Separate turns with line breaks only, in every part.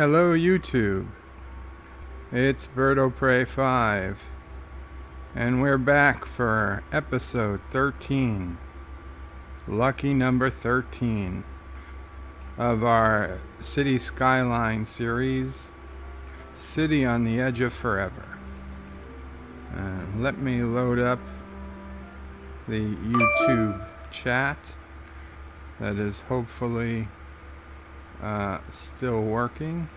Hello YouTube, it's BirdOPrey5, and we're back for episode 13, lucky number 13, of our Cities Skylines series, City on the Edge of Forever. Let me load up the YouTube chat that is hopefully still working.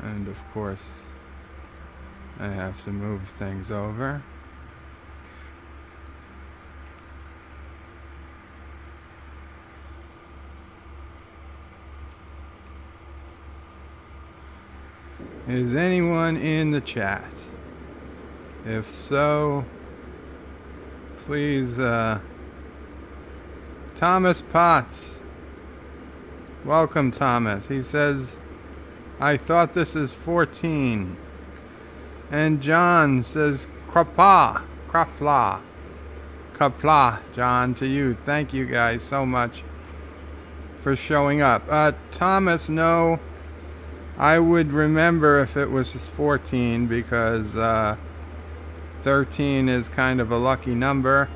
And of course, I have to move things over. Is anyone in the chat? If so, please, Thomas Potts. Welcome, Thomas. He says, I thought this is 14. And John says, Qapla. Qapla, John, to you. Thank you guys so much for showing up. Thomas, no, I would remember if it was 14 because 13 is kind of a lucky number,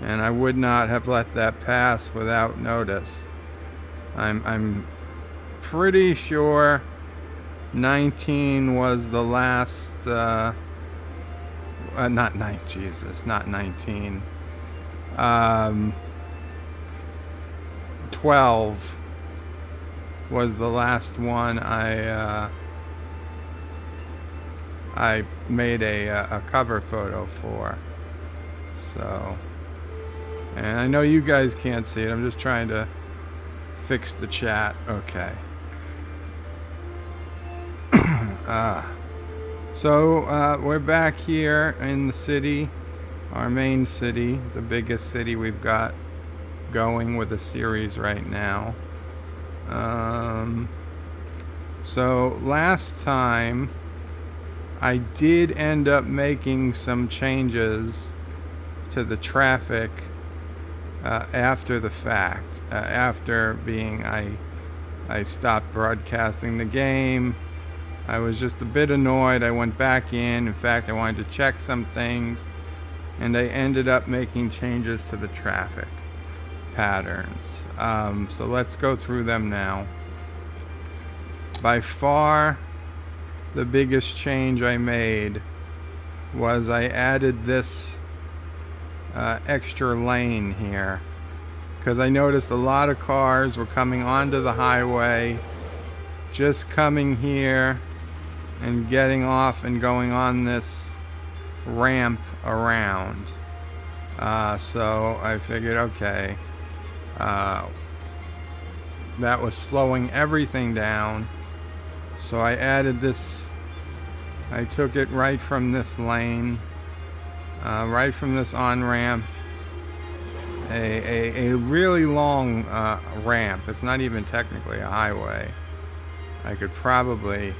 and I would not have let that pass without notice. I'm pretty sure 19 was the last, not 19. 12 was the last one I made a cover photo for. So, and I know you guys can't see it. I'm just trying to fix the chat. Okay. So we're back here in the city, our main city, the biggest city we've got going with the series right now. So last time I did end up making some changes to the traffic after the fact. After being I stopped broadcasting the game. I was just a bit annoyed. I went back in fact, I wanted to check some things, and I ended up making changes to the traffic patterns. So let's go through them now. By far, the biggest change I made was I added this extra lane here, because I noticed a lot of cars were coming onto the highway, just coming here and getting off and going on this ramp around. So I figured, okay, that was slowing everything down. So I added this, I took it right from this lane, right from this on-ramp, a really long ramp. It's not even technically a highway. I could probably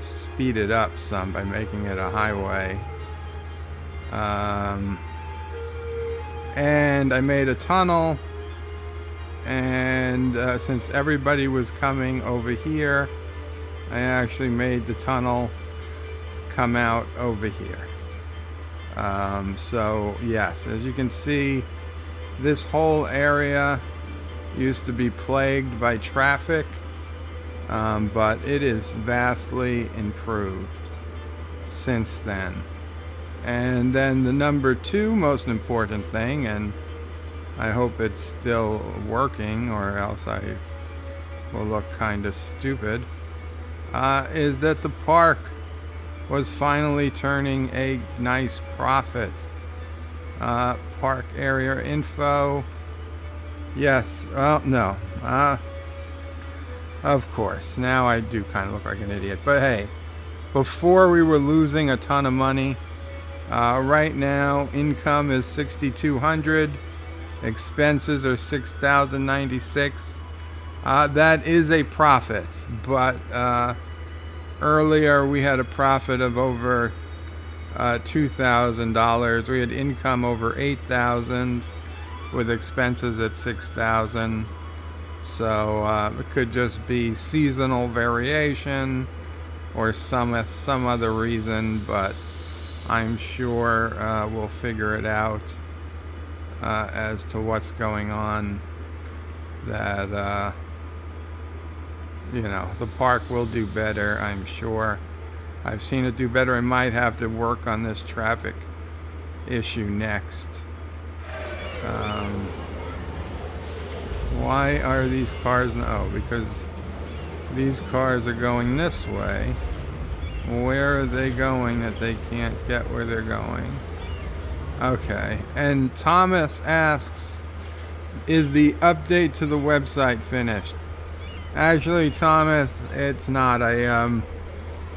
speed it up some by making it a highway. And I made a tunnel, and since everybody was coming over here, I actually made the tunnel come out over here. So yes, as you can see, this whole area used to be plagued by traffic, but it is vastly improved since then. And then the number 2 most important thing, and I hope it's still working or else I will look kind of stupid, is that the park was finally turning a nice profit. Park area info. Yes, well, no. Of course, now I do kind of look like an idiot. But hey, before we were losing a ton of money, right now income is $6,200, expenses are $6,096. That is a profit, but earlier we had a profit of over $2,000. We had income over $8,000. with expenses at 6,000. So it could just be seasonal variation or some other reason, but I'm sure we'll figure it out as to what's going on. That the park will do better, I'm sure. I've seen it do better. I might have to work on this traffic issue next. Why are these cars? Oh, because these cars are going this way. Where are they going that they can't get where they're going? Okay, and Thomas asks, is the update to the website finished? Actually, Thomas, it's not. I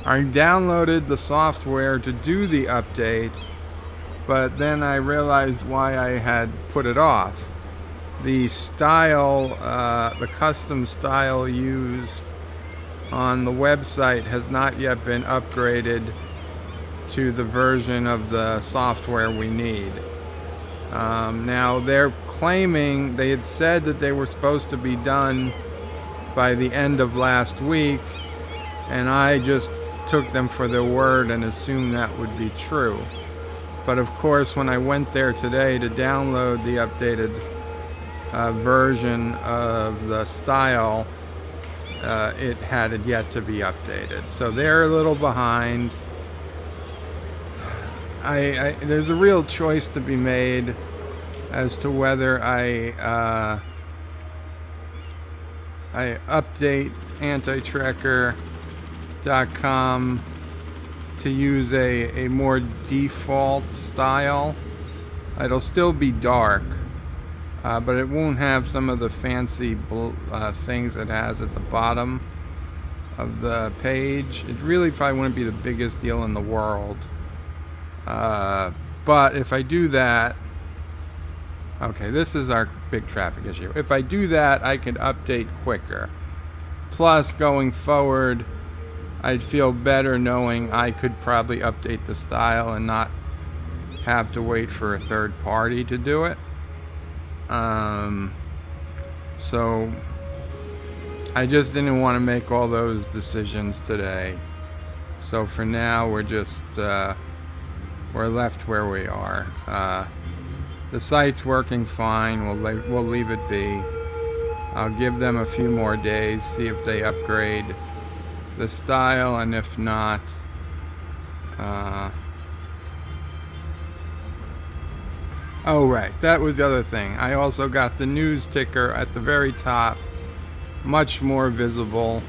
downloaded the software to do the update, but then I realized why I had put it off. The style, the custom style used on the website has not yet been upgraded to the version of the software we need. Now they're claiming, they had said that they were supposed to be done by the end of last week, and I just took them for their word and assumed that would be true. But of course, when I went there today to download the updated version of the style, it had yet to be updated. So they're a little behind. There's a real choice to be made as to whether I update antitrekker.com to use a more default style. It'll still be dark, but it won't have some of the fancy things it has at the bottom of the page. It really probably wouldn't be the biggest deal in the world. But if I do that, okay, this is our big traffic issue. If I do that, I can update quicker. Plus, going forward, I'd feel better knowing I could probably update the style and not have to wait for a third party to do it. So I just didn't want to make all those decisions today. So for now, we're just we're left where we are. The site's working fine. We'll leave it be. I'll give them a few more days, see if they upgrade the style, and if not, oh right, that was the other thing. I also got the news ticker at the very top, much more visible,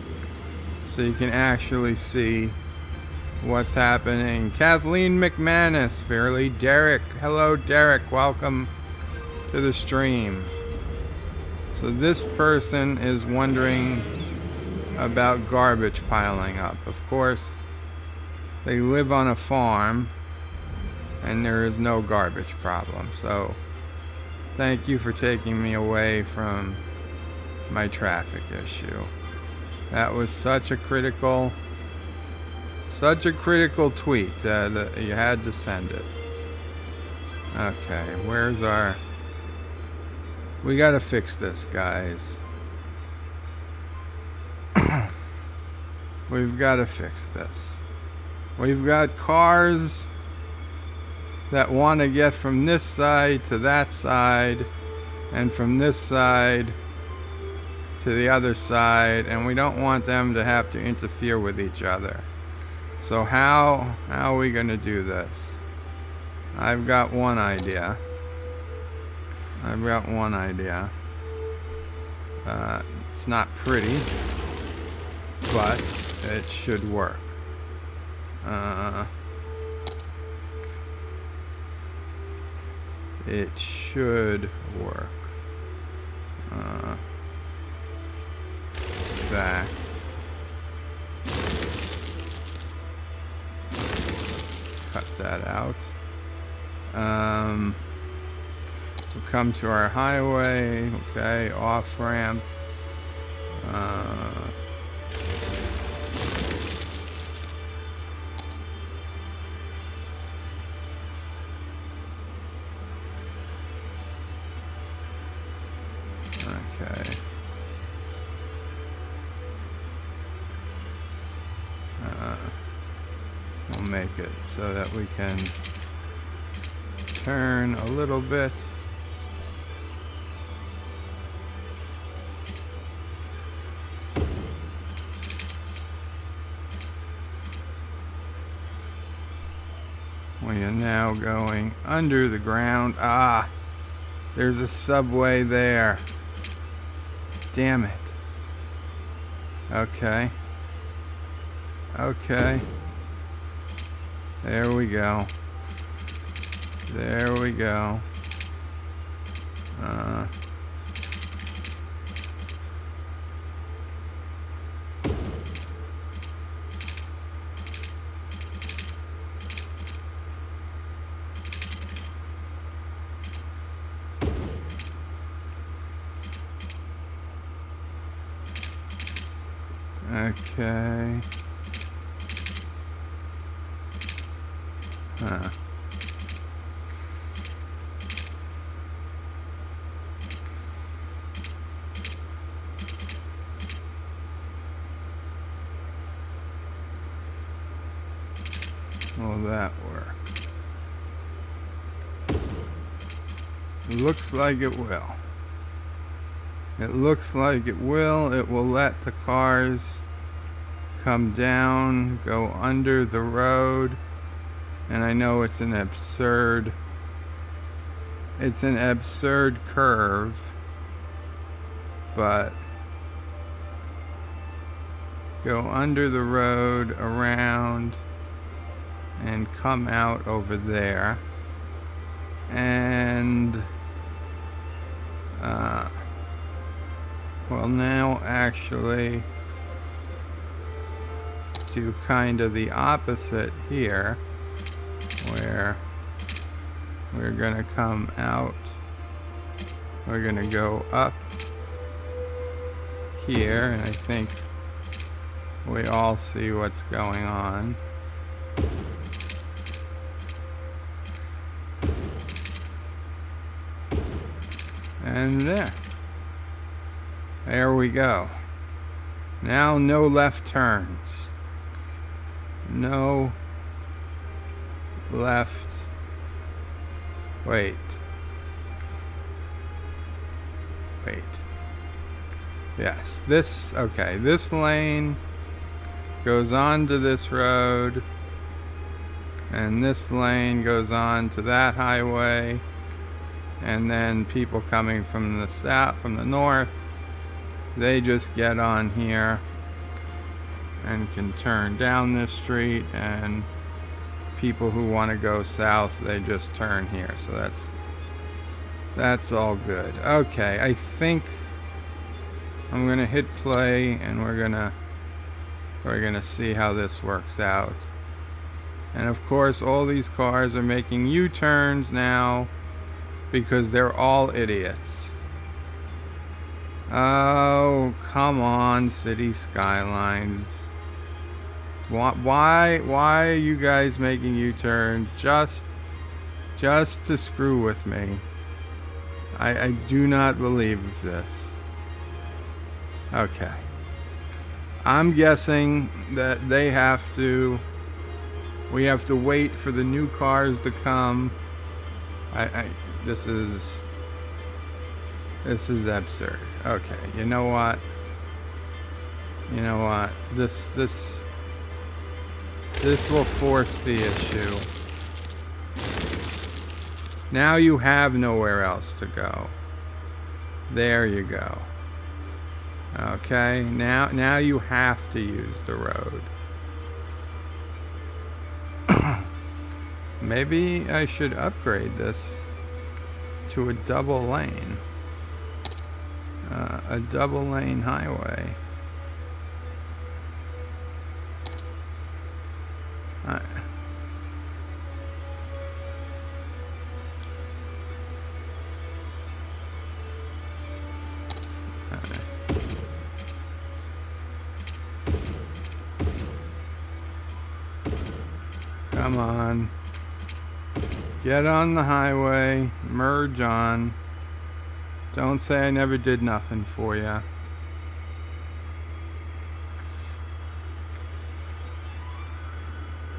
so you can actually see what's happening. Kathleen McManus, fairly Derek. Hello, Derek. Welcome to the stream. So this person is wondering about garbage piling up. Of course, they live on a farm and there is no garbage problem. So thank you for taking me away from my traffic issue. That was such a critical tweet that you had to send it. Okay, where's our... We gotta fix this, guys. We've got to fix this. We've got cars that want to get from this side to that side and from this side to the other side, and we don't want them to have to interfere with each other. So how are we going to do this? I've got one idea. It's not pretty, but it should work. It should work. In fact, let's cut that out. We'll come to our highway. Okay, off ramp. Okay. We'll make it so that we can turn a little bit. We are now going under the ground. Ah, there's a subway there. Damn it. Okay. Okay. There we go. There we go. Okay. Huh. Will that work? Looks like it will. It looks like it will. It will let the cars come down, go under the road. And I know it's an absurd curve, but go under the road, around, and come out over there. And well, now actually do kind of the opposite here, where we're gonna come out, we're gonna go up here, and I think we all see what's going on. And there we go. Now no left turns. No left. Wait. Yes, okay, this lane goes on to this road, and this lane goes on to that highway, and then people coming from the south, from the north, they just get on here and can turn down this street, and people who want to go south, they just turn here. So that's all good. Okay, I think I'm gonna hit play, and we're gonna see how this works out. And of course, all these cars are making U-turns now because they're all idiots. Oh, come on, Cities Skylines. Why are you guys making U-turns just to screw with me? I do not believe this. Okay. I'm guessing that we have to wait for the new cars to come. This is absurd. Okay, you know what? This will force the issue. Now you have nowhere else to go. There you go. Okay, now you have to use the road. Maybe I should upgrade this to a double lane. A double lane highway. Come on. Get on the highway. Merge on. Don't say I never did nothing for you.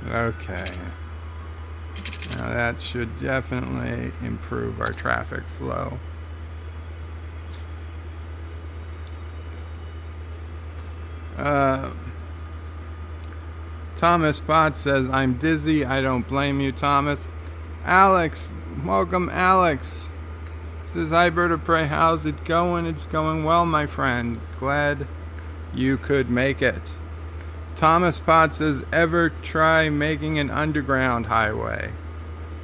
Okay. Now that should definitely improve our traffic flow. Thomas Potts says, I'm dizzy. I don't blame you, Thomas. Alex, welcome, Alex. Says, hi, Bird of Prey. How's it going? It's going well, my friend. Glad you could make it. Thomas Potts says, ever try making an underground highway?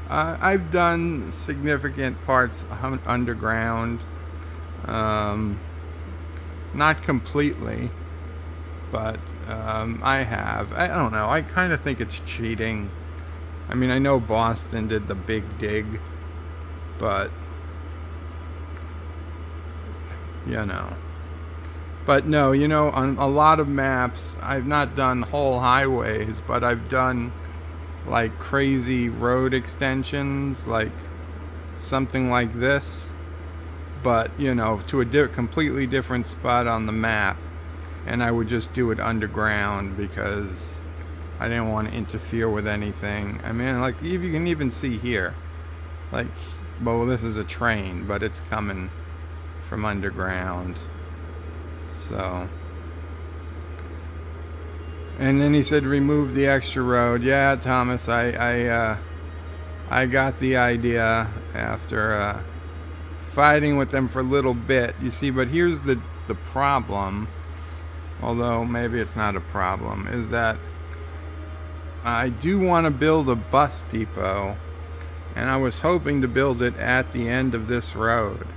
I've done significant parts underground. Not completely, but I have. I don't know. I kind of think it's cheating. I mean, I know Boston did the big dig, but, you know. But no, you know, on a lot of maps, I've not done whole highways, but I've done like crazy road extensions, like something like this, but you know, to a completely different spot on the map, and I would just do it underground because I didn't want to interfere with anything. I mean, like, you can even see here, like, well, this is a train, but it's coming from underground. So, and then he said remove the extra road. Yeah, Thomas, I got the idea after fighting with them for a little bit. You see, but here's the problem, although maybe it's not a problem, is that I do want to build a bus depot, and I was hoping to build it at the end of this road.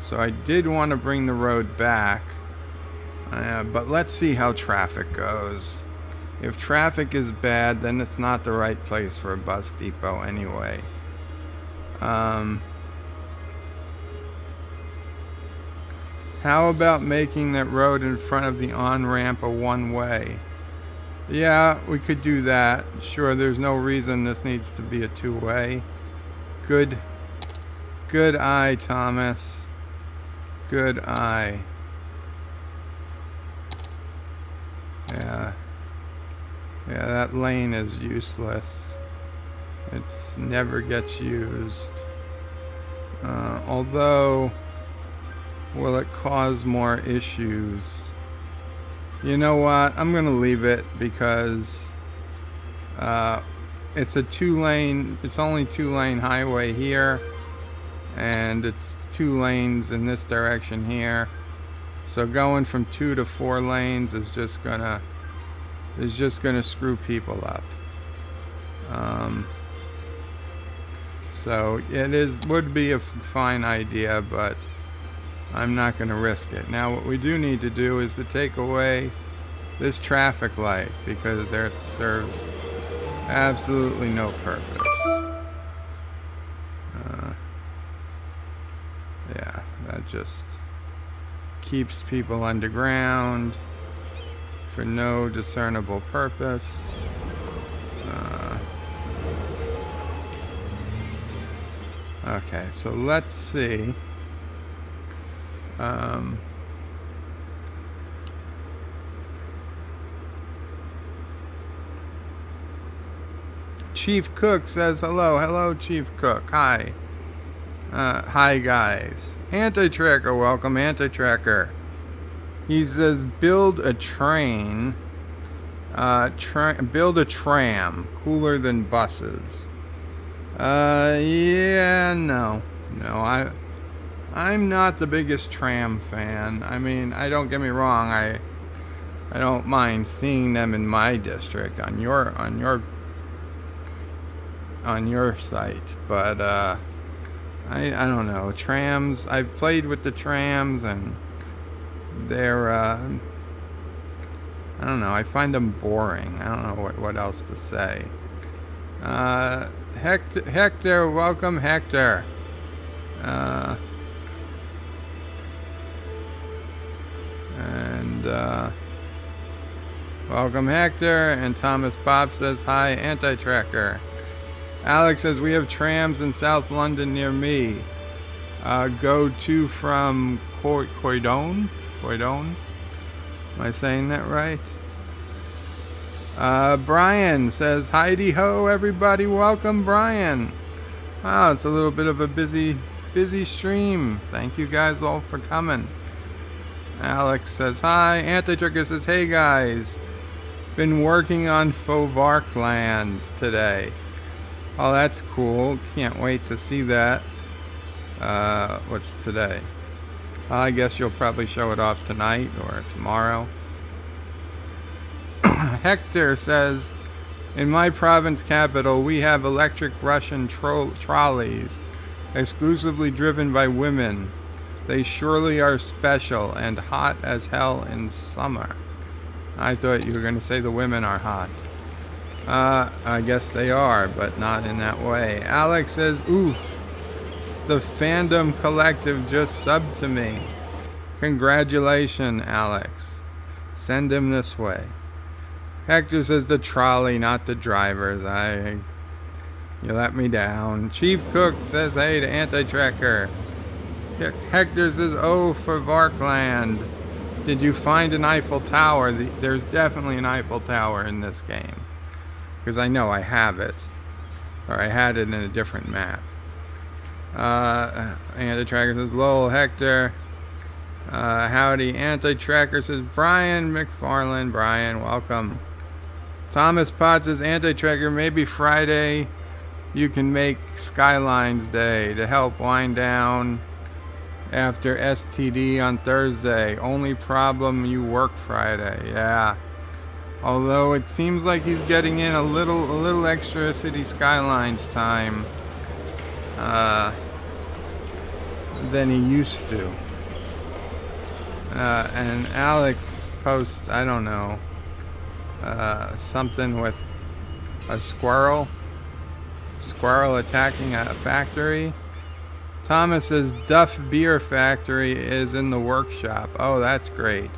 So I did want to bring the road back. But let's see how traffic goes. If traffic is bad, then it's not the right place for a bus depot anyway. How about making that road in front of the on-ramp a one-way? Yeah, we could do that. Sure, there's no reason this needs to be a two-way. Good eye, Thomas. Good eye. Yeah, that lane is useless. It's never gets used. Although, will it cause more issues? You know what? I'm gonna leave it because it's a it's only 2-lane highway here, and it's 2 lanes in this direction here. So going from 2 to 4 lanes is just gonna screw people up. So it would be a fine idea, but I'm not gonna risk it. Now what we do need to do is to take away this traffic light, because there it serves absolutely no purpose. Yeah, that just keeps people underground for no discernible purpose. Okay, so let's see. Chief Cook says hello. Hello, Chief Cook. Hi. Hi, guys. Anti-Tracker, welcome, Anti-Tracker. He says, build a train. Build a tram. Cooler than buses. Yeah, no. I'm not the biggest tram fan. I mean, don't get me wrong. I don't mind seeing them in my district on your site, but I don't know. Trams, I've played with the trams, and they're I don't know, I find them boring. I don't know what else to say. Hector, welcome, Hector. Welcome, Hector. And Thomas Bob says hi, Anti-Tracker. Alex says we have trams in South London near me. Go to from Croydon. Croydon. Am I saying that right? Brian says, Heidi ho, everybody. Welcome, Brian. Wow, it's a little bit of a busy stream. Thank you guys all for coming. Alex says, hi. Anti-Trucker says, hey guys. Been working on Fovarkland today. Oh, that's cool. Can't wait to see that. What's today? I guess you'll probably show it off tonight or tomorrow. Hector says, in my province capital, we have electric Russian trolleys, exclusively driven by women. They surely are special and hot as hell in summer. I thought you were going to say the women are hot. I guess they are, but not in that way. Alex says, ooh, the Fandom Collective just subbed to me. Congratulations, Alex. Send him this way. Hector says the trolley, not the drivers. You let me down. Chief Cook says hey to Anti-Tracker. Hector says, oh, for Varkland. Did you find an Eiffel Tower? There's definitely an Eiffel Tower in this game. Because I know I have it. Or I had it in a different map. Anti-Tracker says, lol, Hector. Howdy. Anti-Tracker says, Brian McFarland. Brian, welcome. Thomas Potts says, Anti-Tracker, maybe Friday you can make Skylines Day to help wind down after STD on Thursday. Only problem, you work Friday. Yeah. Although it seems like he's getting in a little extra Cities Skylines time than he used to. And Alex posts, I don't know, something with a squirrel attacking a factory. Thomas says Duff Beer Factory is in the workshop. Oh, that's great.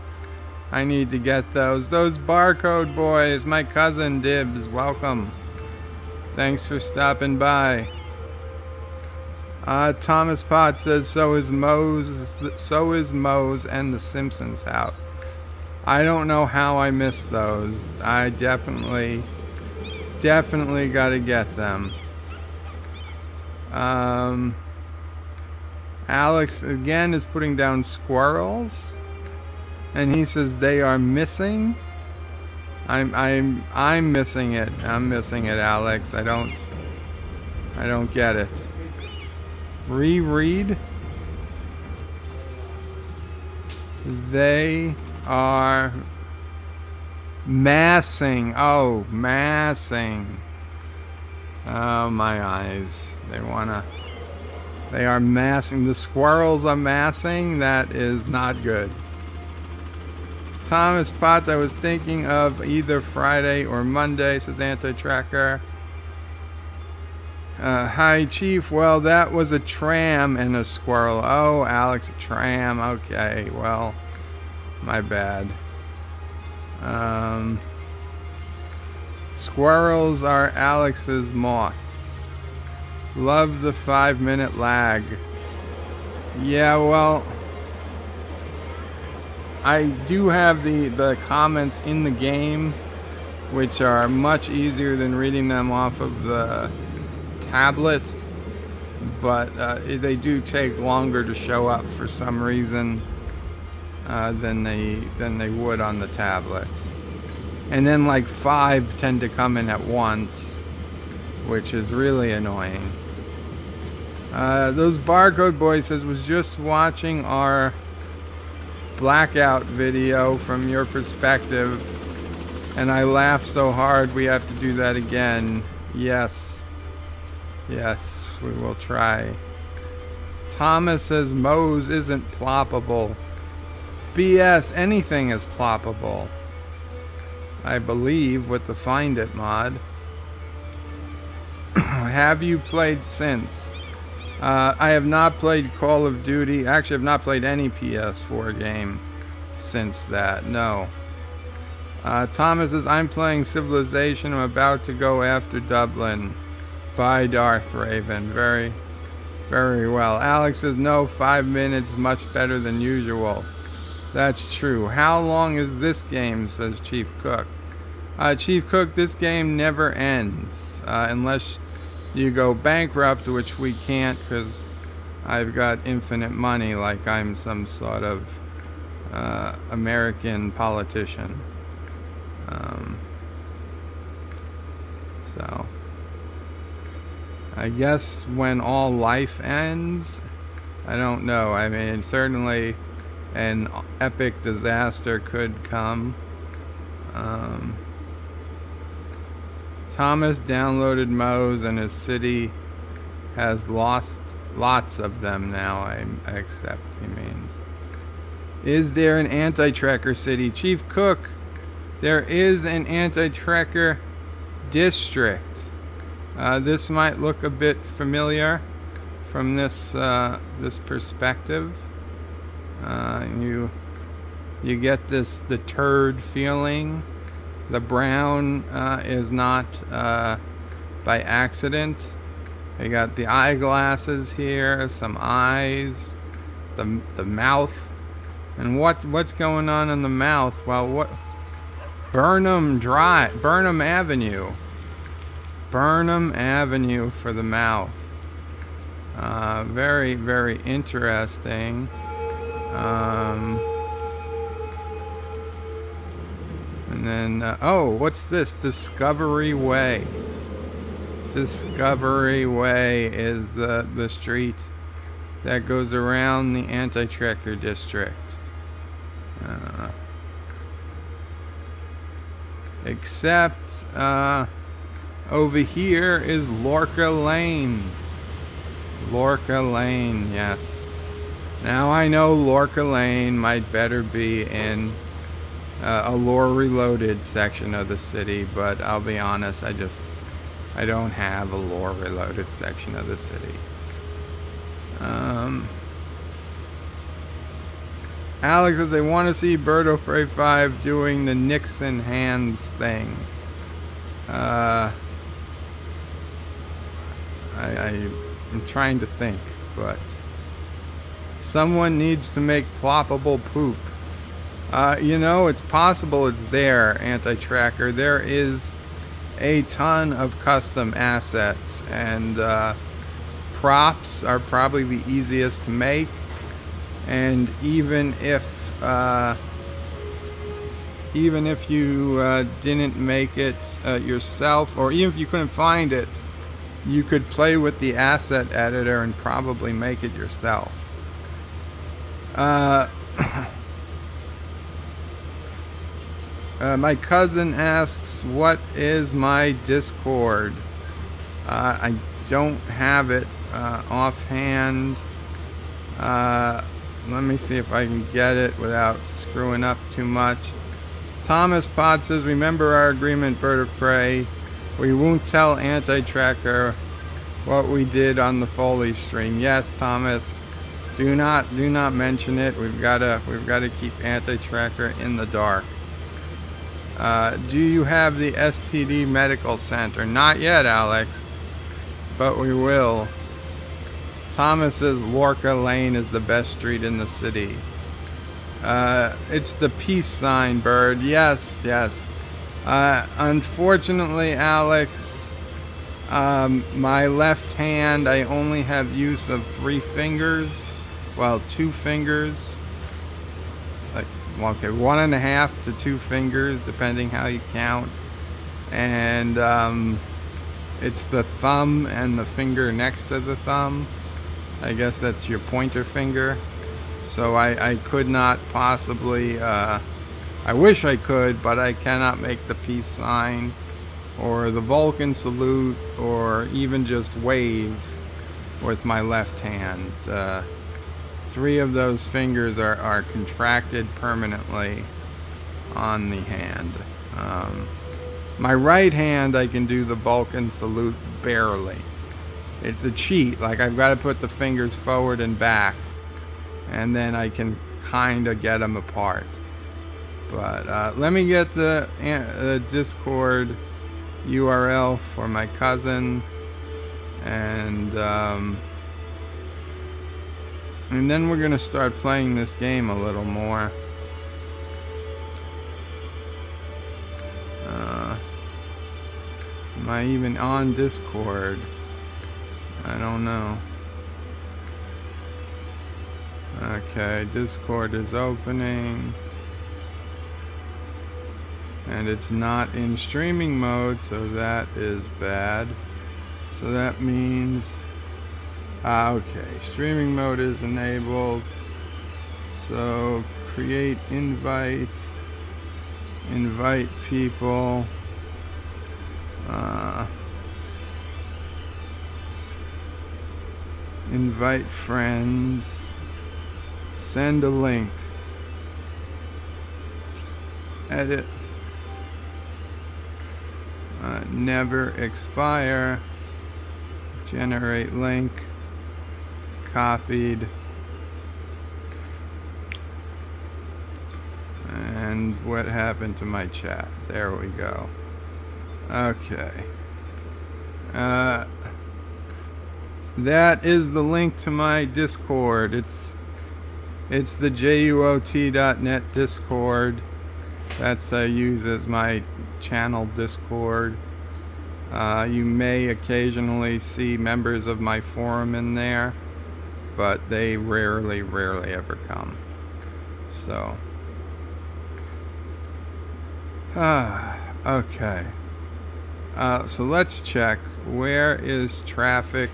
I need to get those barcode boys. My cousin Dibs, welcome. Thanks for stopping by. Thomas Potts says so is Moe's and the Simpsons house. I don't know how I missed those. I definitely gotta get them. Alex again is putting down squirrels, and he says they are missing. I'm missing it. I'm missing it, Alex. I don't get it. Reread. They are massing. Oh, massing. Oh, my eyes. They are massing. The squirrels are massing. That is not good. Thomas Potts, I was thinking of either Friday or Monday, says Anti-Tracker. Hi, Chief. Well, that was a tram and a squirrel. Oh, Alex, a tram. Okay, well, my bad. Squirrels are Alex's moths. Love the 5-minute lag. Yeah, well, I do have the comments in the game, which are much easier than reading them off of the tablet, but they do take longer to show up for some reason than they would on the tablet. And then like 5 tend to come in at once, which is really annoying. Those barcode boys says was just watching our blackout video from your perspective, and I laughed so hard we have to do that again. Yes, we will try. Thomas says Moe's isn't ploppable. BS, anything is ploppable, I believe, with the Find It mod. Have you played since? I have not played Call of Duty. Actually, I've not played any PS4 game since that. No. Thomas says, I'm playing Civilization. I'm about to go after Dublin. Bye, Darth Raven. Very, Very well. Alex says, no, 5 minutes, much better than usual. That's true. How long is this game, says Chief Cook. Chief Cook, this game never ends. Unless you go bankrupt, which we can't because I've got infinite money like I'm some sort of American politician. So I guess when all life ends, I don't know. I mean, certainly an epic disaster could come. Thomas downloaded Moe's and his city has lost lots of them now, I accept, he means. Is there an anti-tracker city? Chief Cook, there is an anti-tracker district. This might look a bit familiar from this this perspective. You get this deterred feeling. The brown is not by accident. They got the eyeglasses here, some eyes, the mouth, and what's going on in the mouth? Well, what? Burnham Avenue. Burnham Avenue for the mouth. Very, very interesting. And then, oh, what's this? Discovery Way. Discovery Way is the street that goes around the anti-tracker district. Except, over here is Lorca Lane. Lorca Lane, yes. Now I know Lorca Lane might better be in a Lore Reloaded section of the city, but I'll be honest, I don't have a Lore Reloaded section of the city. Alex says they want to see Bird of Prey 5 doing the Nixon hands thing. I'm trying to think, but someone needs to make ploppable poop. You know, it's possible it's there, anti-tracker. There is a ton of custom assets, and props are probably the easiest to make. And even if you didn't make it yourself, or even if you couldn't find it, you could play with the asset editor and probably make it yourself. My cousin asks, what is my Discord? I don't have it offhand. Let me see if I can get it without screwing up too much. Thomas Pod says, remember our agreement, Bird of Prey. We won't tell anti-tracker what we did on the Foley stream. Yes, Thomas. Do not mention it. We've gotta keep anti-tracker in the dark. Do you have the STD Medical Center? Not yet, Alex, but we will. Thomas says Lorca Lane is the best street in the city. It's the peace sign, Bird. Yes. Unfortunately, Alex, my left hand, I only have use of 3 fingers. Well, 2 fingers. Okay, 1.5 to 2 fingers, depending how you count. And it's the thumb and the finger next to the thumb. I guess that's your pointer finger. So I could not possibly, I wish I could, but I cannot make the peace sign or the Vulcan salute or even just wave with my left hand. 3 of those fingers are contracted permanently on the hand. My right hand, I can do the Vulcan salute barely. It's a cheat. Like, I've got to put the fingers forward and back, and then I can kind of get them apart. But let me get the Discord URL for my cousin, and And then we're going to start playing this game a little more. Am I even on Discord? I don't know. Okay, Discord is opening. And it's not in streaming mode, so that is bad. So that means... okay, streaming mode is enabled. So, create invite. Invite people. Invite friends. Send a link. Edit. Never expire. Generate link. Copied. And what happened to my chat? There we go. Okay. That is the link to my Discord. It's the JUOT.net Discord. That's I use as my channel Discord. You may occasionally see members of my forum in there, but they rarely ever come. So, okay. So let's check. Where is traffic?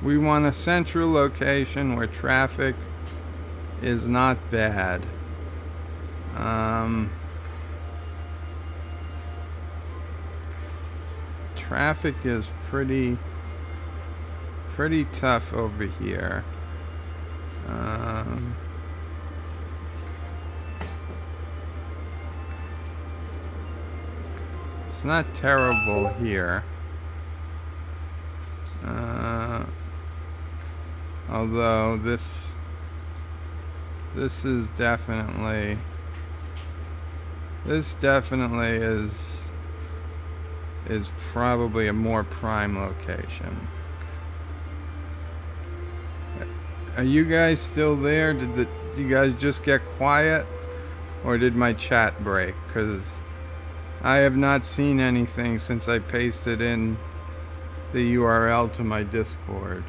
We want a central location where traffic is not bad. Traffic is pretty tough over here. It's not terrible here. Although this is definitely is probably a more prime location. Are you guys still there? Did you guys just get quiet, or did my chat break? Because I have not seen anything since I pasted in the URL to my Discord.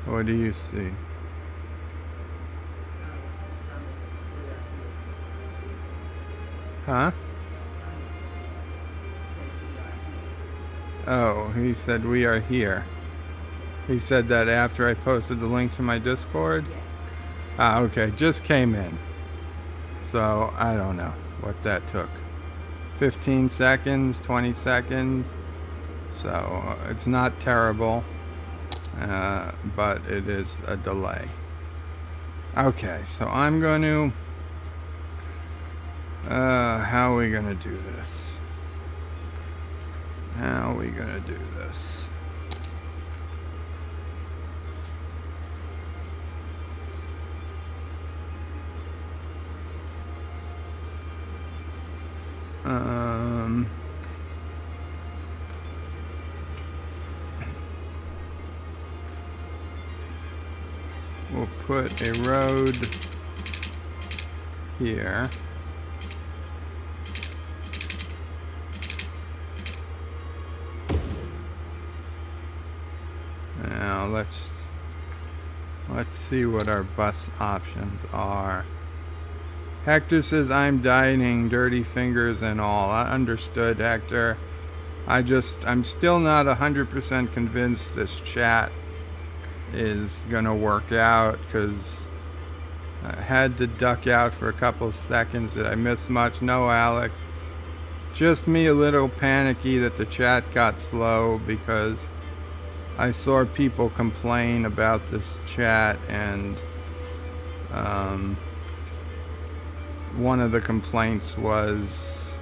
What do you see? Huh? Oh, he said we are here. He said that after I posted the link to my Discord? Ah, okay, just came in. So, I don't know what that took. 15 seconds, 20 seconds. So, it's not terrible. But it is a delay. Okay, so I'm going to... how are we going to do this? How are we going to do this? We'll put a road here. Now let's see what our bus options are. Hector says I'm dining, dirty fingers and all. I understood, Hector. I'm still not 100% convinced this chat is gonna work out, because I had to duck out for a couple of seconds. Did I miss much? No, Alex. Just me a little panicky that the chat got slow, because I saw people complain about this chat, and one of the complaints was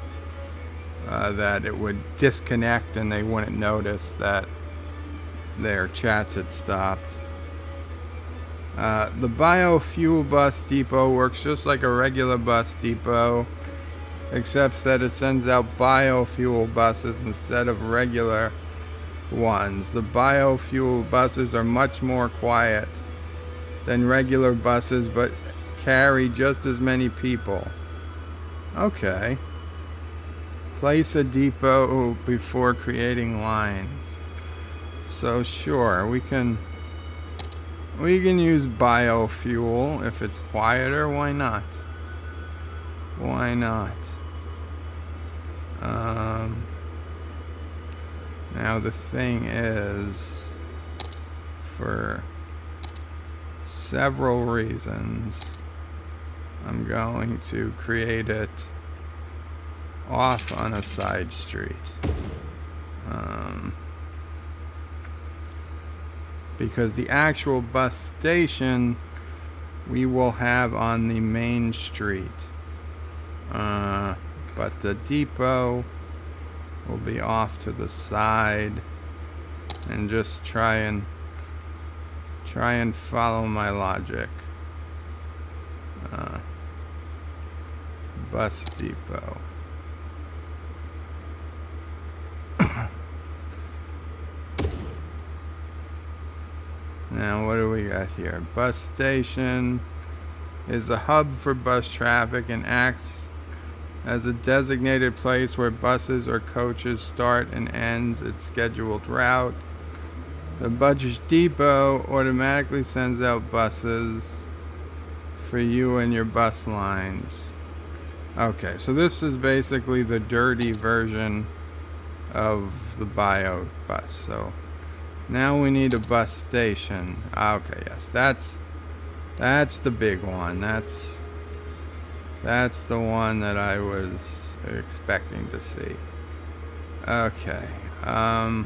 that it would disconnect and they wouldn't notice that their chats had stopped. The biofuel bus depot works just like a regular bus depot. except that it sends out biofuel buses instead of regular ones. The biofuel buses are much more quiet than regular buses, but carry just as many people. Okay. Place a depot before creating lines. So sure, we can use biofuel if it's quieter. Why not? Why not? Now the thing is, for several reasons, I'm going to create it off on a side street. Because the actual bus station we will have on the main street. But the depot will be off to the side, and just try and follow my logic. Bus depot. Now what do we got here? Bus station is a hub for bus traffic and acts as a designated place where buses or coaches start and ends its scheduled route. The bus depot automatically sends out buses for you and your bus lines. Okay, so this is basically the dirty version of the bio bus. So now we need a bus station. Okay, yes, that's the big one. That's the one that I was expecting to see. Okay. Now,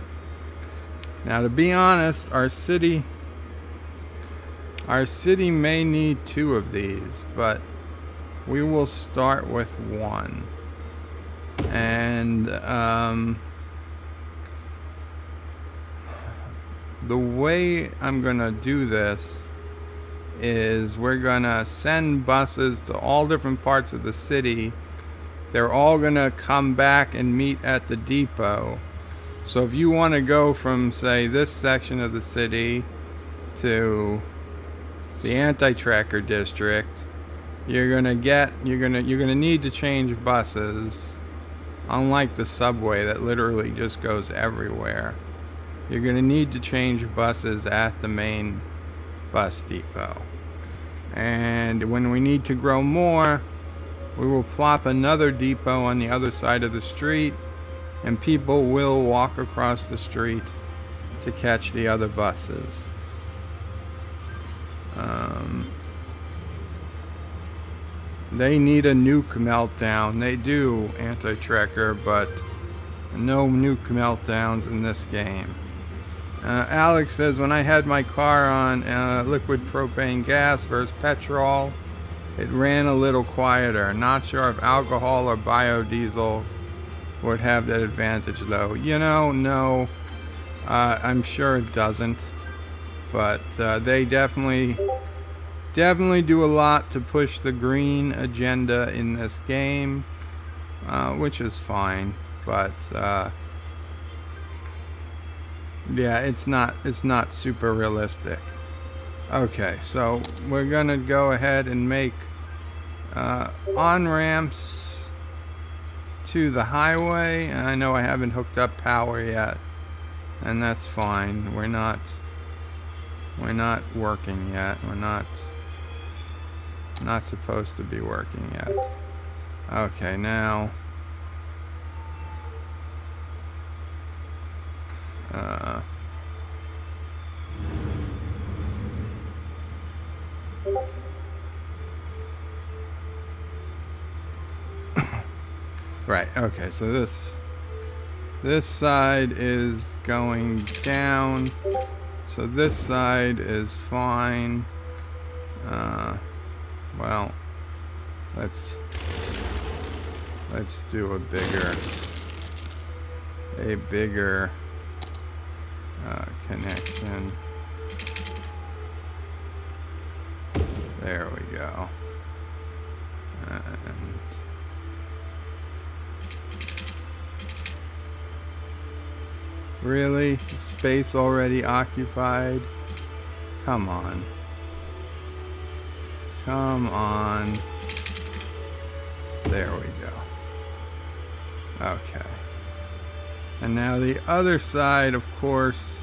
to be honest, our city may need 2 of these, but we will start with 1. And the way I'm gonna do this is we're gonna send buses to all different parts of the city. They're all gonna come back and meet at the depot. So if you want to go from, say, this section of the city to the anti-tracker district, you're gonna need to change buses. Unlike the subway that literally just goes everywhere, you're gonna need to change buses at the main bus depot. And when we need to grow more, we will plop another depot on the other side of the street, and people will walk across the street to catch the other buses. They need a nuke meltdown. They do, anti-tracker, but no nuke meltdowns in this game. Alex says, when I had my car on liquid propane gas versus petrol, it ran a little quieter. Not sure if alcohol or biodiesel would have that advantage, though. You know, no, I'm sure it doesn't. But they definitely do a lot to push the green agenda in this game, which is fine. But yeah, it's not super realistic. Okay, so we're gonna go ahead and make on-ramps to the highway. And I know I haven't hooked up power yet, and that's fine. We're not working yet. We're not supposed to be working yet. Okay, now right, okay, so this side is going down, so this side is fine. Well, let's do a bigger connection. There we go. And Really? Space already occupied? Come on. Come on. There we go. Okay. And now the other side, of course,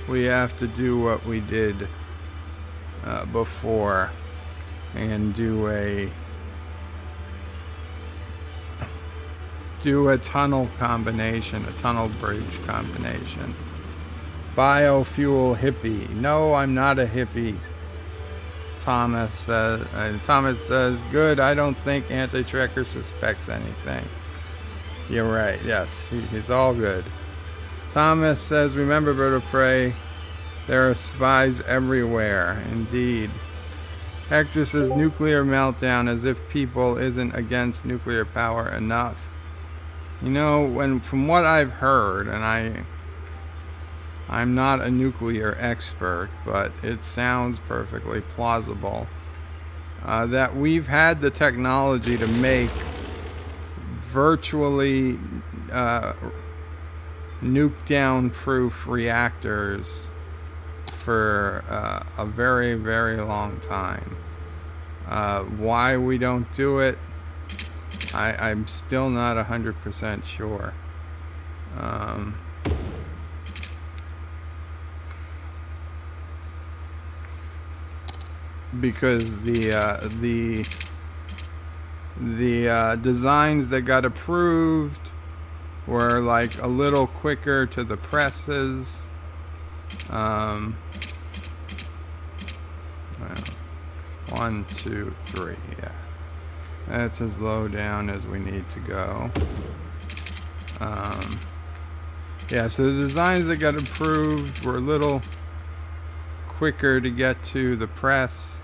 we have to do what we did before and do a tunnel combination, a tunnel bridge combination. Biofuel hippie. No, I'm not a hippie. Thomas says, good, I don't think Anti-Tracker suspects anything. You're right, yes, he's all good. Thomas says, remember, Bird of Prey, there are spies everywhere. Indeed. Hector says, nuclear meltdown, as if people isn't against nuclear power enough. You know, from what I've heard, and I'm not a nuclear expert, but it sounds perfectly plausible, that we've had the technology to make virtually nuke-down proof reactors for a very, very long time. Why we don't do it, I'm still not 100% sure. Because the designs that got approved were like a little quicker to the presses. Well, 1, 2, 3, yeah. That's as low down as we need to go. Yeah, so the designs that got approved were a little quicker to get to the press,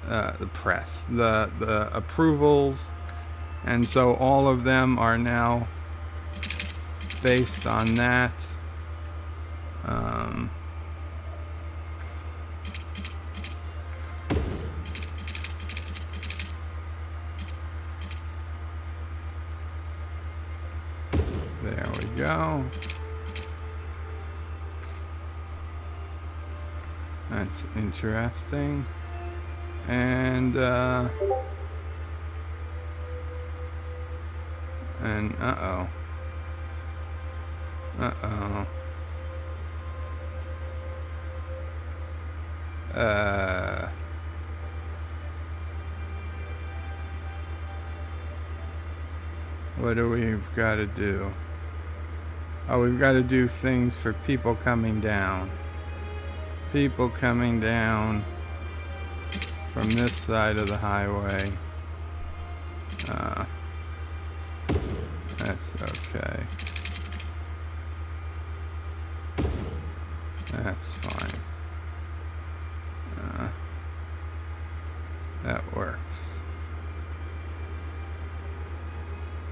the approvals, and so all of them are now based on that. There we go. That's interesting. And uh-oh. What do we've got to do? Oh, we've got to do things for people coming down. People coming down from this side of the highway. That's okay. That's fine. That works.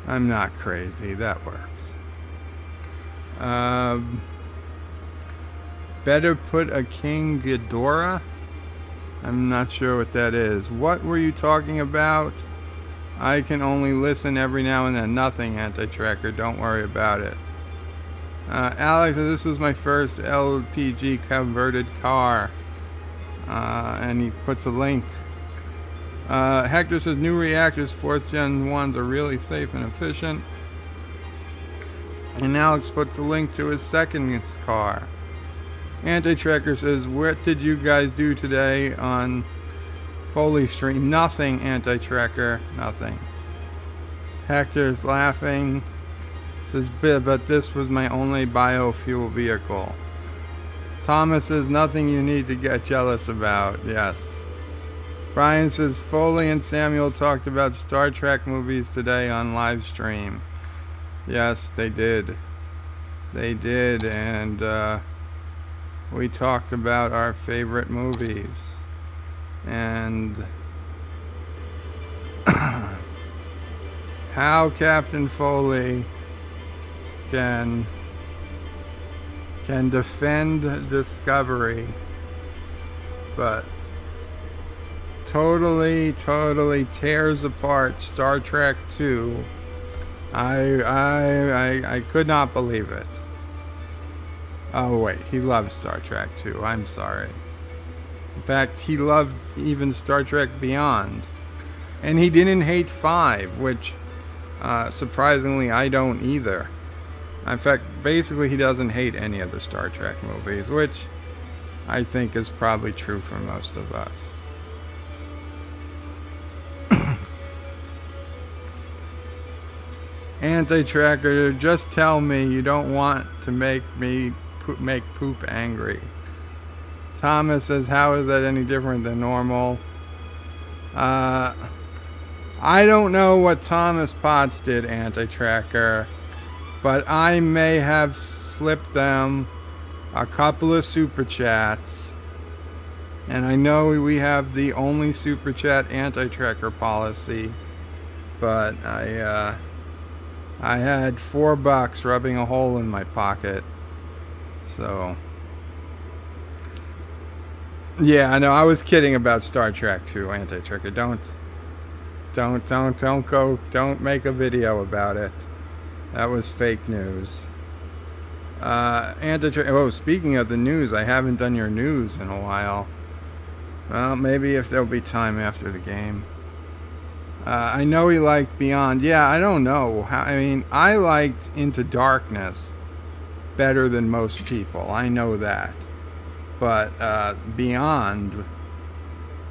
I'm not crazy. That works. Better put a King Ghidorah? I'm not sure what that is. What were you talking about? I can only listen every now and then. Nothing, Anti-Tracker. Don't worry about it. Alex, this was my first LPG converted car. And he puts a link. Hector says new reactors, 4th gen ones, are really safe and efficient. And Alex puts a link to his second car. Anti-Tracker says, what did you guys do today on Foley Stream? Nothing, Anti-Tracker. Nothing. Hector's laughing. Says, but this was my only biofuel vehicle. Thomas says, nothing you need to get jealous about. Yes. Brian says, Foley and Samuel talked about Star Trek movies today on live stream. Yes, they did. They did, and we talked about our favorite movies. And how Captain Foley can defend Discovery, but totally tears apart Star Trek 2. I could not believe it. Oh wait, he loved Star Trek too. I'm sorry. In fact, he loved even Star Trek Beyond. And he didn't hate 5, which surprisingly I don't either. In fact, basically he doesn't hate any of the Star Trek movies, which I think is probably true for most of us. Anti-tracker, just tell me you don't want to make me make poop angry. Thomas says, how is that any different than normal? I don't know what Thomas Potts did, Anti-tracker, but I may have slipped them a couple of super chats. And I know we have the only super chat anti-tracker policy, but I had $4 rubbing a hole in my pocket. So yeah, I know. I was kidding about Star Trek too, anti-tracker. Don't make a video about it. That was fake news. Anti-tracker. Oh, speaking of the news, I haven't done your news in a while. Well, maybe if there'll be time after the game. I know he liked Beyond. Yeah, I don't know. I mean, I liked Into Darkness better than most people. I know that. But Beyond,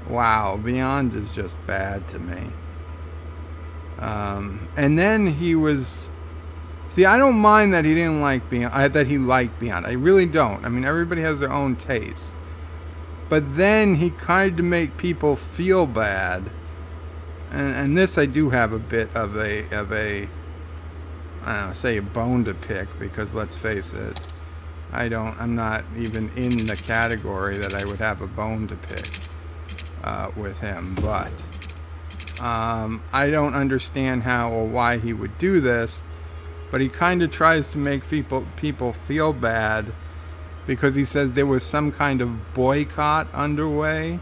wow, Beyond is just bad to me. And then he was... See, I don't mind that he didn't like Beyond, that he liked Beyond. I really don't. I mean, everybody has their own taste. But then he tried to make people feel bad. And this I do have a bit of a I don't know, say a bone to pick, because let's face it, I'm not even in the category that I would have a bone to pick with him. But I don't understand how or why he would do this. But he kind of tries to make people feel bad, because he says there was some kind of boycott underway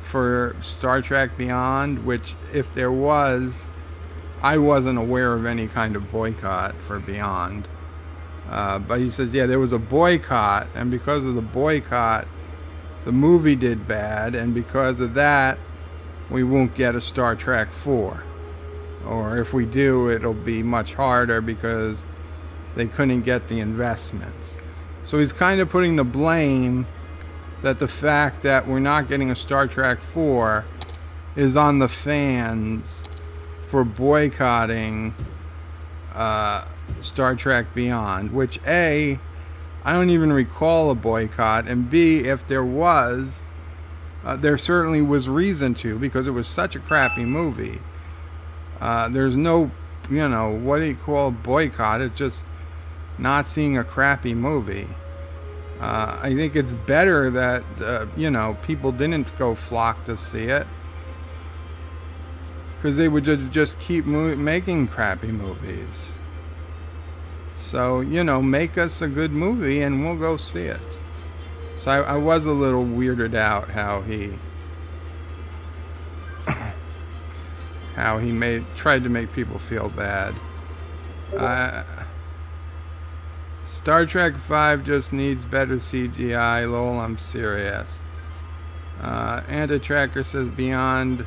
for Star Trek Beyond, which, if there was, I wasn't aware of any kind of boycott for Beyond. But he says, yeah, there was a boycott, and because of the boycott, the movie did bad, and because of that, we won't get a Star Trek 4. Or if we do, it'll be much harder because they couldn't get the investments. So he's kind of putting the blame that the fact that we're not getting a Star Trek 4 is on the fans for boycotting Star Trek Beyond, which A, I don't even recall a boycott, and B, if there was, there certainly was reason to, because it was such a crappy movie. There's no, what do you call a boycott? It's just not seeing a crappy movie. I think it's better that, people didn't go flock to see it, because they would just keep making crappy movies. So, make us a good movie and we'll go see it. So I was a little weirded out how he tried to make people feel bad. Star Trek 5 just needs better CGI. Lol, I'm serious. Anti-Tracker says Beyond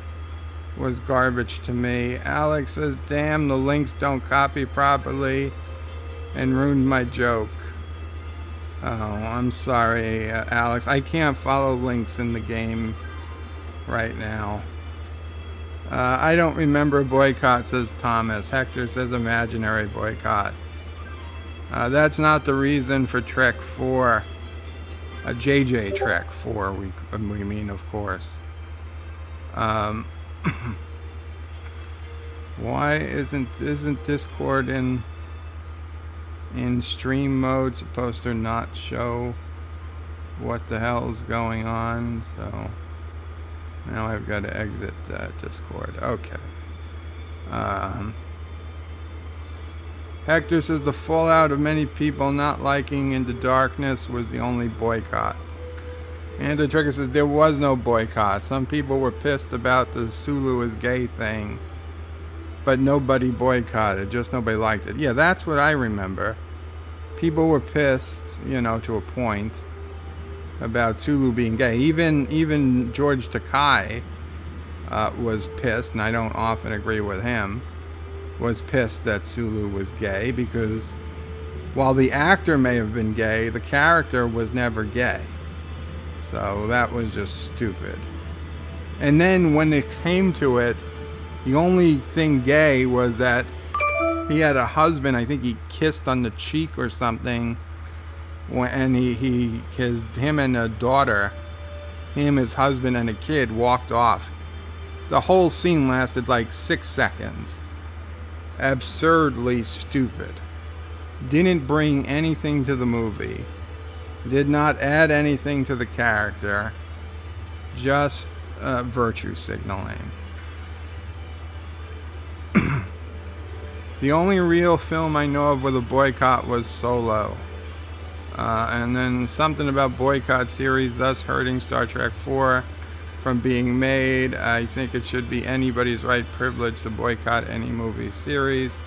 was garbage to me. Alex says, damn, the links don't copy properly and ruined my joke. Oh, I'm sorry, Alex. I can't follow links in the game right now. I don't remember boycott, says Thomas. Hector says imaginary boycott. That's not the reason for Trek 4. JJ Trek 4, we mean, of course. Why isn't Discord in stream mode supposed to not show what the hell's going on? So now I've got to exit Discord. Okay. Hector says the fallout of many people not liking Into Darkness was the only boycott. And the Trigger says there was no boycott. Some people were pissed about the Sulu is gay thing, but nobody boycotted. Just nobody liked it. Yeah, that's what I remember. people were pissed, you know, to a point about Sulu being gay. Even George Takei was pissed, and I don't often agree with him, was pissed that Sulu was gay because while the actor may have been gay, the character was never gay. So that was just stupid. And then when it came to it, the only thing gay was that he had a husband. I think he kissed on the cheek or something, and him and a daughter, him, his husband, and a kid walked off. The whole scene lasted like 6 seconds. Absurdly stupid. Didn't bring anything to the movie. Did not add anything to the character. Just virtue signaling. The only real film I know of with a boycott was Solo. And then something about boycott series thus hurting Star Trek 4 from being made. I think it should be anybody's right privilege to boycott any movie series.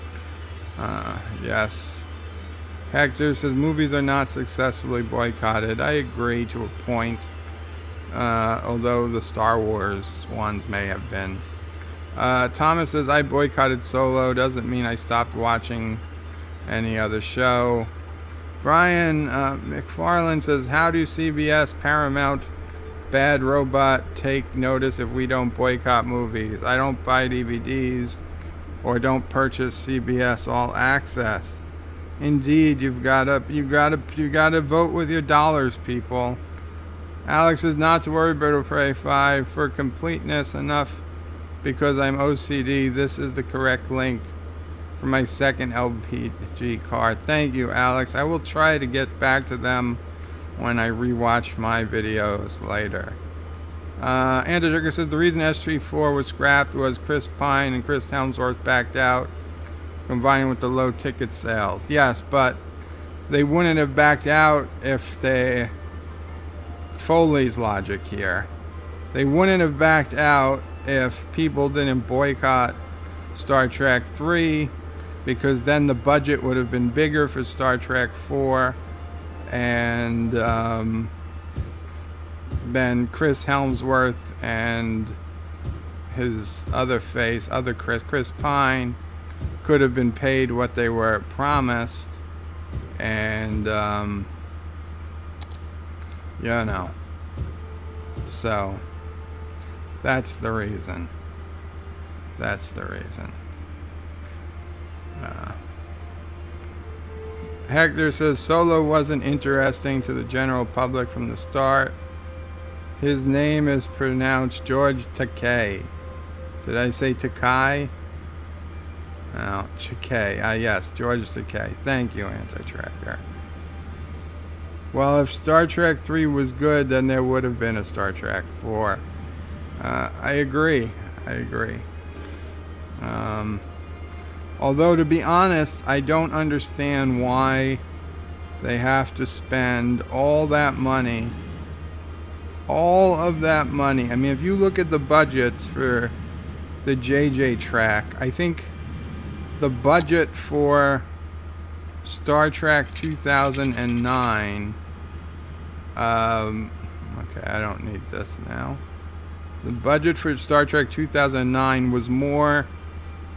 Yes. Hector says movies are not successfully boycotted. I agree to a point. Although the Star Wars ones may have been. Thomas says, I boycotted Solo. Doesn't mean I stopped watching any other show. Brian McFarland says, how do CBS, Paramount, Bad Robot take notice if we don't boycott movies? I don't buy DVDs or don't purchase CBS All Access. Indeed, you gotta vote with your dollars, people. Alex says, not to worry, Bird Prey 5. For completeness enough, because I'm OCD, this is the correct link for my second LPG card. Thank you, Alex. I will try to get back to them when I rewatch my videos later. Andrew Turker says, the reason SG4 was scrapped was Chris Pine and Chris Helmsworth backed out, combined with the low ticket sales. Yes, but they wouldn't have backed out if they... Foley's logic here. They wouldn't have backed out if people didn't boycott Star Trek 3, because then the budget would have been bigger for Star Trek 4, and then Chris Helmsworth and his Chris Pine, could have been paid what they were promised, and you know, so that's the reason. Hector says Solo wasn't interesting to the general public from the start. His name is pronounced George Takei. Did I say Takai? Oh, Takei. Yes, George Takei. Thank you, Anti-Tracker. Well, if Star Trek 3 was good, then there would have been a Star Trek 4. I agree. Although, to be honest, I don't understand why they have to spend all that money. All of that money. I mean, if you look at the budgets for the JJ track, I think the budget for Star Trek 2009... okay, I don't need this now. The budget for Star Trek 2009 was more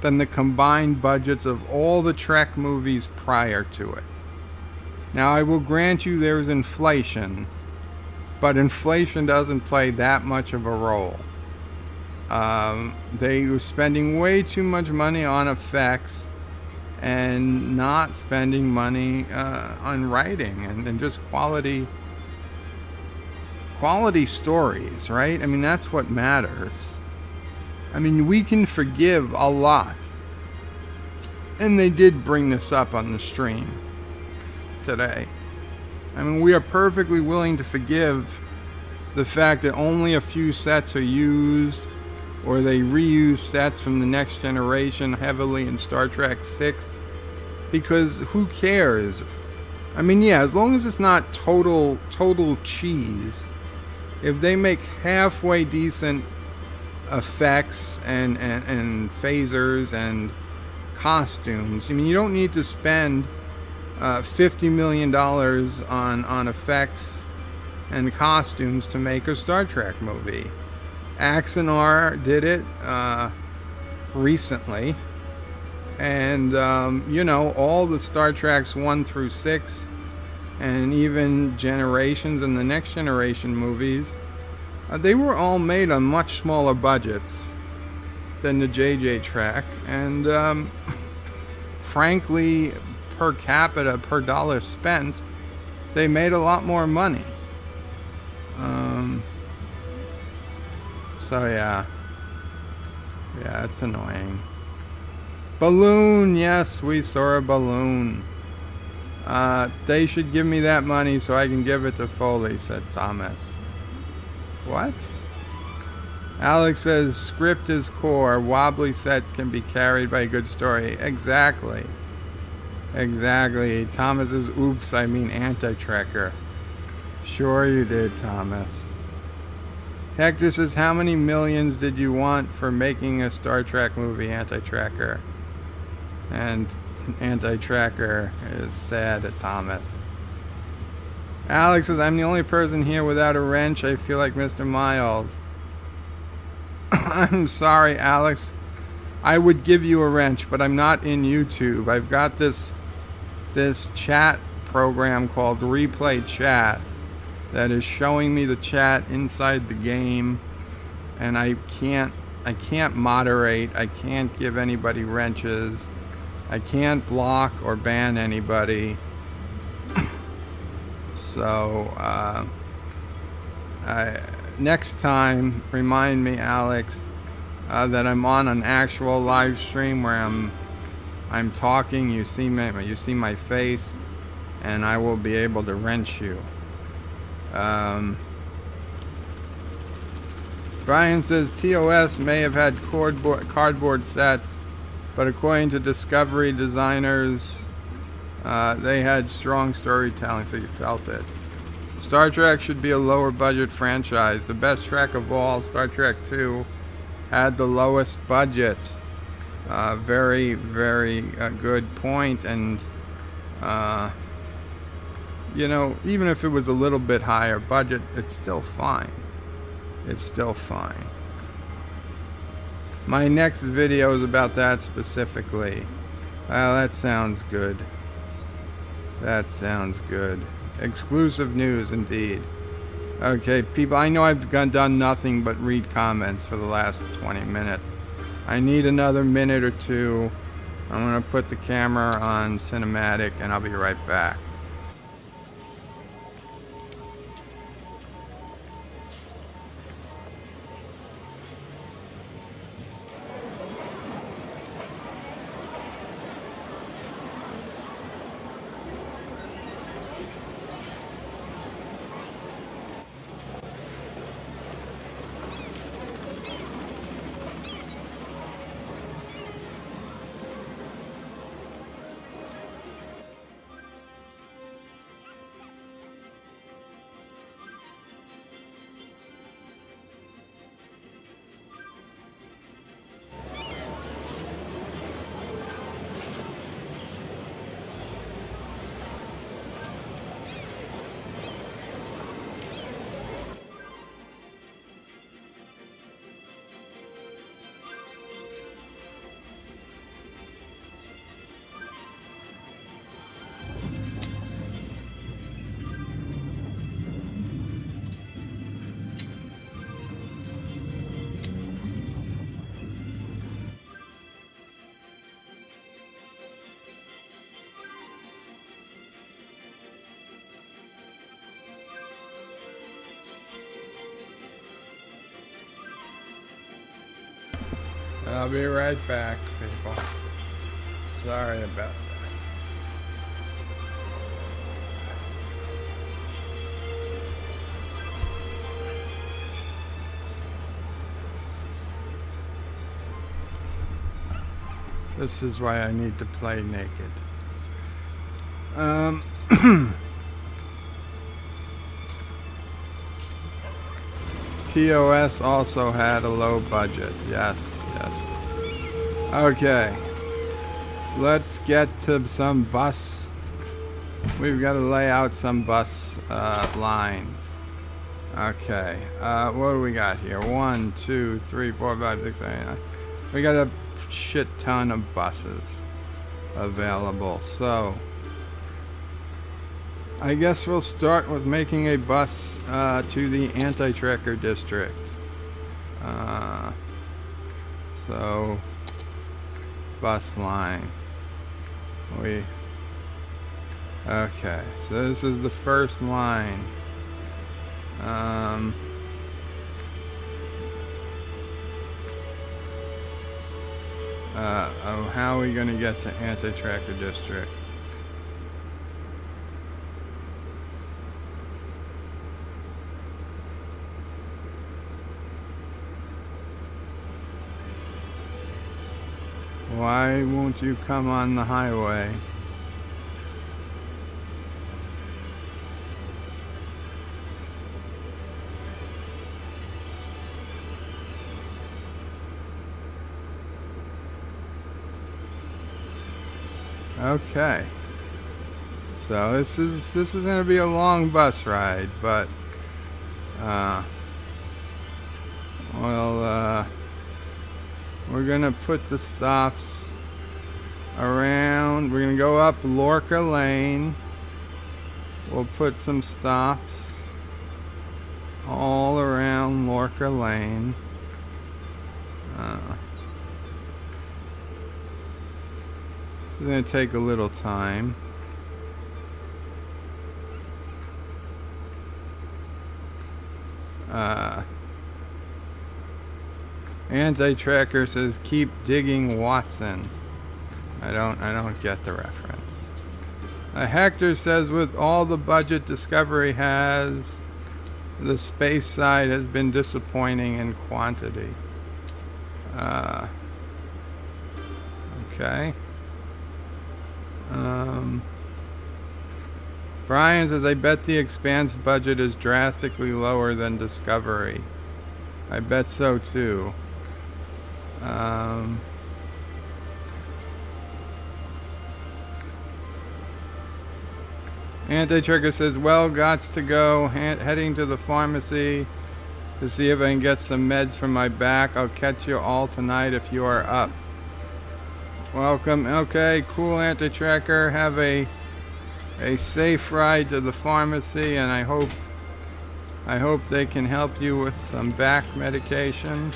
than the combined budgets of all the Trek movies prior to it. Now, I will grant you there is inflation, but inflation doesn't play that much of a role. They were spending way too much money on effects and not spending money on writing and just quality stories, right? I mean, that's what matters. I mean, we can forgive a lot. And they did bring this up on the stream today. I mean, we are perfectly willing to forgive the fact that only a few sets are used, or they reuse sets from the Next Generation heavily in Star Trek 6, because who cares? I mean, yeah, as long as it's not total cheese. If they make halfway decent effects and phasers and costumes, I mean, you don't need to spend $50 million on effects and costumes to make a Star Trek movie. Axanar did it recently. And, you know, all the Star Treks 1 through 6 and even Generations and the Next Generation movies, they were all made on much smaller budgets than the JJ Trek. And, frankly, per capita, per dollar spent, they made a lot more money. So yeah, it's annoying. Balloon, yes, we saw a balloon. They should give me that money so I can give it to Foley, said Thomas. What? Alex says script is core. Wobbly sets can be carried by a good story. Exactly. Thomas is oops, I mean anti-trekker. Sure you did, Thomas. Hector says, how many millions did you want for making a Star Trek movie, anti-trekker? And anti-trekker is sad at Thomas. Alex says, I'm the only person here without a wrench. I feel like Mr. Miles. I'm sorry, Alex. I would give you a wrench, but I'm not in YouTube. I've got this chat program called Replay Chat that is showing me the chat inside the game, and I can't moderate. I can't give anybody wrenches. I can't block or ban anybody. So next time, remind me, Alex, that I'm on an actual live stream where I'm talking. You see my face, and I will be able to wrench you. Brian says TOS may have had cardboard sets, but according to Discovery designers, they had strong storytelling, so you felt it. Star Trek should be a lower budget franchise. The best Trek of all, Star Trek 2, had the lowest budget. Very, very good point. And you know, even if it was a little bit higher budget, it's still fine. My next video is about that specifically. Well, that sounds good. Exclusive news indeed. Okay, people, I know I've done nothing but read comments for the last 20 minutes. I need another minute or two. I'm going to put the camera on cinematic and I'll be right back. I'll be right back, people. Sorry about that. This is why I need to play naked. TOS also had a low budget. Yes. Okay. Let's get to some bus we've got to lay out some bus lines. Okay, what do we got here? 1, 2, 3, 4, 5, 6, 7, 8, 9. We got a shit ton of buses available. So I guess we'll start with making a bus to the anti-tracker district. So bus line. Okay, so this is the first line. How are we going to get to anti-tracker district? Why won't you come on the highway? Okay. So this is going to be a long bus ride, but we're going to put the stops around. We're going to go up Lorca Lane. We'll put some stops all around Lorca Lane. It's going to take a little time. Anti-tracker says keep digging Watson. I don't get the reference. Hector says with all the budget Discovery has, the space side has been disappointing in quantity. Okay. Brian says, I bet the Expanse budget is drastically lower than Discovery. I bet so too. Anti-Trigger says, well, gots to go. Heading to the pharmacy to see if I can get some meds for my back. I'll catch you all tonight if you are up. Welcome. Okay, cool, Anti-Tracker. Have a safe ride to the pharmacy, and I hope they can help you with some back medication.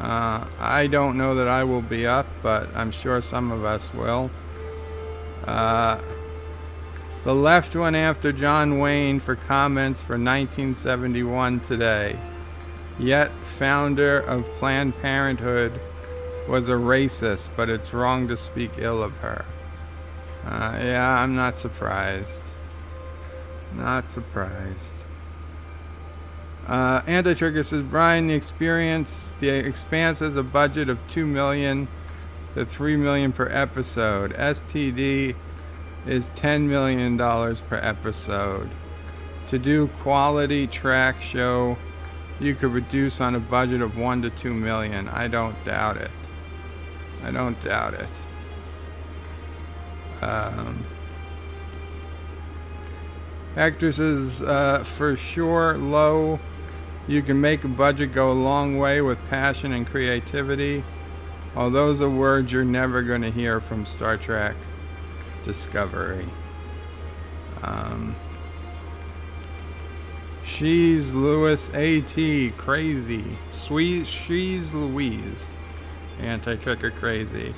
I don't know that I will be up, but I'm sure some of us will. The left went after John Wayne for comments for 1971 today. Yet, founder of Planned Parenthood was a racist, but it's wrong to speak ill of her. Yeah, I'm not surprised. Not surprised. Anti-Trigger says, Brian, the Expanse has a budget of $2 million to $3 million per episode. STD is $10 million per episode. To do quality track show, you could reduce on a budget of $1 to $2 million. I don't doubt it. I don't doubt it. Hector says, for sure, low. You can make a budget go a long way with passion and creativity. All those are words you're never going to hear from Star Trek Discovery. She's Louis AT crazy. She's Louise. Anti-Tracker crazy.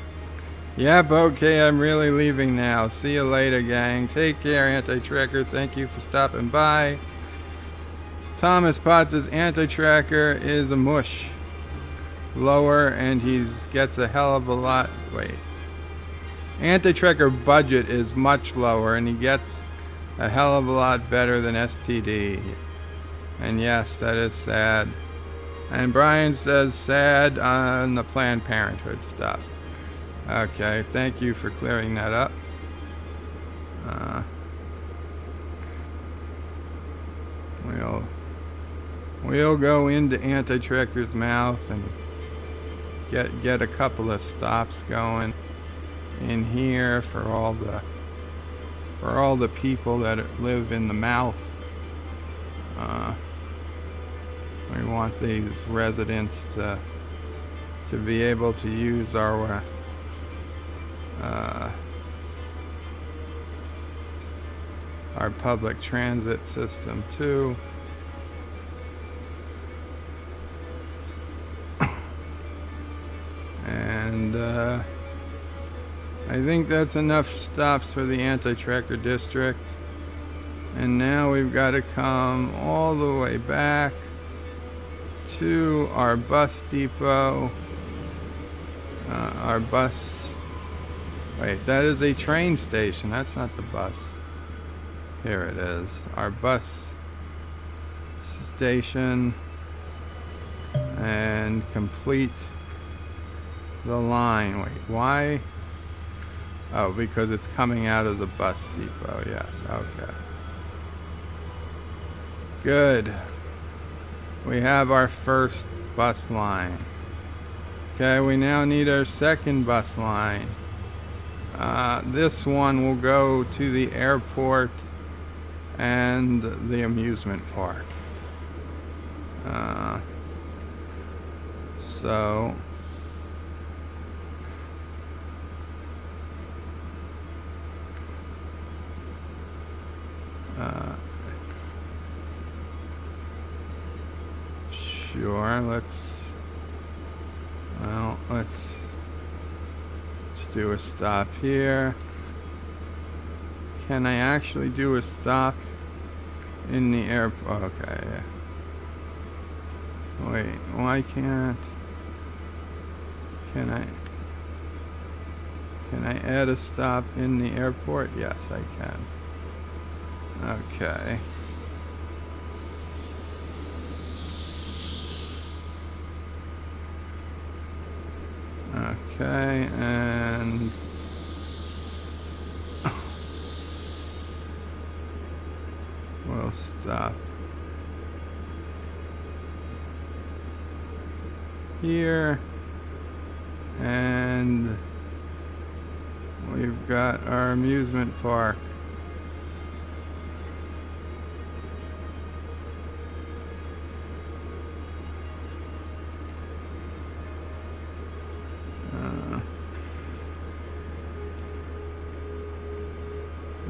Yep, okay, I'm really leaving now. See you later, gang. Take care, Anti-Tracker. Thank you for stopping by. Thomas Potts says Anti-Tracker is a mush. Lower, and he gets a hell of a lot. Wait. Anti-Tracker budget is much lower, and he gets a hell of a lot better than STD. And yes, that is sad. And Brian says sad on the Planned Parenthood stuff. Okay, thank you for clearing that up. We'll go into Anti-Tracker's mouth and get a couple of stops going in here for all for all the people that live in the mouth. We want these residents to be able to use our public transit system too. And I think that's enough stops for the anti-tracker district. And now we've got to come all the way back to our bus depot. Our bus... Wait, that is a train station. That's not the bus. Here it is. Our bus station. And complete the line. Wait, why? Oh, because it's coming out of the bus depot. Yes, okay. Good. We have our first bus line. Okay, we now need our second bus line. This one will go to the airport and the amusement park. So... sure, let's do a stop here. Can I actually do a stop in the airport? Okay, yeah. Wait, why can't... Can I add a stop in the airport? Yes, I can. Okay. Okay, and we'll stop here, and we've got our amusement park.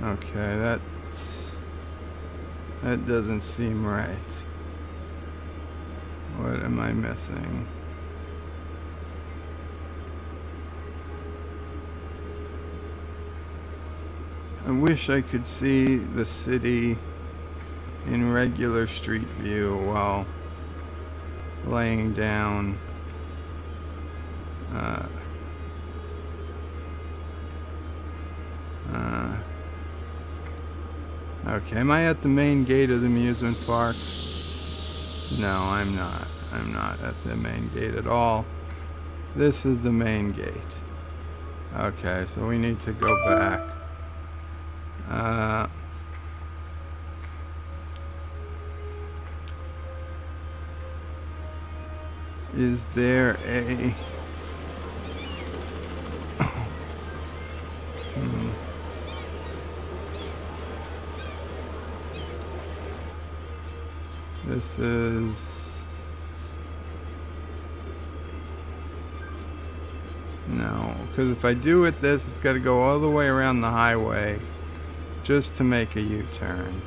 Okay, that doesn't seem right. What am I missing? I wish I could see the city in regular street view while laying down okay, am I at the main gate of the amusement park? No, I'm not. I'm not at the main gate at all. This is the main gate. Okay, so we need to go back. Is there a... This is... No, because if I do it this, it's got to go all the way around the highway just to make a U-turn.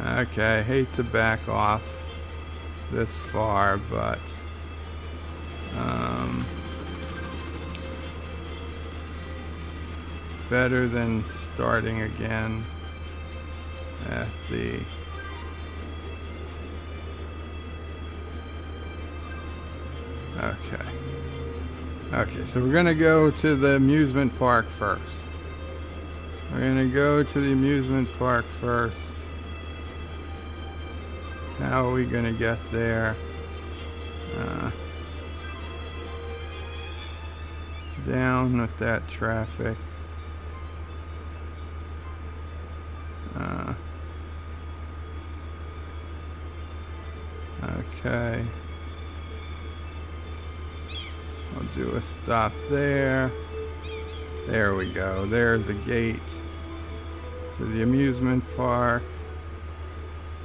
Okay, I hate to back off this far, but it's better than starting again at the... Okay, so we're gonna go to the amusement park first. We're gonna go to the amusement park first. How are we gonna get there? Down with that traffic. Okay. We'll do a stop there. There we go. There's a gate to the amusement park.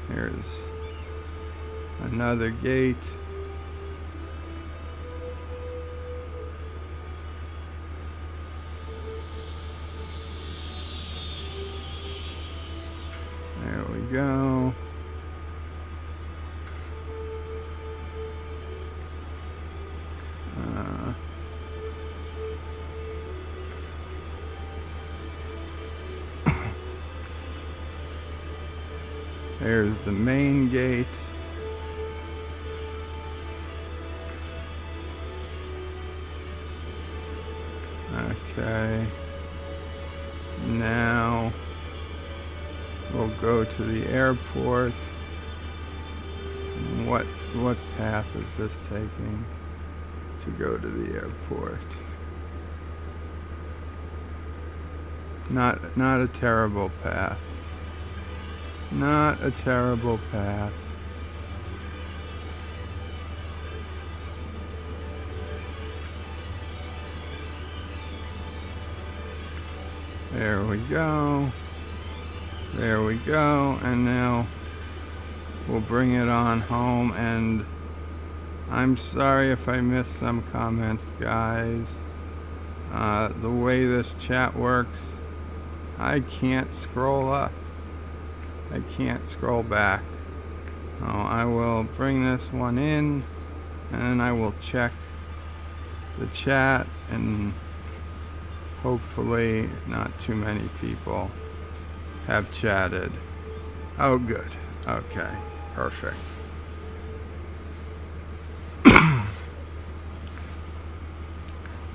Here's another gate. There we go. There's the main gate. Okay. Now we'll go to the airport. What path is this taking to go to the airport? Not a terrible path. Not a terrible path. There we go. There we go. And now we'll bring it on home. And I'm sorry if I missed some comments, guys. The way this chat works, I can't scroll up. I can't scroll back. Oh, I will bring this one in, and I will check the chat, and hopefully not too many people have chatted. Oh, good. Okay, perfect.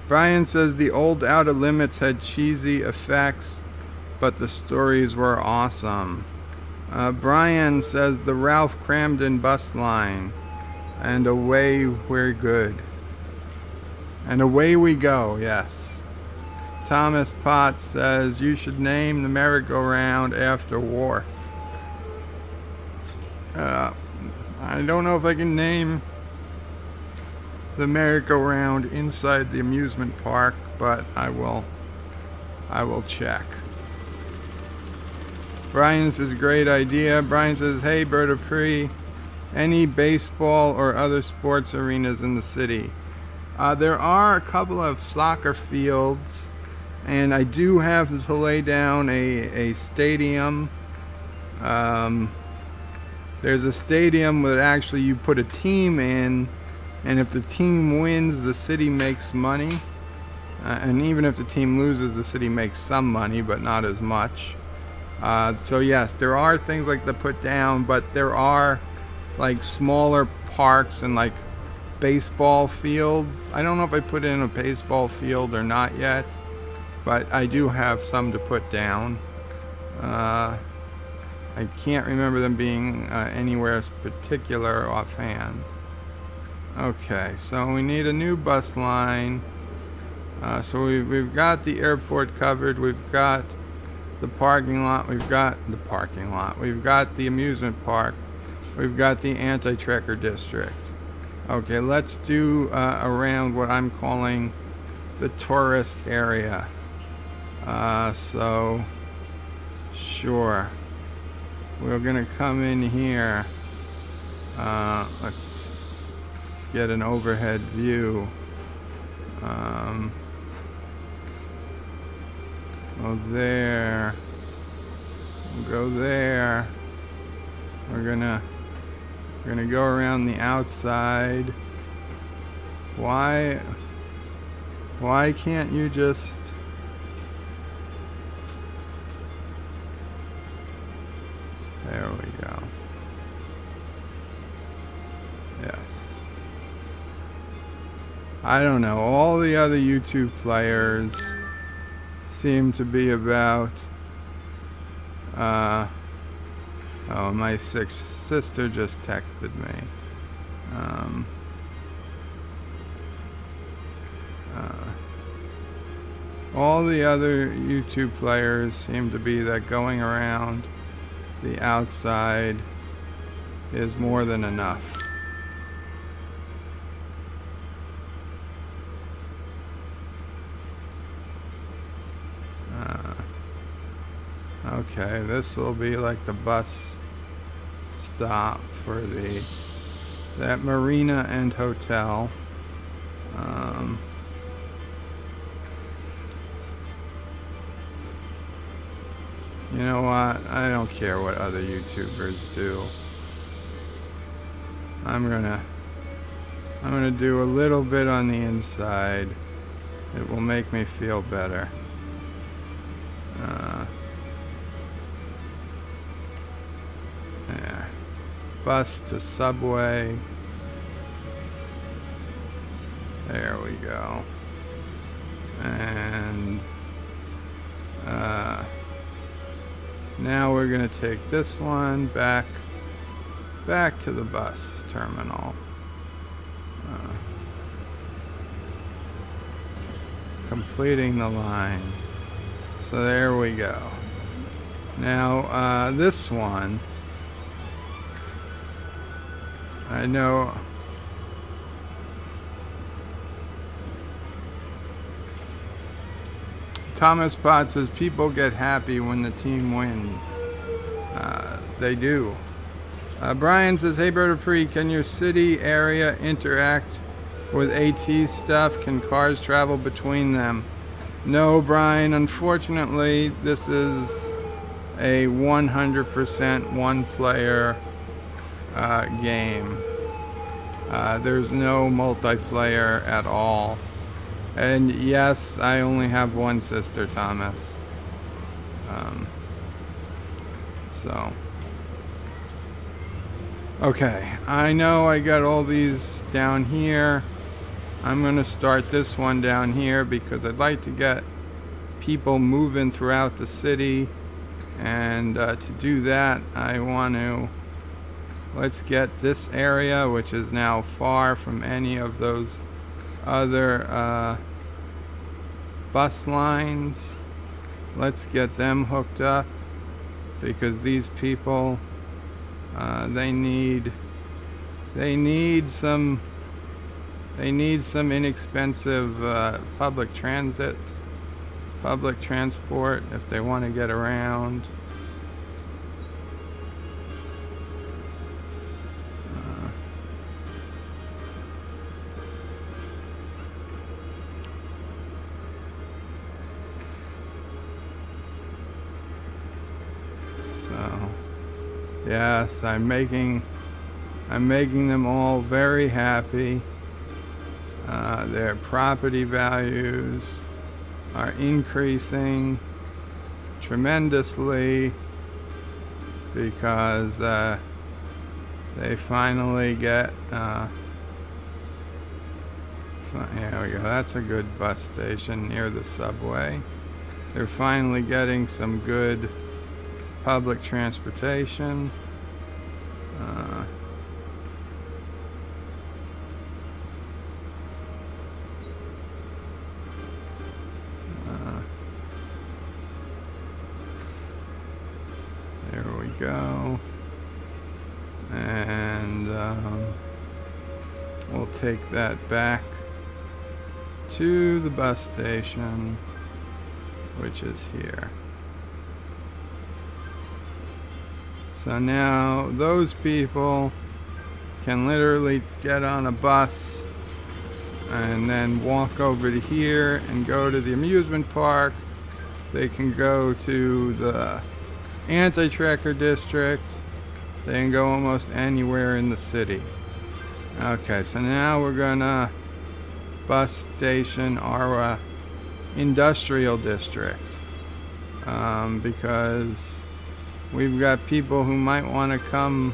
Brian says the old Outer Limits had cheesy effects, but the stories were awesome. Brian says the Ralph Cramden bus line, and away we're good. And away we go, yes. Thomas Potts says you should name the merry-go-round after Worf. I don't know if I can name the merry-go-round inside the amusement park, but I will check. Brian says, great idea. Brian says, hey, Bird of Pree, any baseball or other sports arenas in the city? There are a couple of soccer fields, and I do have to lay down a stadium. There's a stadium where actually you put a team in, and if the team wins, the city makes money. And even if the team loses, the city makes some money, but not as much. So yes, there are things like to put down, but there are like smaller parks and like baseball fields. I don't know if I put in a baseball field or not yet, but I do have some to put down. I can't remember them being anywhere particular offhand. Okay, so we need a new bus line. So we've got the airport covered. We've got the parking lot. We've got the parking lot. We've got the amusement park. We've got the anti-trekker district. Okay, let's do around what I'm calling the tourist area. So sure, we're gonna come in here. Let's get an overhead view. Go there. We'll go there. We're gonna go around the outside. Why can't you just... There we go. Yes. I don't know. All the other YouTube players seem to be about... oh, my sister just texted me. All the other YouTube players seem to be that going around the outside is more than enough. Okay, this will be like the bus stop for that marina and hotel. You know what? I don't care what other YouTubers do. I'm gonna do a little bit on the inside. It will make me feel better. Yeah. Bus to subway. There we go. And now we're gonna take this one back to the bus terminal. Completing the line. So there we go. Now this one, I know Thomas Potts says people get happy when the team wins. They do. Brian says, hey Bird can your city area interact with AT stuff? Can cars travel between them? No, Brian, unfortunately this is a 100% one player game. There's no multiplayer at all. And yes, I only have one sister, Thomas. So okay, I know I got all these down here. I'm gonna start this one down here because I'd like to get people moving throughout the city, and to do that I want to, let's get this area, which is now far from any of those other bus lines. Let's get them hooked up because these people they need some inexpensive public transport if they want to get around. Yes, I'm making them all very happy. Their property values are increasing tremendously because they finally get here we go. That's a good bus station near the subway. They're finally getting some good public transportation. There we go. And we'll take that back to the bus station, which is here. So now those people can literally get on a bus and then walk over to here and go to the amusement park. They can go to the anti-tracker district. They can go almost anywhere in the city. Okay, so now we're gonna bus station our industrial district because we've got people who might want to come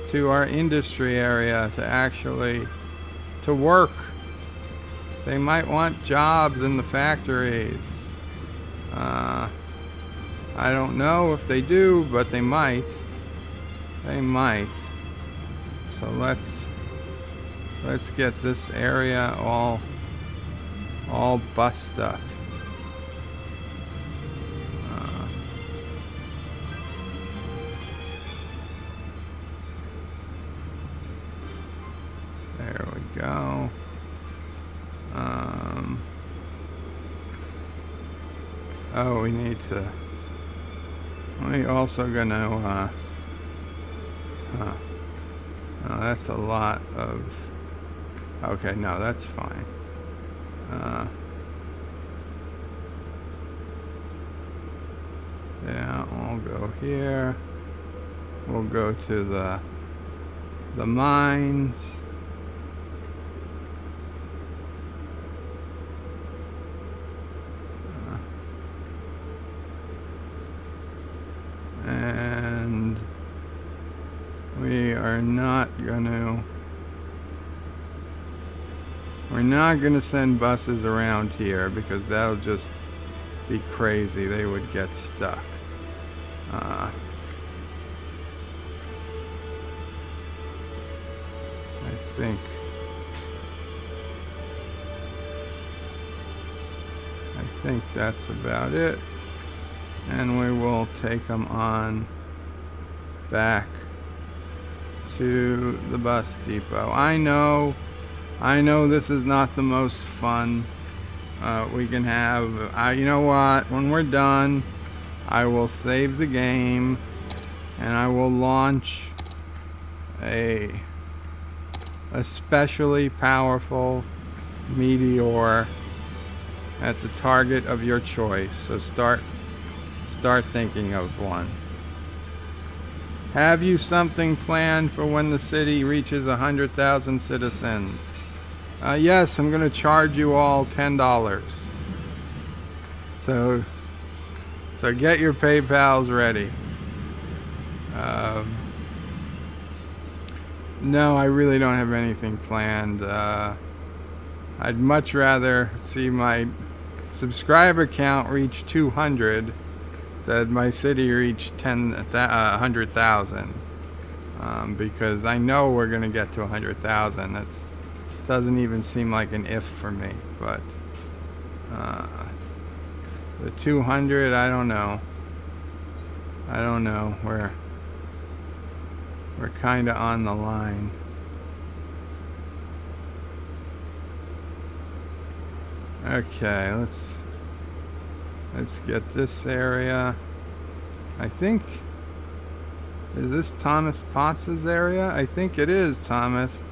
to our industry area to work. They might want jobs in the factories. I don't know if they do, but they might. They might. So let's get this area all bussed up. There we go. Oh, we need to We also gonna, huh. Oh, that's a lot of, okay, no, that's fine. Yeah, we'll go here. We'll go to the mines. And we are not gonna send buses around here because that'll just be crazy. They would get stuck. I think that's about it. And we will take them on back to the bus depot. I know this is not the most fun we can have. You know what? When we're done, I will save the game and I will launch a especially powerful meteor at the target of your choice. So start thinking of one. Have you something planned for when the city reaches 100,000 citizens? Yes, I'm going to charge you all $10. So get your PayPals ready. No, I really don't have anything planned. I'd much rather see my subscriber count reach 200 than my city reach 100,000. Because I know we're going to get to 100,000. That doesn't even seem like an if for me. But the 200, I don't know. We're kind of on the line. Okay, let's get this area. I think, is this Thomas Potts's area? I think it is, Thomas.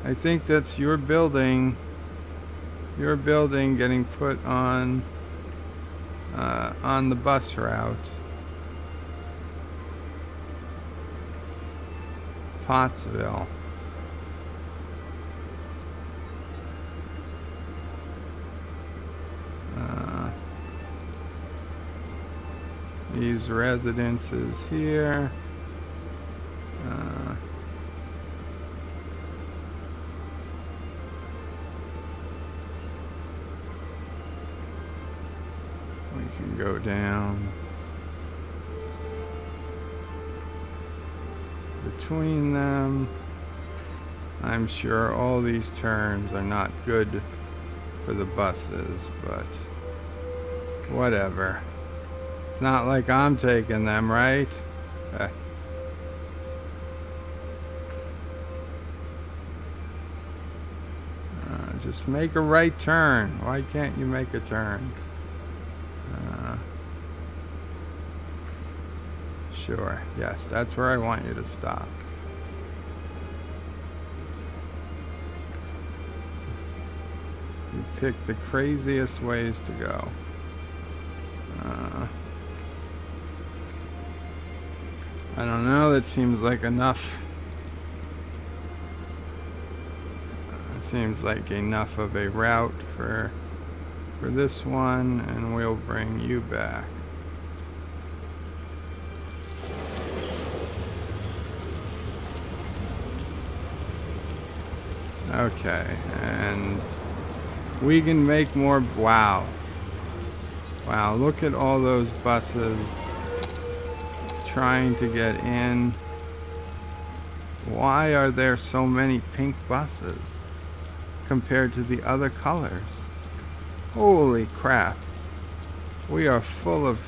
I think that's your building. Your building getting put on the bus route. Pottsville. These residences here. We can go down between them. I'm sure all these turns are not good for the buses, but whatever. It's not like I'm taking them, right? Just make a right turn. Why can't you make a turn? Sure. Yes, that's where I want you to stop. You pick the craziest ways to go. I don't know, that seems like enough. It seems like enough of a route for this one, and we'll bring you back. Okay, and we can make more. Wow, look at all those buses trying to get in. Why are there so many pink buses compared to the other colors? Holy crap. We are full of...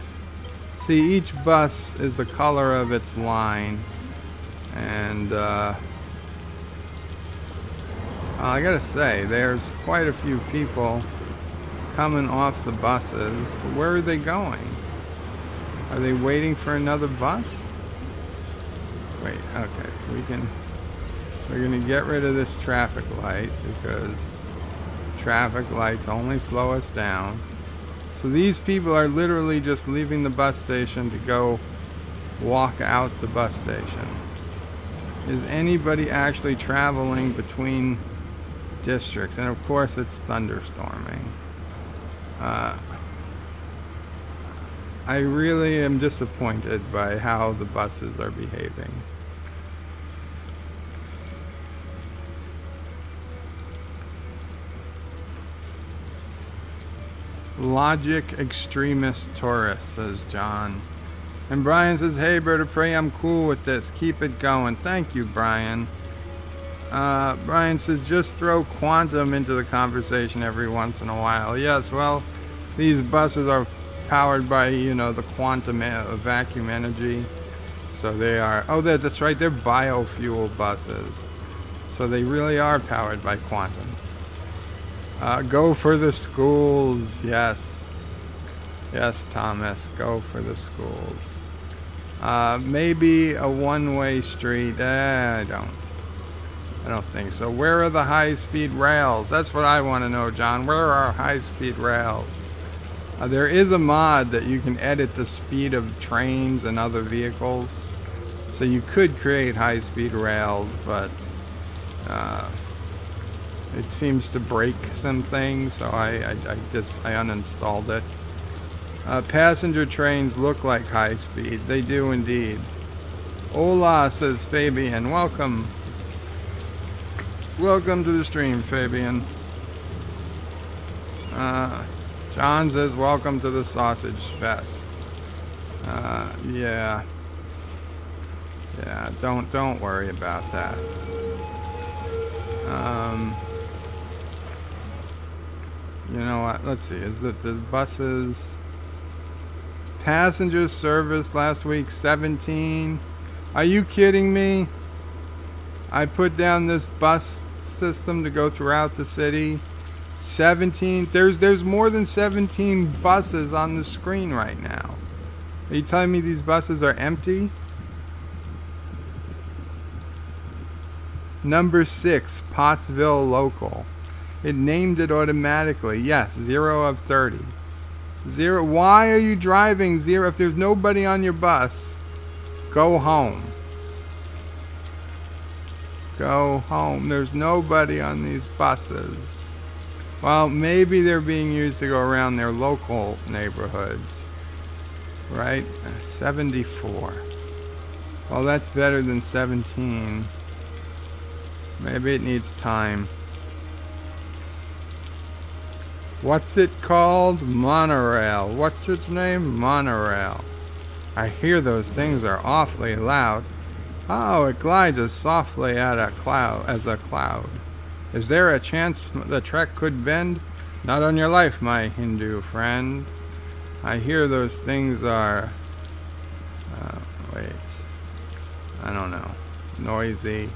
See, each bus is the color of its line. And I gotta say, there's quite a few people coming off the buses. But where are they going? Are they waiting for another bus? Wait, okay. We're gonna get rid of this traffic light because traffic lights only slow us down. So these people are literally just leaving the bus station to go walk out the bus station. Is anybody actually traveling between districts? And of course it's thunderstorming. I really am disappointed by how the buses are behaving. Logic extremist tourist, says John. And Brian says, hey, Bird of Prey, I'm cool with this. Keep it going. Thank you, Brian. Brian says, just throw quantum into the conversation every once in a while. Yes, well, these buses are powered by, you know, the quantum vacuum energy. So they are, oh, that's right, they're biofuel buses. So they really are powered by quantum. Go for the schools, yes. Yes, Thomas, go for the schools. Maybe a one-way street. I don't think so. Where are the high-speed rails? That's what I want to know, John. Where are high-speed rails? There is a mod that you can edit the speed of trains and other vehicles. So you could create high-speed rails, but it seems to break some things, so I uninstalled it. Passenger trains look like high speed. They do indeed. Hola, says Fabian. Welcome. Welcome to the stream, Fabian. John says, welcome to the Sausage Fest. Yeah. Yeah, don't worry about that. You know what? Let's see. Is that the buses... Passenger service last week, 17. Are you kidding me? I put down this bus system to go throughout the city. 17. There's more than 17 buses on the screen right now. Are you telling me these buses are empty? Number 6, Pottsville Local. It named it automatically. Yes, 0 of 30. 0. Why are you driving 0? If there's nobody on your bus, go home. Go home. There's nobody on these buses. Well, maybe they're being used to go around their local neighborhoods. Right? 74. Well, that's better than 17. Maybe it needs time. What's it called? Monorail. What's its name? Monorail. I hear those things are awfully loud. Oh, it glides as softly as a cloud. Is there a chance the track could bend? Not on your life, my Hindu friend. I hear those things are... wait. I don't know. Noisy.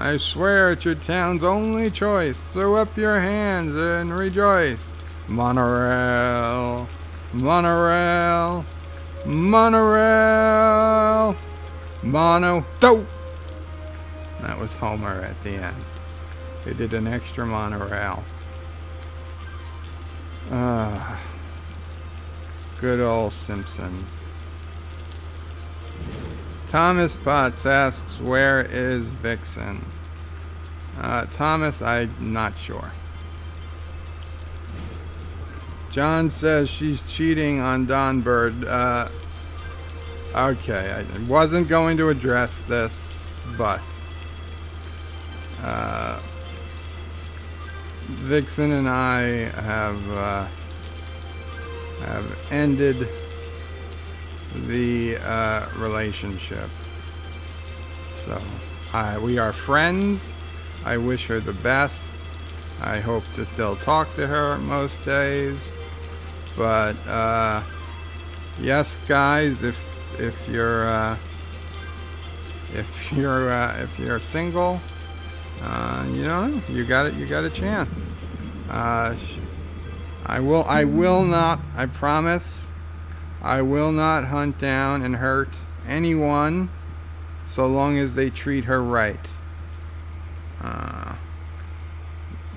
I swear it's your town's only choice. Throw up your hands and rejoice. Monorail. Monorail. Monorail. Mono-do. That was Homer at the end. They did an extra monorail. Good old Simpsons. Thomas Potts asks, where is Vixen? Thomas, I'm not sure. John says she's cheating on Don Bird. Okay, I wasn't going to address this, but Vixen and I have ended the relationship. So we are friends. I wish her the best. I hope to still talk to her most days. But yes, guys, if you're single, you know, you got a chance. I will not, I promise, I will not hunt down and hurt anyone so long as they treat her right.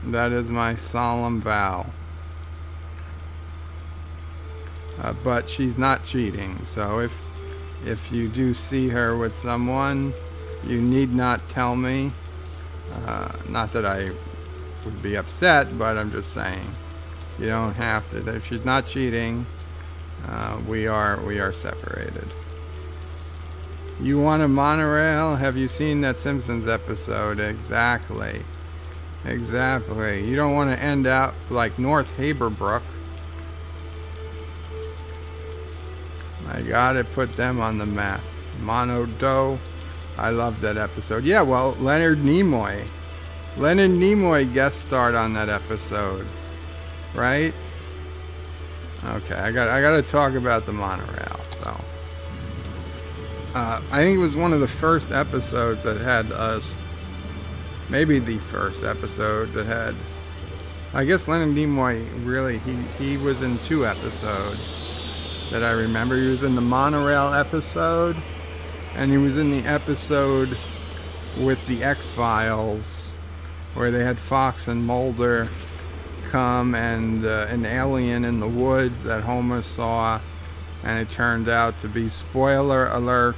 That is my solemn vow. But she's not cheating, so if you do see her with someone, you need not tell me. Not that I would be upset, but I'm just saying, you don't have to. If she's not cheating, we are separated. You want a monorail? Have you seen that Simpsons episode? Exactly. Exactly. You don't want to end up like North Haverbrook. I gotta put them on the map. Mono Dough. I love that episode. Yeah, well, Leonard Nimoy guest starred on that episode, right? Okay, I gotta talk about the monorail. So, I think it was one of the first episodes that had us. Maybe the first episode that had. I guess Leonard Nimoy really he was in 2 episodes that I remember. He was in the monorail episode, and he was in the episode with the X-Files where they had Fox and Mulder come and an alien in the woods that Homer saw, and it turned out to be, spoiler alert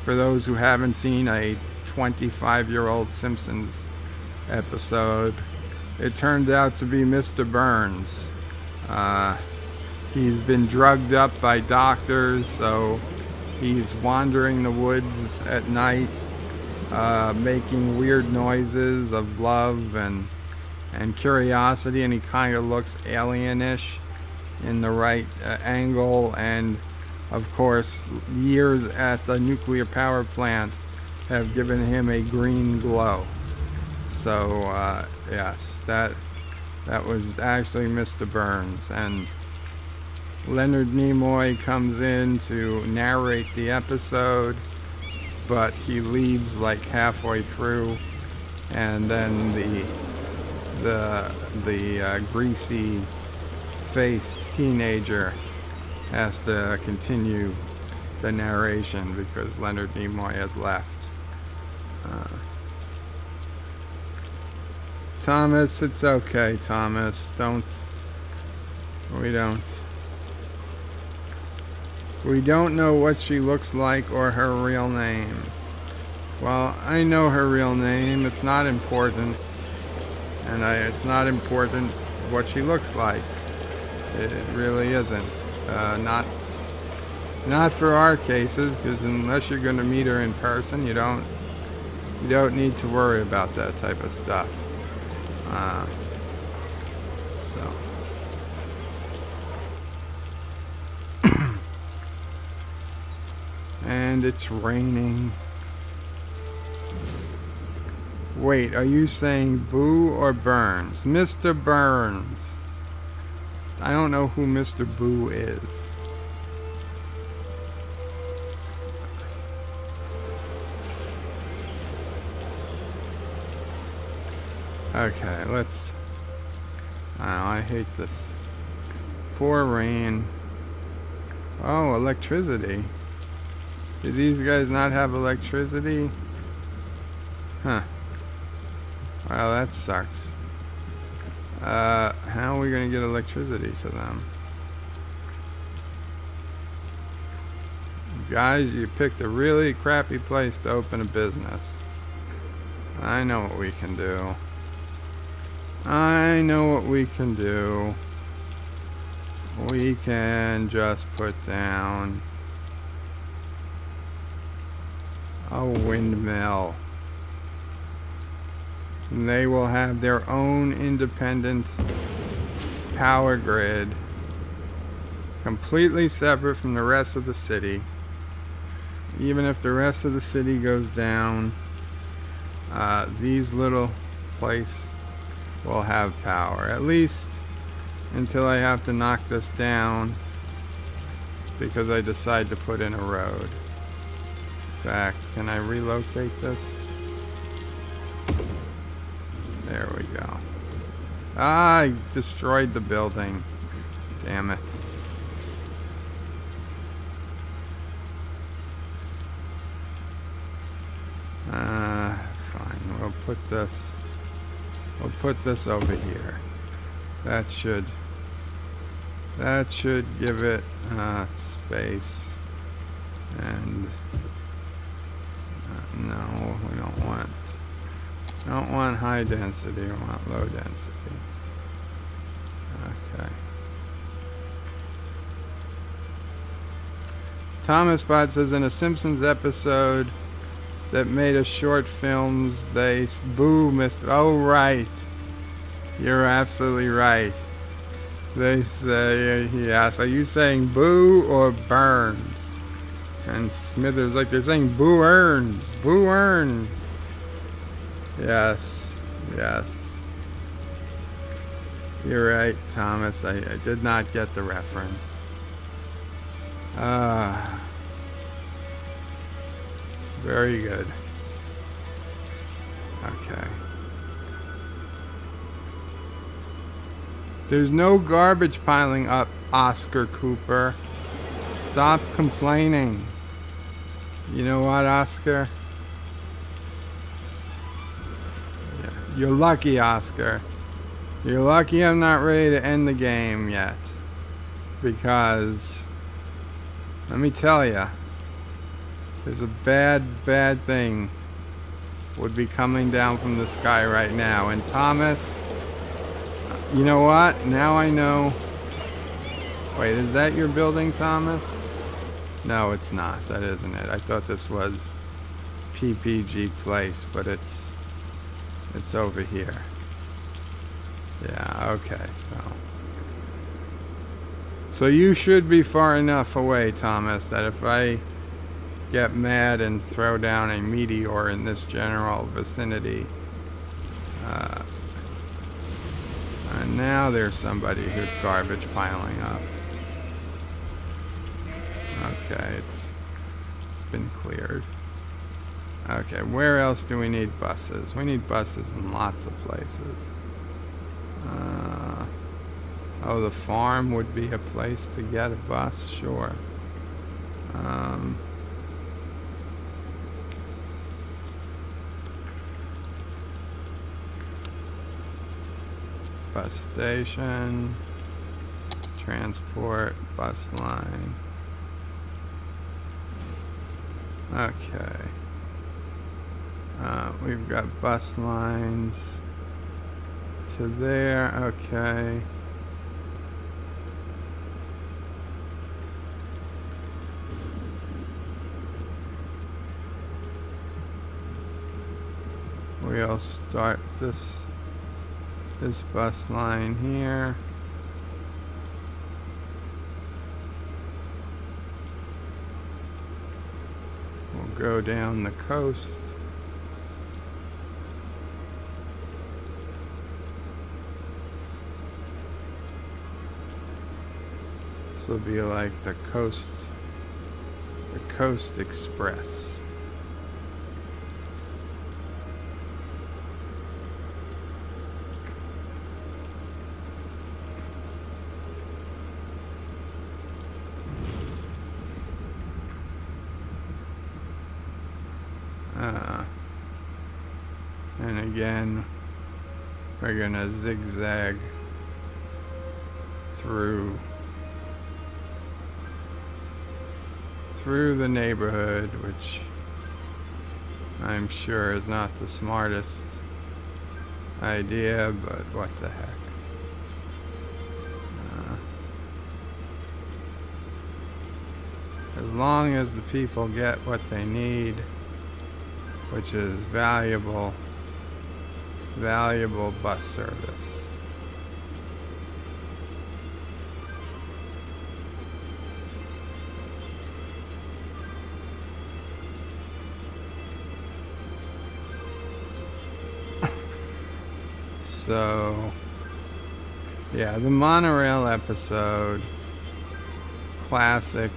for those who haven't seen a 25-year-old Simpsons episode, it turned out to be Mr. Burns. He's been drugged up by doctors, so he's wandering the woods at night, making weird noises of love and curiosity, and he kind of looks alienish in the right angle, and of course years at the nuclear power plant have given him a green glow. So yes, that was actually Mr. Burns, and Leonard Nimoy comes in to narrate the episode, but he leaves like halfway through, and then the greasy faced teenager has to continue the narration because Leonard Nimoy has left. Thomas, it's okay, Thomas. We don't know what she looks like or her real name. Well, I know her real name. It's not important. And it's not important what she looks like. It really isn't. Not for our cases, because unless you're going to meet her in person, you don't need to worry about that type of stuff. So. And it's raining. Wait, are you saying Boo or Burns? Mr. Burns. I don't know who Mr. Boo is. Okay, let's... Oh, I hate this. Poor rain. Oh, electricity. Do these guys not have electricity? Huh. Well, that sucks. How are we going to get electricity to them? Guys, you picked a really crappy place to open a business. I know what we can do. We can just put down a windmill. And they will have their own independent power grid, completely separate from the rest of the city. Even if the rest of the city goes down, these little places will have power, at least until I have to knock this down because I decide to put in a road. In fact, can I relocate this? There we go. Ah, I destroyed the building. Damn it. Fine. We'll put this over here. That should give it space. And no, we don't want high density. We want low density. Okay. Thomas Bot says in a Simpsons episode that made us short films, they boo Mr. Oh, right. You're absolutely right. They say, he asks, are you saying boo or burns? And Smithers like, they're saying boo earns. Boo earns. Yes. Yes. You're right, Thomas. I did not get the reference. Very good. Okay. There's no garbage piling up, Oscar Cooper. Stop complaining. You know what, Oscar? Yeah. You're lucky, Oscar. You're lucky I'm not ready to end the game yet. Because, let me tell you, there's a bad thing would be coming down from the sky right now. And Thomas, you know what? Now I know. Wait, is that your building, Thomas? No, it's not. That isn't it. I thought this was PPG Place, but it's over here. Yeah, okay, so you should be far enough away, Thomas, that if I get mad and throw down a meteor in this general vicinity, and now there's somebody who's garbage piling up. Okay, it's been cleared. Okay, where else do we need buses? We need buses in lots of places. Oh, the farm would be a place to get a bus, sure. Bus station, transport, bus line. Okay. We've got bus lines to there, okay. We'll start this bus line here. We'll go down the coast. This will be like the Coast Express. And again, we're gonna zigzag through the neighborhood, which I'm sure is not the smartest idea, but what the heck. As long as the people get what they need, which is valuable bus service. So, yeah, the monorail episode, classic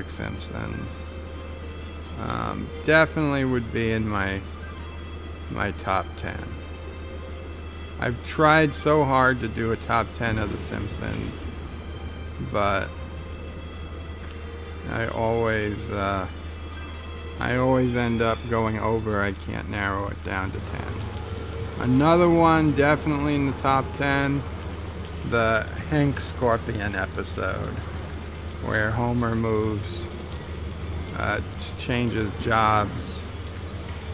Simpsons. Definitely would be in my top 10. I've tried so hard to do a top 10 of The Simpsons, but I always end up going over. I can't narrow it down to 10. Another one definitely in the top 10, the Hank Scorpion episode, where Homer moves, changes jobs,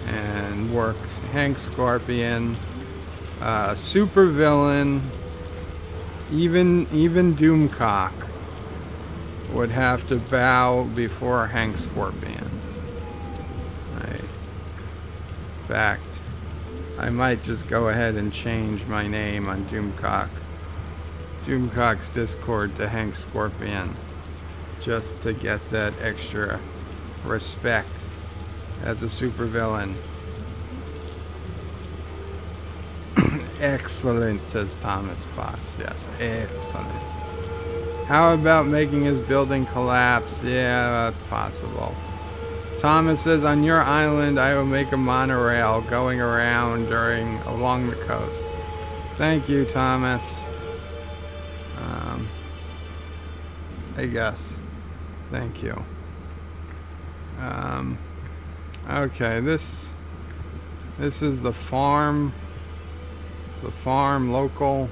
and works. Hank Scorpion, super villain. Even Doomcock would have to bow before Hank Scorpion. In fact, I might just go ahead and change my name on Doomcock's Discord to Hank Scorpion, just to get that extra respect as a supervillain. Excellent, says Thomas Potts. Yes, excellent. How about making his building collapse? Yeah, that's possible. Thomas says, on your island, I will make a monorail going around along the coast. Thank you, Thomas. I guess. Thank you. Okay, this is the farm local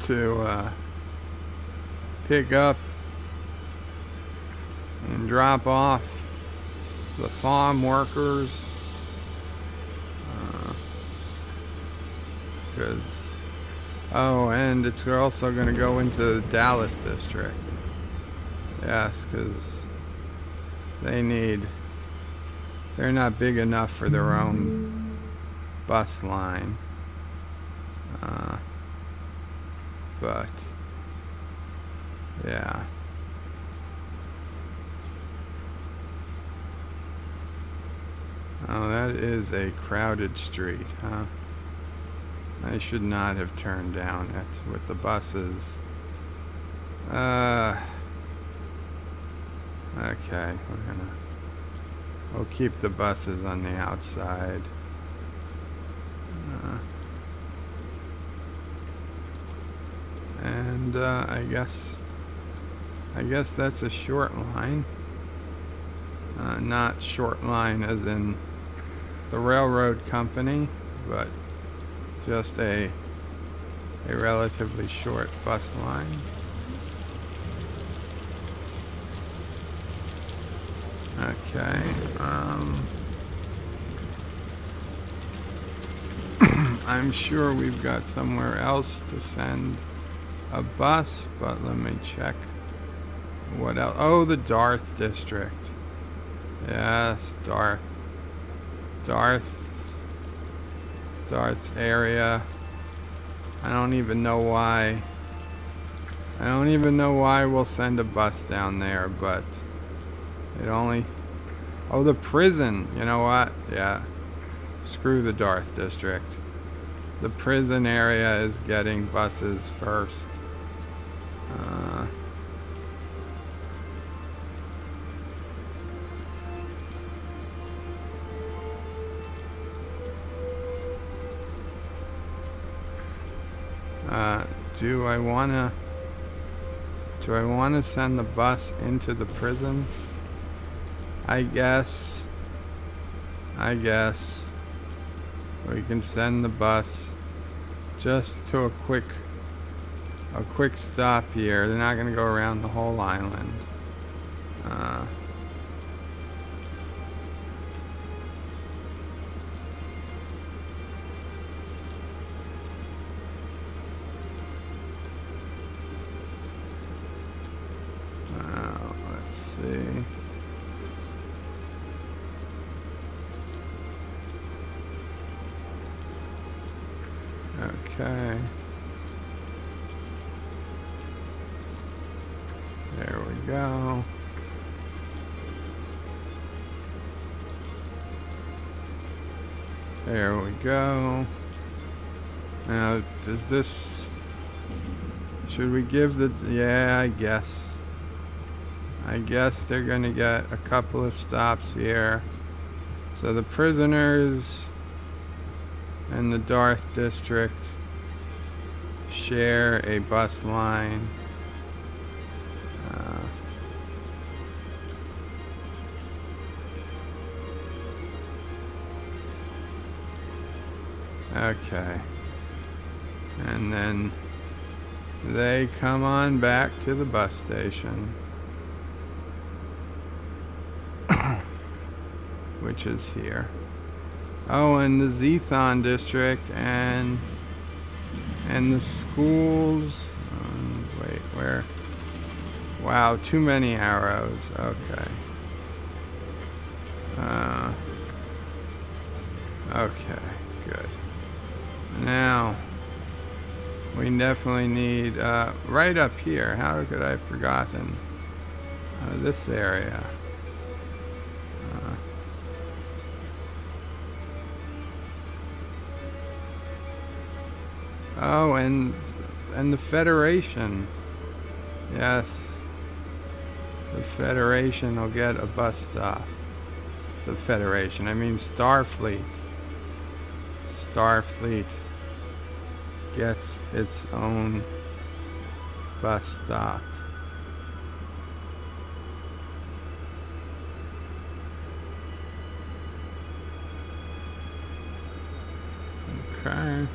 to pick up and drop off the farm workers, and it's also going to go into the Dallas district. Yes, because they're not big enough for their own bus line. But yeah. Oh, that is a crowded street, huh? I should not have turned down it with the buses. Okay, we'll keep the buses on the outside. And I guess that's a short line. Not short line as in the railroad company, but just a relatively short bus line. Okay. I'm sure we've got somewhere else to send a bus, but let me check. What else? Oh, the Darth district. Yes, Darth's area. I don't even know why we'll send a bus down there, but the prison. You know what? Yeah. Screw the Darth district. The prison area is getting buses first. Do I wanna send the bus into the prison? I guess we can send the bus just to a quick stop here. They're not gonna go around the whole island. Let's see. Okay. There we go. There we go. Now, should we give yeah, I guess they're gonna get a couple of stops here. So the prisoners, and the Darth District share a bus line. Okay. And then they come on back to the bus station, which is here. Oh, and the Zethon District and the schools. Wait, where? Wow, too many arrows. Okay. Okay, good. Now, we definitely need, right up here, how could I have forgotten this area? Oh, and the Federation. Yes, the Federation will get a bus stop. The Federation, I mean Starfleet. Starfleet gets its own bus stop. Okay.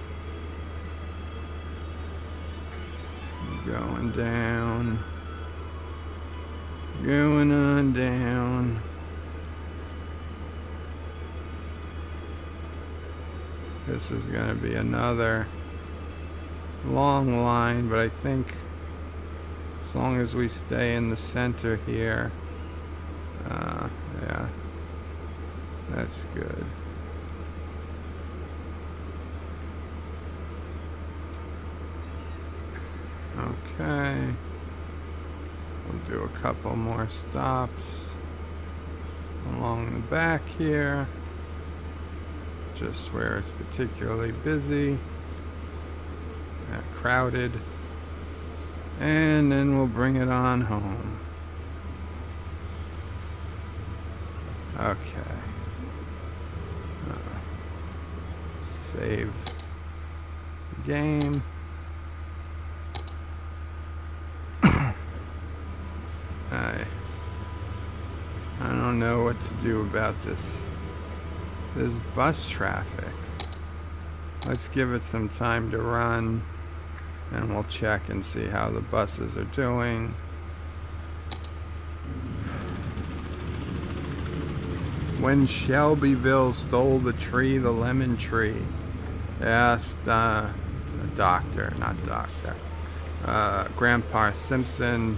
Going down. Going on down. This is going to be another long line, but I think as long as we stay in the center here, yeah, that's good. Okay, we'll do a couple more stops along the back here, just where it's particularly busy, crowded, and then we'll bring it on home. Okay. Save the game. I don't know what to do about this bus traffic. Let's give it some time to run, and we'll check and see how the buses are doing. When Shelbyville stole the tree, the lemon tree. Yes, Grandpa Simpson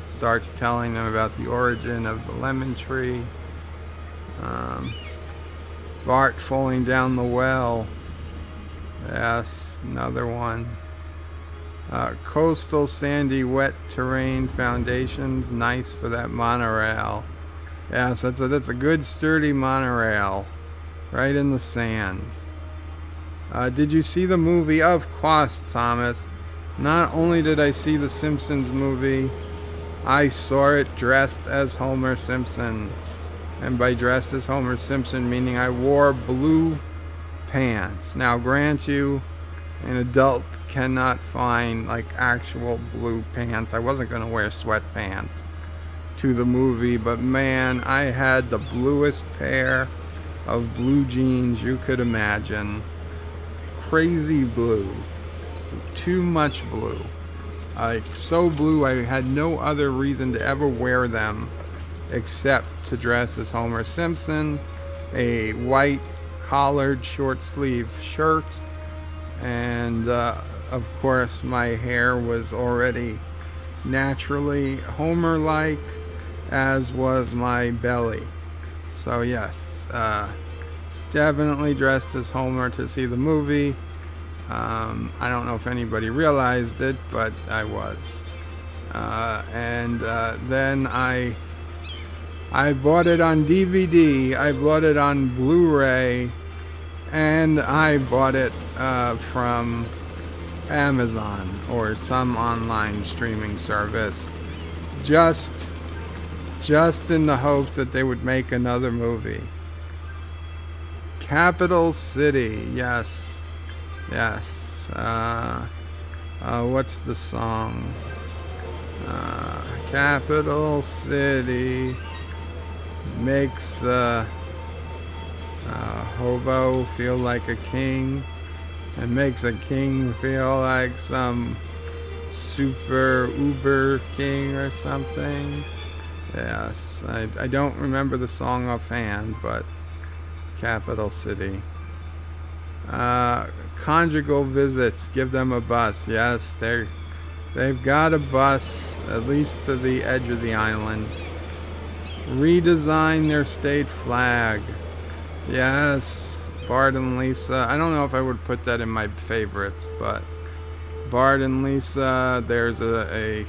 starts telling them about the origin of the lemon tree. Bart falling down the well. Yes, another one. Coastal sandy wet terrain foundations, nice for that monorail. Yes, that's a good sturdy monorail, right in the sand. Did you see the movie? Of course, Thomas. Not only did I see the Simpsons movie, I saw it dressed as Homer Simpson. And by dressed as Homer Simpson, meaning I wore blue pants. Now, grant you, an adult cannot find like actual blue pants. I wasn't going to wear sweatpants to the movie, but man, I had the bluest pair of blue jeans you could imagine. Crazy blue. Too much blue. Like, so blue I had no other reason to ever wear them except to dress as Homer Simpson. A white collared short sleeve shirt, and of course my hair was already naturally Homer-like, as was my belly. So yes, definitely dressed as Homer to see the movie. I don't know if anybody realized it, but I was. And then I bought it on DVD, I bought it on Blu-ray, and I bought it from Amazon or some online streaming service, just in the hopes that they would make another movie. Capital City. Yes. Yes. What's the song? Capital City makes a hobo feel like a king, and makes a king feel like some super uber king or something. Yes, I don't remember the song offhand, but Capital City. Conjugal visits, give them a bus. Yes, they've got a bus, at least to the edge of the island. Redesign their state flag. Yes, Bart and Lisa. I don't know if I would put that in my favorites, but Bart and Lisa, there's a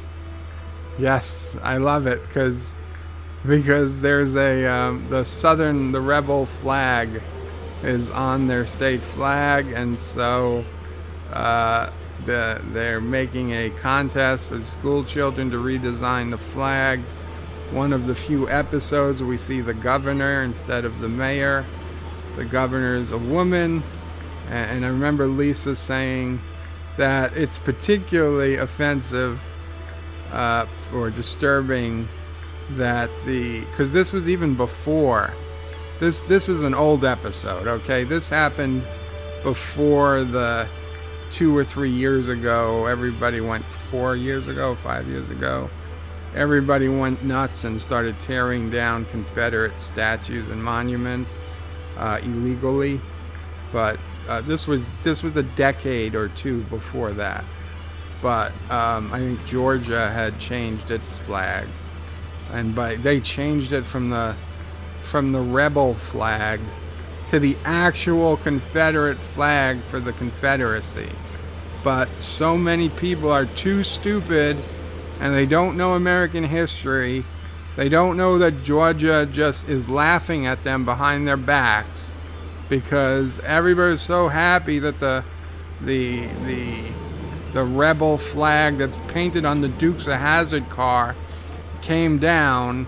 yes, I love it because there's the rebel flag is on their state flag, and so they're making a contest with school children to redesign the flag. One of the few episodes we see the governor instead of the mayor. The governor is a woman, and I remember Lisa saying that it's particularly offensive or disturbing that because this was even before. This is an old episode, okay? This happened before the 2 or 3 years ago. Everybody went 4 years ago, 5 years ago. Everybody went nuts and started tearing down Confederate statues and monuments illegally. But this was a decade or two before that. But I think Georgia had changed its flag, and they changed it from the rebel flag to the actual Confederate flag for the Confederacy. But so many people are too stupid, and they don't know American history. They don't know that Georgia just is laughing at them behind their backs, because everybody's so happy that the rebel flag that's painted on the Dukes of Hazzard car came down.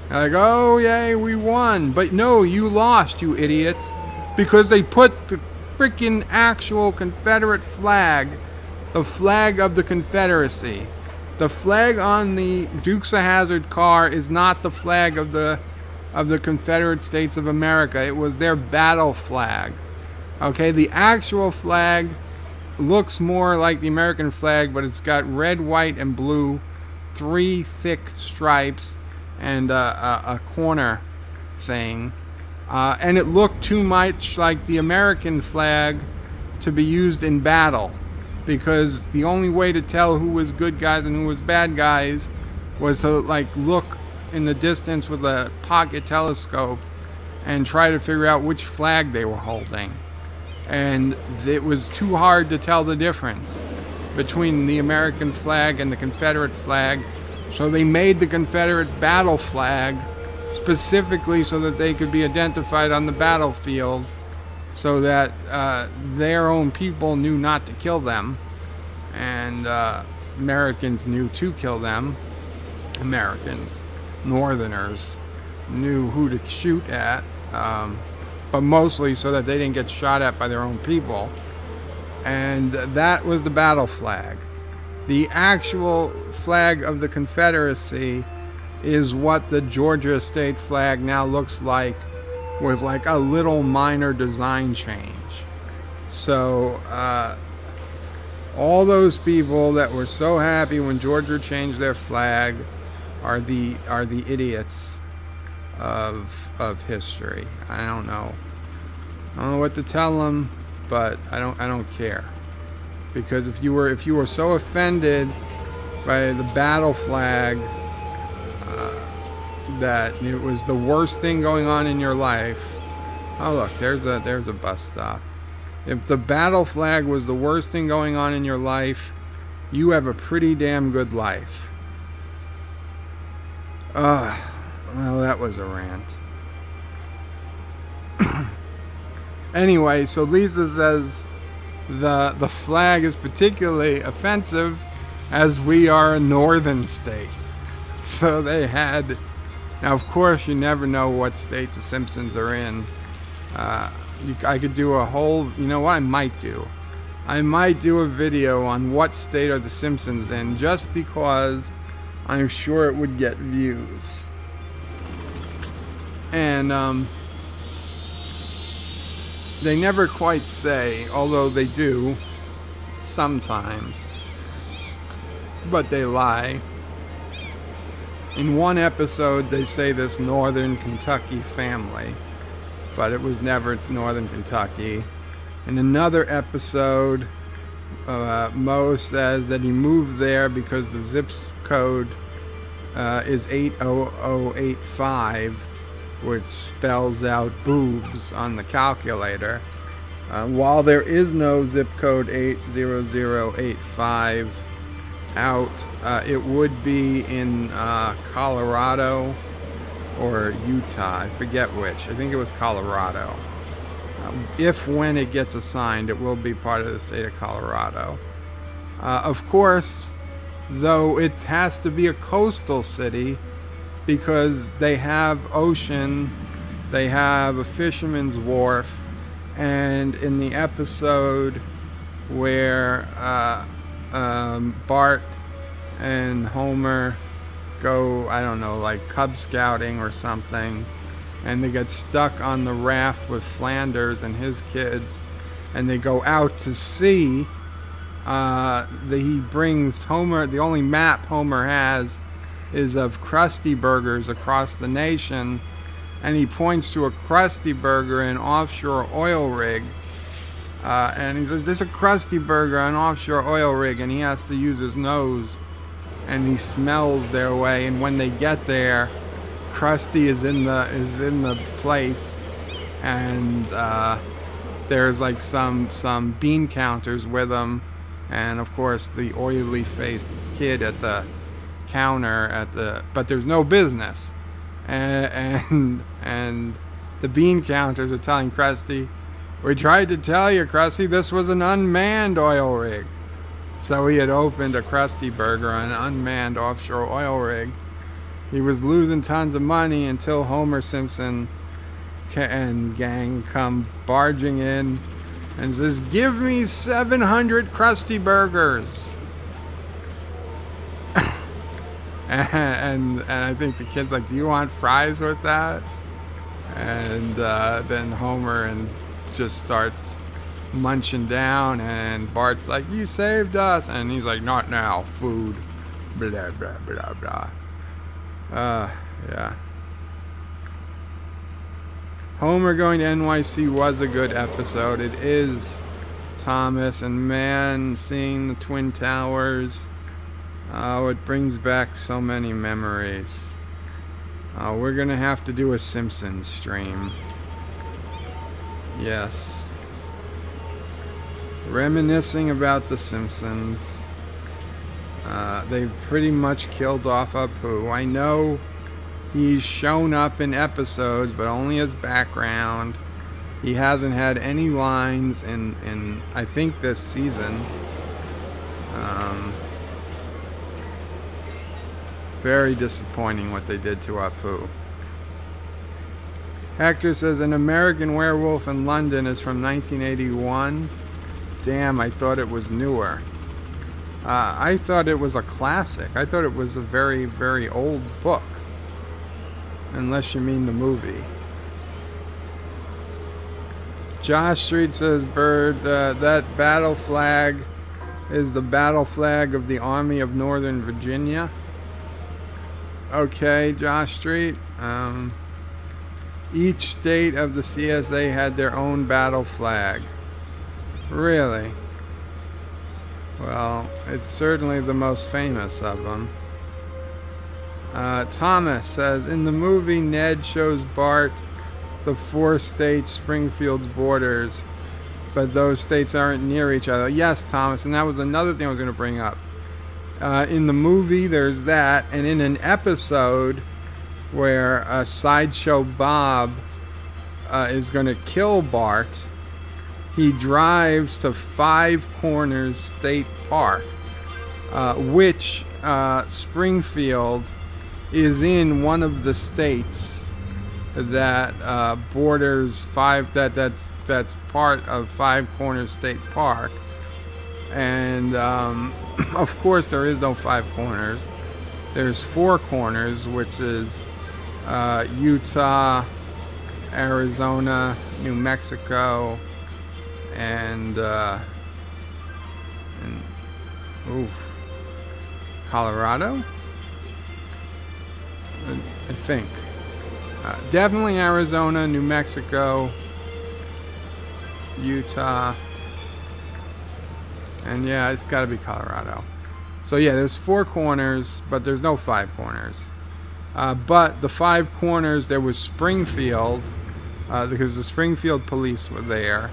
They're like, oh yay, we won. But no, you lost, you idiots, because they put the freaking actual Confederate flag, the flag of the Confederacy. The flag on the Dukes of Hazzard car is not the flag of the Confederate States of America. It was their battle flag. Okay, the actual flag looks more like the American flag, but it's got red, white, and blue, 3 thick stripes, and a corner thing. And it looked too much like the American flag to be used in battle, because the only way to tell who was good guys and who was bad guys was to look in the distance with a pocket telescope and try to figure out which flag they were holding. And it was too hard to tell the difference between the American flag and the Confederate flag, so they made the Confederate battle flag specifically so that they could be identified on the battlefield, so that their own people knew not to kill them, and Americans knew to kill them. Americans, Northerners, knew who to shoot at, but mostly so that they didn't get shot at by their own people. And that was the battle flag. The actual flag of the Confederacy is what the Georgia state flag now looks like, with a little minor design change. So all those people that were so happy when Georgia changed their flag are the idiots of history. I don't know what to tell them, but I don't care, because if you were so offended by the battle flag that it was the worst thing going on in your life. Oh look, there's a bus stop. If the battle flag was the worst thing going on in your life, you have a pretty damn good life. Well, that was a rant. Anyway, so Lisa says the flag is particularly offensive as we are a northern state. So they had... Now, of course, you never know what state the Simpsons are in. I could do a whole, you know what I might do? I might do a video on what state are the Simpsons in, just because I'm sure it would get views. And they never quite say, although they do sometimes, but they lie. In one episode, they say this Northern Kentucky family, but it was never Northern Kentucky. In another episode, Moe says that he moved there because the zip code is 80085, which spells out boobs on the calculator. While there is no zip code 80085 out, it would be in Colorado or Utah. I forget which. I think it was Colorado. When it gets assigned, it will be part of the state of Colorado. Of course, though, it has to be a coastal city because they have ocean, they have a fisherman's wharf, and in the episode where Bart and Homer go, I don't know, like Cub Scouting or something, and they get stuck on the raft with Flanders and his kids, and they go out to sea. He brings Homer, the only map Homer has is of Krusty Burgers across the nation, and he points to a Krusty Burger in an offshore oil rig, and he says, "There's a Krusty Burger on an offshore oil rig," and he has to use his nose, and he smells their way, and when they get there, Krusty is in the place, and there's like some bean counters with him, and of course the oily faced kid at the counter but there's no business, and the bean counters are telling Krusty, "We tried to tell you, Krusty, this was an unmanned oil rig." So he had opened a Krusty Burger on an unmanned offshore oil rig. He was losing tons of money until Homer Simpson and gang come barging in and says, "Give me 700 Krusty Burgers." and I think the kid's like, "Do you want fries with that?" And then Homer just starts munching down, and Bart's like, "You saved us," and he's like, "Not now, food, blah blah blah blah." Yeah. Homer going to NYC was a good episode. It is, Thomas, and man, seeing the Twin Towers, it brings back so many memories. We're gonna have to do a Simpsons stream. Yes. Reminiscing about the Simpsons. They've pretty much killed off Apu. I know he's shown up in episodes, but only as background. He hasn't had any lines in I think this season. Very disappointing what they did to Apu. Hector says An American Werewolf in London is from 1981. Damn, I thought it was newer. I thought it was a classic. I thought it was a very, very old book. Unless you mean the movie. Josh Street says, Bird, that battle flag is the battle flag of the Army of Northern Virginia. Okay, Josh Street. Each state of the CSA had their own battle flag. Really? Well, it's certainly the most famous of them. Thomas says, in the movie, Ned shows Bart the 4 states Springfield's borders, but those states aren't near each other. Yes, Thomas, and that was another thing I was going to bring up. In the movie, there's that, and in an episode where Sideshow Bob is going to kill Bart, he drives to Five Corners State Park, which Springfield is in one of the states that borders that's part of Five Corners State Park, and of course there is no Five Corners. There's Four Corners, which is Utah, Arizona, New Mexico, and Colorado, I think. Definitely Arizona, New Mexico, Utah, and yeah, it's got to be Colorado. So yeah, there's Four Corners, but there's no Five Corners. But the Five Corners, there was Springfield, because the Springfield police were there.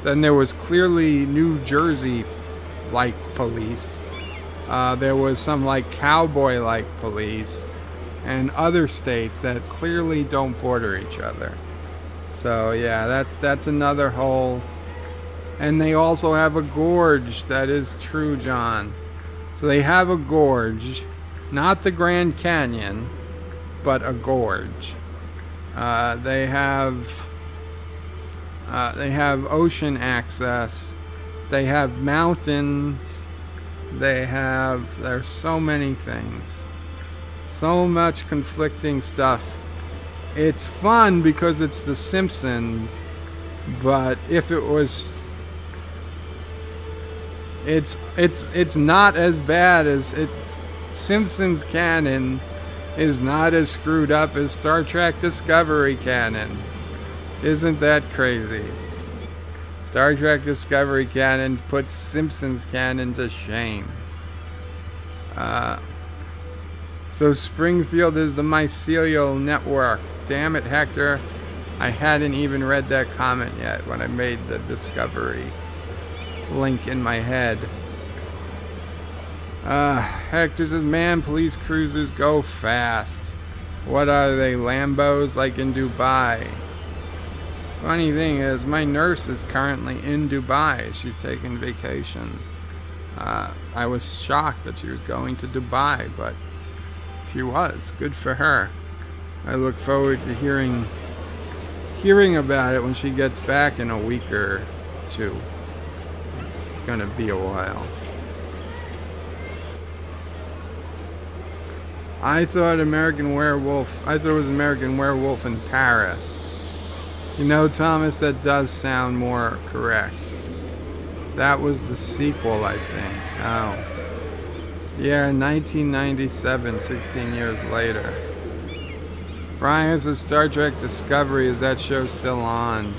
Then there was clearly New Jersey-like police. There was some like cowboy-like police, and other states that clearly don't border each other. So yeah, that's another whole. And they also have a gorge. That is true, John. So they have a gorge, not the Grand Canyon, but a gorge. They have ocean access. They have mountains. There's so many things. So much conflicting stuff. It's fun because it's The Simpsons, but if it was, it's not as bad as Simpsons canon is not as screwed up as Star Trek Discovery canon. Isn't that crazy? Star Trek Discovery canon puts Simpsons canon to shame. So Springfield is the mycelial network. Damn it, Hector. I hadn't even read that comment yet when I made the Discovery link in my head. Hector says, man, police cruisers go fast. What are they, Lambos like in Dubai? Funny thing is, my nurse is currently in Dubai. She's taking vacation. I was shocked that she was going to Dubai, but she was. Good for her. I look forward to hearing about it when she gets back in a week or two. It's gonna be a while. I thought it was American Werewolf in Paris. You know, Thomas, that does sound more correct. That was the sequel, I think. Oh. Yeah, 1997, 16 years later. Brian says Star Trek Discovery, is that show still on?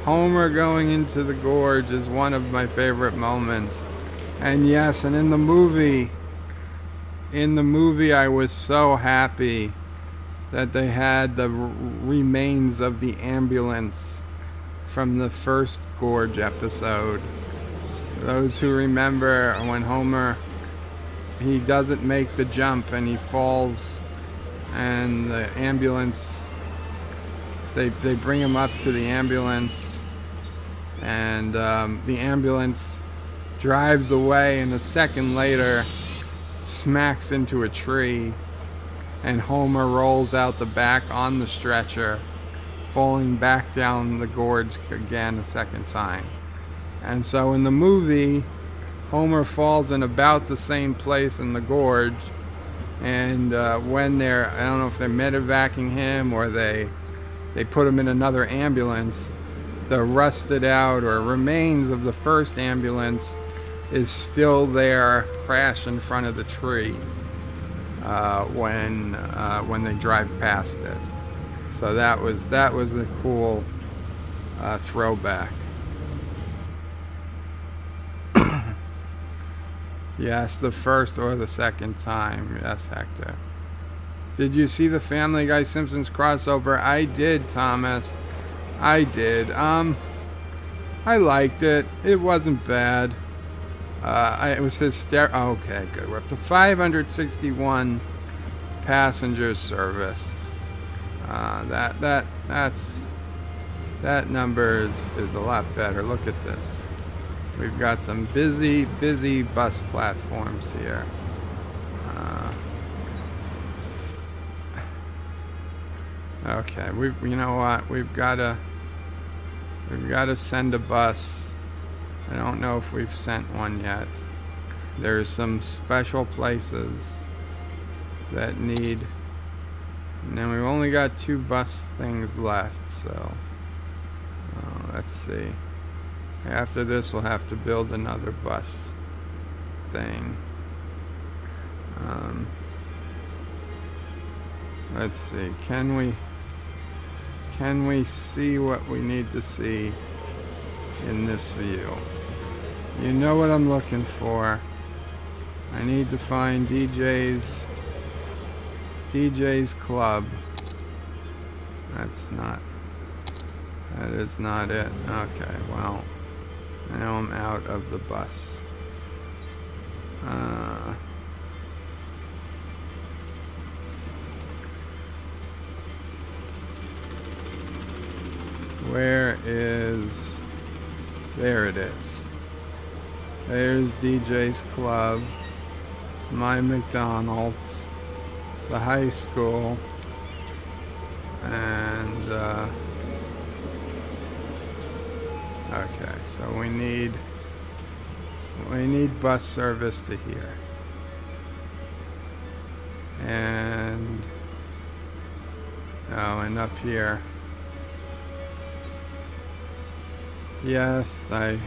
Homer going into the gorge is one of my favorite moments. And yes, and in the movie I was so happy that they had the remains of the ambulance from the first gorge episode. Those who remember when Homer, he doesn't make the jump and he falls, and the ambulance, they bring him up to the ambulance, and the ambulance drives away, and a second later smacks into a tree, and Homer rolls out the back on the stretcher, falling back down the gorge again a second time. And so in the movie, Homer falls in about the same place in the gorge, and when they're, I don't know if they're medevacing him or they put him in another ambulance, the rusted out or remains of the first ambulance is still there, crashed in front of the tree when they drive past it. So that was a cool throwback. Yes, the first or the second time. Yes, Hector. Did you see the Family Guy Simpsons crossover? I did, Thomas. I did. I liked it. It wasn't bad. It was hysterical. Oh, okay, good. We're up to 561 passengers serviced. That number is a lot better. Look at this. We've got some busy bus platforms here. Okay, you know what? We've gotta send a bus. I don't know if we've sent one yet. There's some special places that need, and then we've only got 2 bus things left, so let's see. After this, we'll have to build another bus thing. Let's see. Can we see what we need to see in this view? You know what I'm looking for. I need to find DJ's Club. That is not it. Okay, well, now I'm out of the bus. There it is. There's DJ's Club, my McDonald's, the high school, and okay, so we need bus service to here. And and up here. Yes, I'm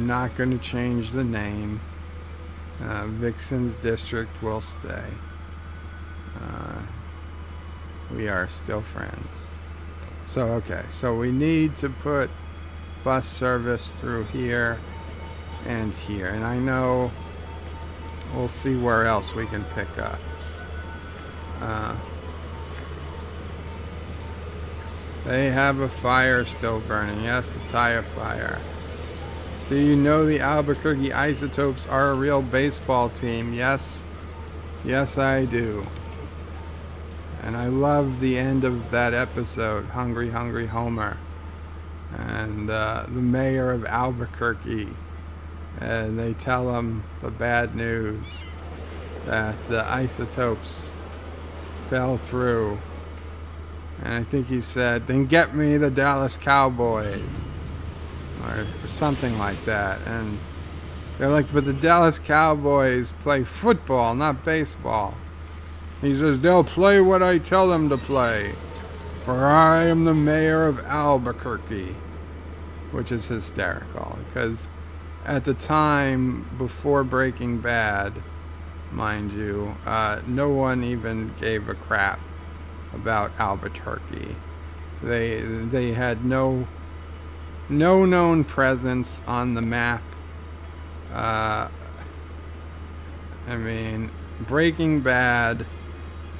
not going to change the name. Vixen's District will stay. We are still friends. So, okay, so we need to put bus service through here and here. And I know we'll see where else we can pick up. They have a fire still burning. Yes, the tire fire. Do you know the Albuquerque Isotopes are a real baseball team? Yes. Yes, I do. And I love the end of that episode, Hungry, Hungry Homer. And the mayor of Albuquerque. And they tell him the bad news that the isotopes fell through. And I think he said, then get me the Dallas Cowboys. Or something like that. And they're like, but the Dallas Cowboys play football, not baseball. He says, they'll play what I tell them to play. For I am the mayor of Albuquerque. Which is hysterical. Because at the time, before Breaking Bad, mind you, no one even gave a crap about Albuquerque. They had no known presence on the map. I mean, Breaking Bad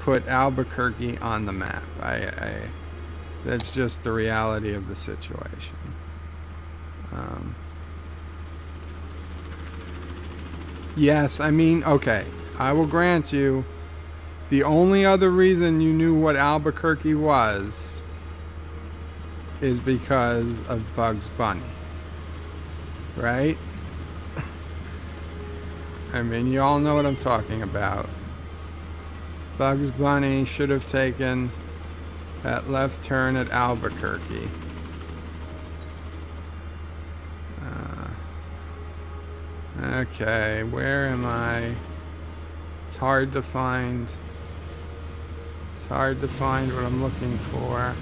put Albuquerque on the map. That's just the reality of the situation. Yes, I mean, okay, I will grant you, the only other reason you knew what Albuquerque was is because of Bugs Bunny, right? I mean, you all know what I'm talking about. Bugs Bunny should have taken that left turn at Albuquerque. Okay, where am I? It's hard to find. It's hard to find what I'm looking for.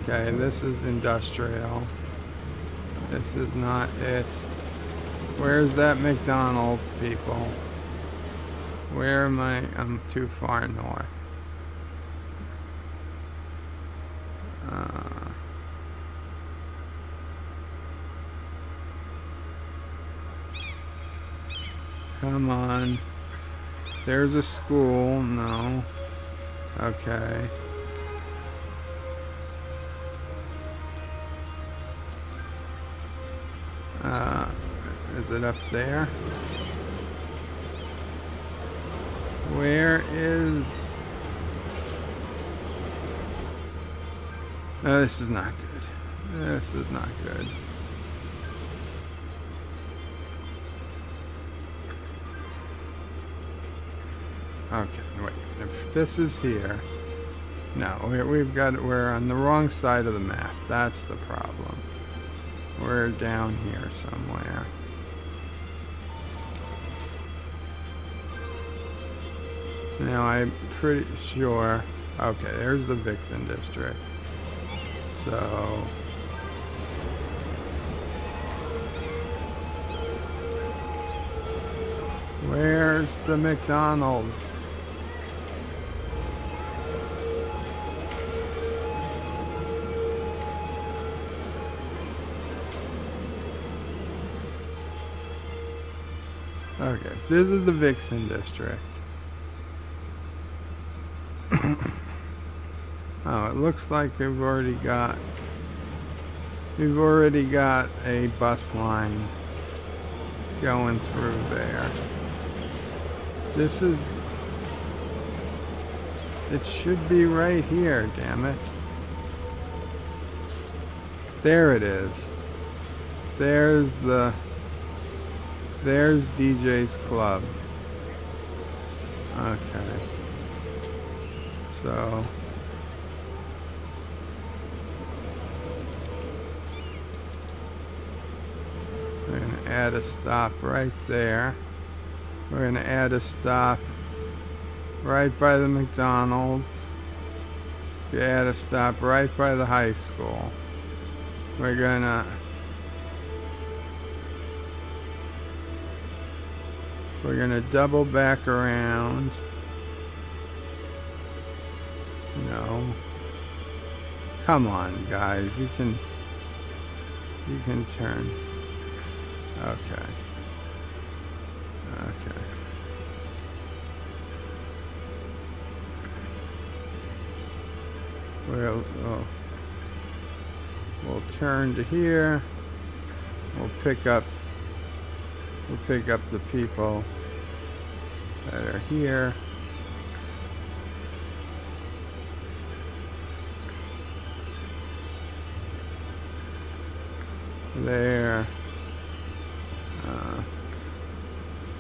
Okay, this is industrial. This is not it. Where's that McDonald's, people? Where am I? I'm too far north. Come on. There's a school. No. Okay. Is it up there? Where is... Oh, this is not good. This is not good. Okay, wait. If this is here, no, we're on the wrong side of the map. That's the problem. We're down here somewhere. Now I'm pretty sure. Okay, there's the Vixen district. So where's the McDonald's? Okay, if this is the Vixen district. Oh, it looks like we've already got a bus line going through there. This is, it should be right here, damn it. There it is. There's DJ's Club. Okay. So we're going to add a stop right there. We're going to add a stop right by the McDonald's. We add a stop right by the high school. We're gonna double back around. No. Come on, guys. You can turn. Okay. Okay. We'll turn to here. We'll pick up the people that are here. There.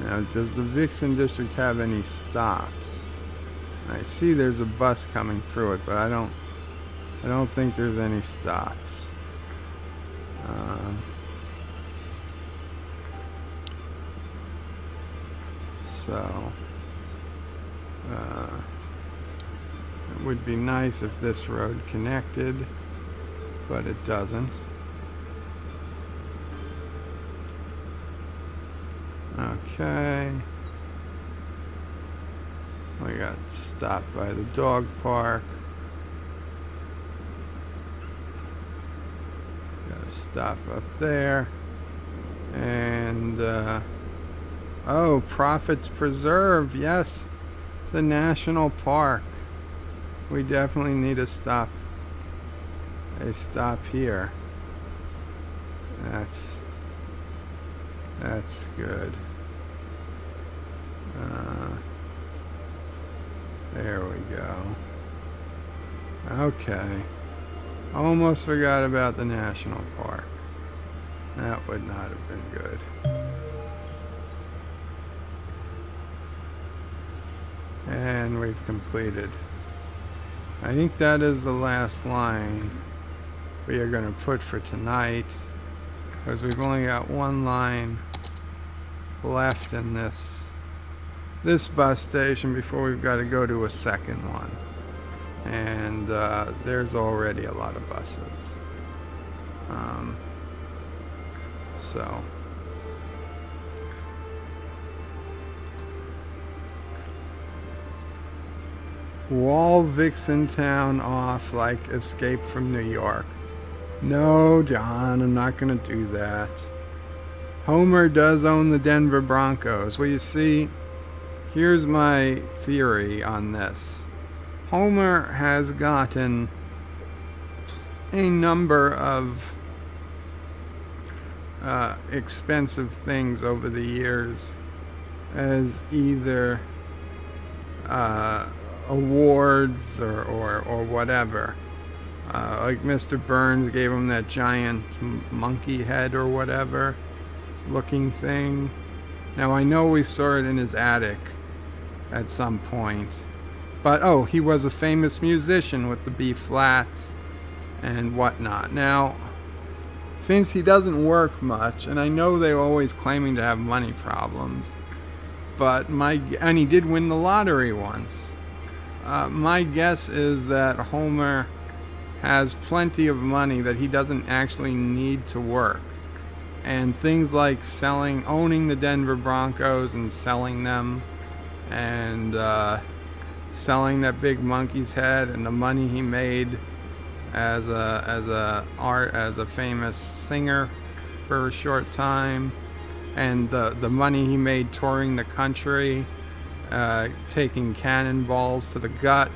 Now, does the Vixen district have any stops? I see there's a bus coming through it, but I don't think there's any stops. So it would be nice if this road connected, but it doesn't. Okay. We got stopped by the dog park. Got a stop up there. And, oh, Prophet's Preserve. Yes, the national park. We definitely need a stop. A stop here. That's good. There we go. Okay. Almost forgot about the national park. That would not have been good. And we've completed. I think that is the last line we are going to put for tonight, because we've only got one line left in this bus station before we've got to go to a second one. And there's already a lot of buses. So wall Vixen Town off like Escape from New York. No, John, I'm not going to do that. Homer does own the Denver Broncos. Well, you see, here's my theory on this. Homer has gotten a number of expensive things over the years as either awards or whatever. Like Mr. Burns gave him that giant monkey head or whatever looking thing. Now I know we saw it in his attic at some point. But oh, he was a famous musician with the B flats and whatnot. Now, since he doesn't work much, and I know they're always claiming to have money problems, but and he did win the lottery once. My guess is that Homer has plenty of money that he doesn't actually need to work. And things like owning the Denver Broncos and selling them, and selling that big monkey's head, and the money he made as a famous singer for a short time, and the money he made touring the country, taking cannonballs to the gut,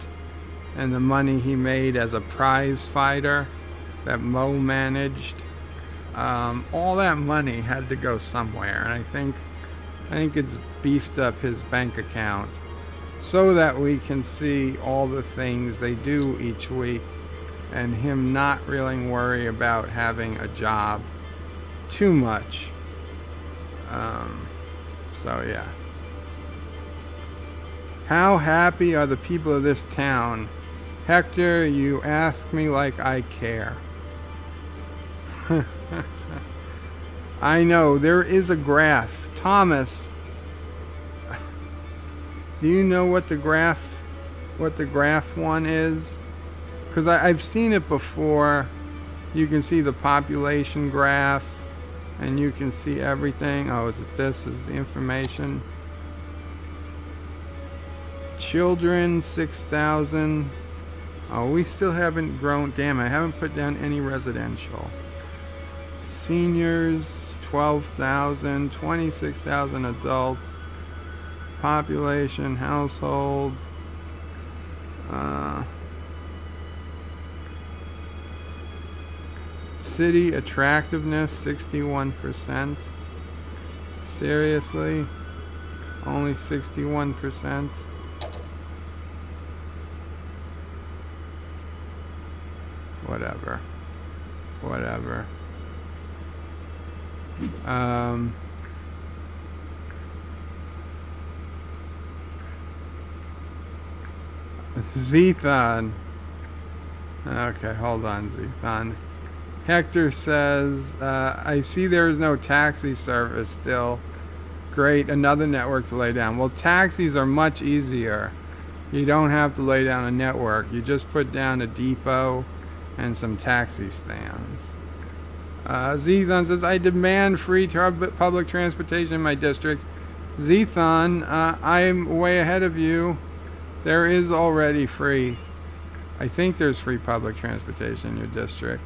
and the money he made as a prize fighter that Mo managed. All that money had to go somewhere, and I think it's beefed up his bank account so that we can see all the things they do each week, and him not really worry about having a job too much. So yeah. How happy are the people of this town? Hector, you ask me like I care. I know, there is a graph. Thomas, do you know what the graph one is? Because I've seen it before. You can see the population graph, and you can see everything. Oh, is it this? Is the information? Children, 6,000. Oh, we still haven't grown. Damn, I haven't put down any residential. Seniors, 12,000. 26,000 adults. Population, household. City attractiveness, 61%. Seriously? Only 61%? Whatever. Zethon. Okay, hold on, Zethon. Hector says, I see there is no taxi service still. Great, another network to lay down. Well, taxis are much easier. You don't have to lay down a network. You just put down a depot and some taxi stands. Zethon says, I demand free public transportation in my district. Zethon, I'm way ahead of you. There is already free. I think there's free public transportation in your district.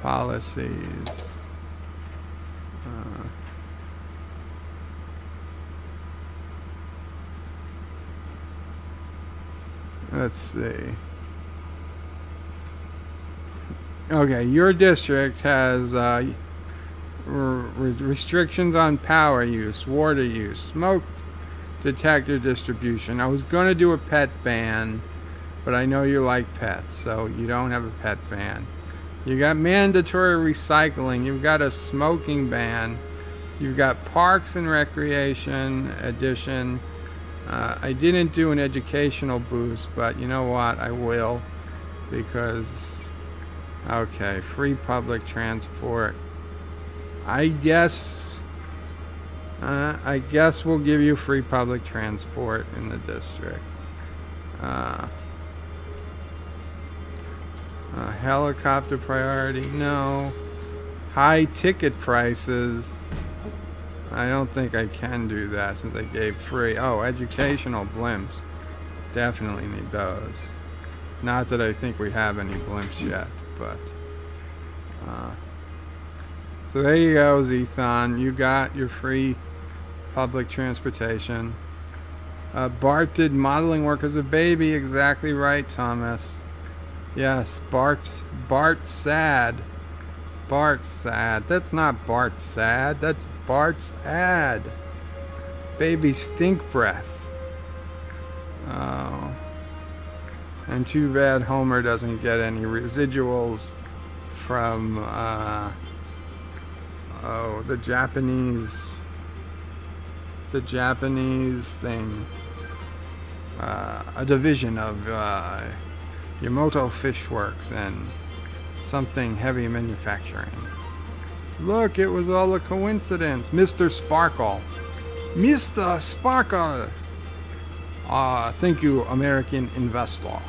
Policies. Let's see. Okay, your district has restrictions on power use, water use, smoke detector distribution. I was going to do a pet ban, but I know you like pets, so you don't have a pet ban. You got mandatory recycling. You've got a smoking ban. You've got parks and recreation addition. I didn't do an educational boost, but you know what? I will, because, okay, free public transport. I guess we'll give you free public transport in the district. Helicopter priority, no. High ticket prices. I don't think I can do that since I gave free. Oh, educational blimps. Definitely need those. Not that I think we have any blimps yet, but... so there you go, Zethon. You got your free public transportation. Bart did modeling work as a baby. Exactly right, Thomas. Yes, Bart's sad. Bart's sad. That's not Bart's sad. That's Bart's ad. Baby stink breath. Oh. And too bad Homer doesn't get any residuals from, the Japanese the Japanese thing. A division of Yamato Fish Works and something heavy manufacturing. Look, it was all a coincidence. Mr. Sparkle. Mr. Sparkle! Thank you, American investor.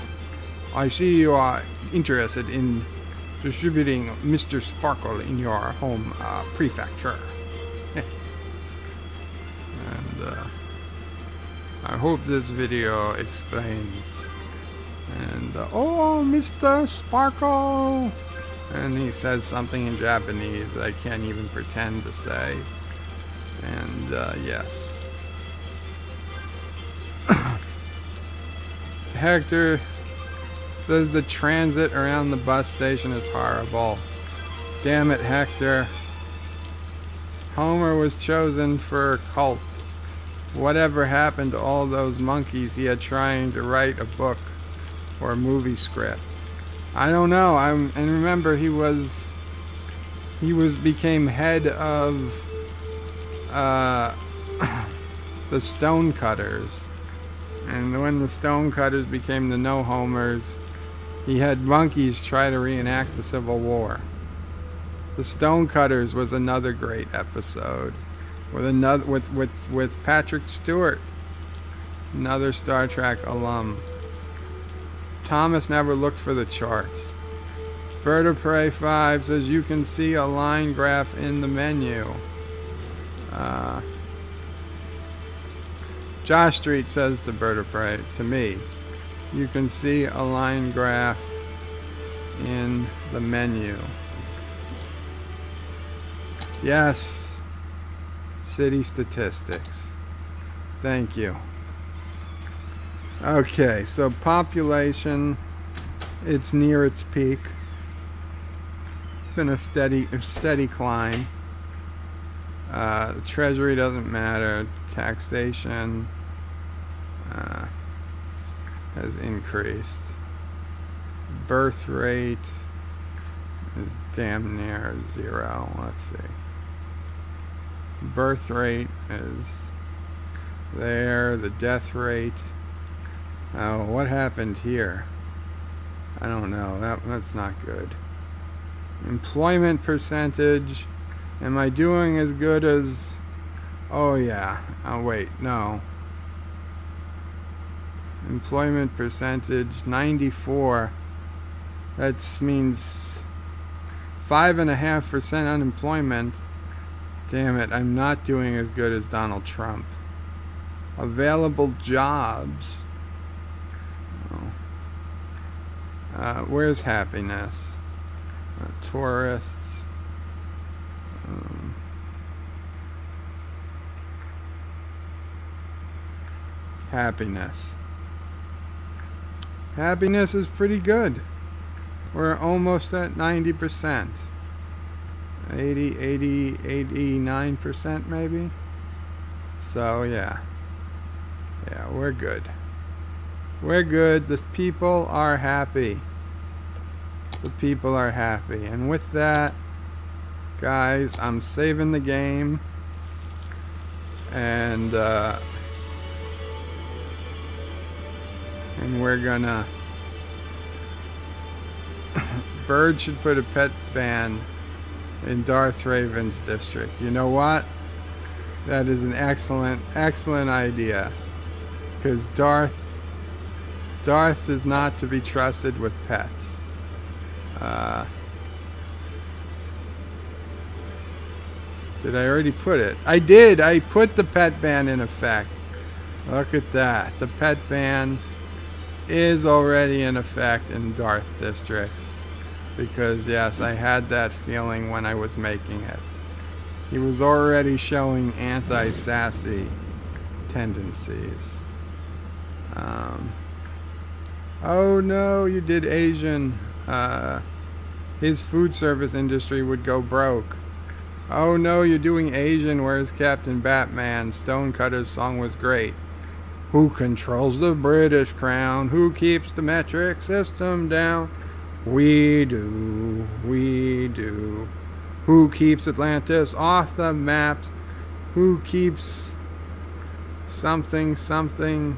I see you are interested in distributing Mr. Sparkle in your home prefecture. And I hope this video explains. And oh, Mr. Sparkle! And he says something in Japanese that I can't even pretend to say. And yes. Hector says the transit around the bus station is horrible. Damn it, Hector. Homer was chosen for a cult. Whatever happened to all those monkeys he had trying to write a book or a movie script? I don't know. And remember, he became head of the Stonecutters. And when the Stonecutters became the No Homers, he had monkeys try to reenact the Civil War. The Stonecutters was another great episode with Patrick Stewart, another Star Trek alum. Thomas never looked for the charts. Bird of Prey 5 says you can see a line graph in the menu. Josh Street says to Bird of Prey, to me, you can see a line graph in the menu. Yes. City statistics. Thank you. Okay, so population, it's near its peak. Been a steady climb. The Treasury doesn't matter. Taxation has increased. Birth rate is damn near 0. Let's see. Birth rate is there. The death rate. Oh, what happened here? I don't know. That's not good. Employment percentage. Am I doing as good as... Oh, yeah. Oh, wait. No. Employment percentage, 94. That means 5.5% unemployment. Damn it. I'm not doing as good as Donald Trump. Available jobs. Where's happiness? Tourists. Happiness. Happiness is pretty good. We're almost at 90%. 89% maybe. So yeah. Yeah, we're good. We're good. The people are happy. The people are happy. And with that, guys, I'm saving the game. And we're gonna... Bird should put a pet ban in Darth Raven's district. You know what? That is an excellent idea. Because Darth is not to be trusted with pets. Did I already put it? I did! I put the pet ban in effect. Look at that. The pet ban is already in effect in Darth District. Because, yes, I had that feeling when I was making it. He was already showing anti-sassy tendencies. Oh no, you did Asian. His food service industry would go broke. Oh no, you're doing Asian. Where's Captain Batman? Stonecutter's song was great. Who controls the British crown? Who keeps the metric system down? We do, we do. Who keeps Atlantis off the maps? Who keeps Something, something.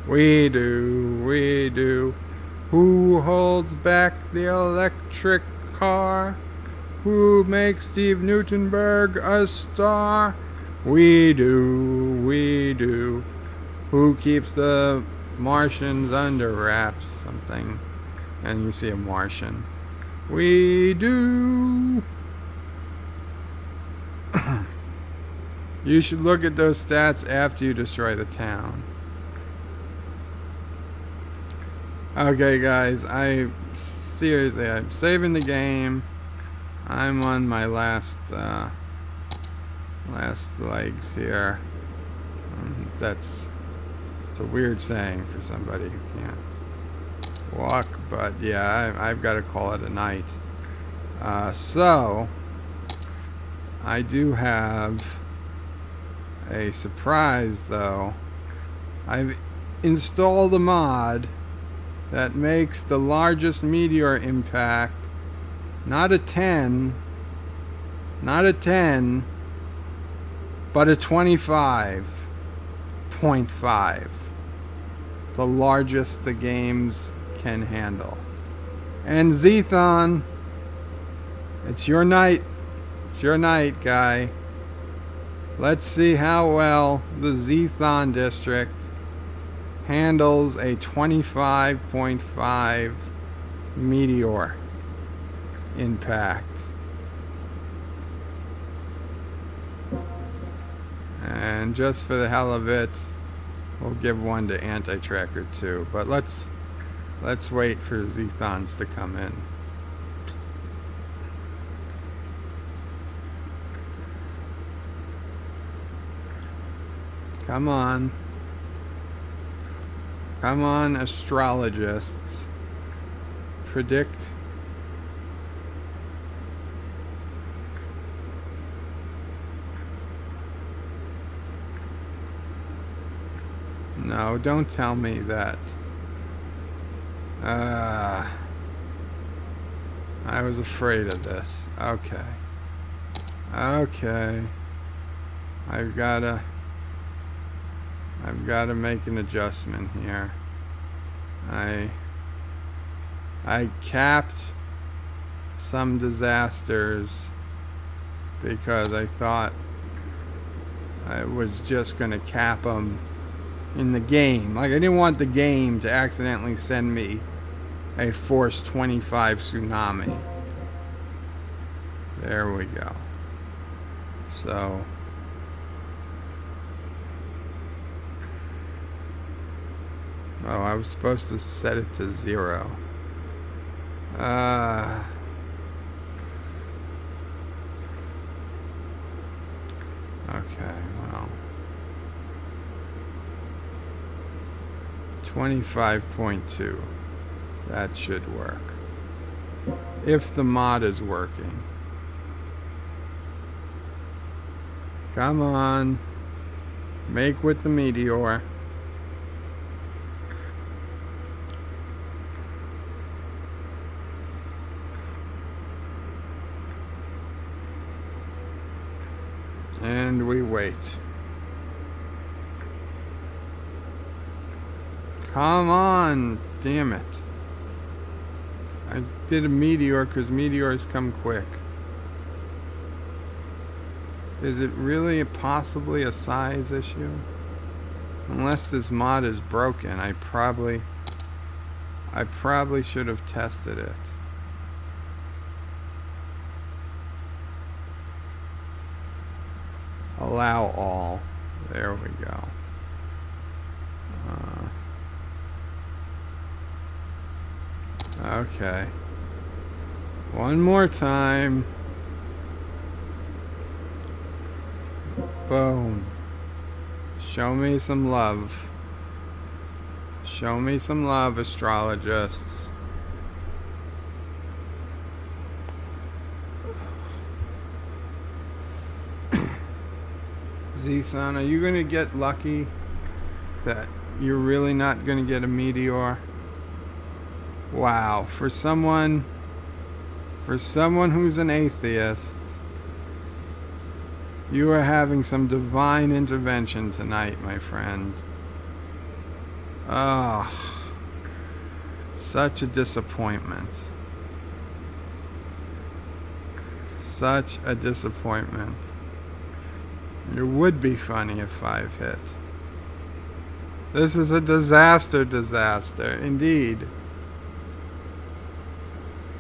We do, we do. Who holds back the electric car? Who makes Steve Newtonberg a star? We do, we do. Who keeps the Martians under wraps? Something. And you see a Martian. We do. You should look at those stats after you destroy the town. Okay, guys, I'm saving the game. I'm on my last legs here. It's a weird saying for somebody who can't walk, but yeah, I've got to call it a night. So I do have a surprise, though. I've installed a mod that makes the largest meteor impact not a 10, but a 25.5. The largest the games can handle. And Zethon, it's your night. It's your night, guy. Let's see how well the Zethon district handles a 25.5 meteor impact. And just for the hell of it, we'll give one to Anti-Tracker too. But let's wait for Zethons to come in. Come on. Come on, astrologists. Predict. No, don't tell me that. I was afraid of this. Okay. Okay. I've gotta make an adjustment here. I capped some disasters because I thought I was just gonna cap them in the game. Like, I didn't want the game to accidentally send me a force 25 tsunami. There we go. So oh, I was supposed to set it to 0. Okay, well. 25.2. That should work. If the mod is working. Come on. Make with the meteor. And we wait. Come on! Damn it. I did a meteor because meteors come quick. Is it really possibly a size issue? Unless this mod is broken, I probably should have tested it. Allow all. There we go. Okay. One more time. Boom. Show me some love. Show me some love, astrologists. Zethon, are you going to get lucky that you're really not going to get a meteor? Wow, for someone who's an atheist, You are having some divine intervention tonight, my friend. Oh, such a disappointment. Such a disappointment. It would be funny if 5 hit. This is a disaster. Indeed.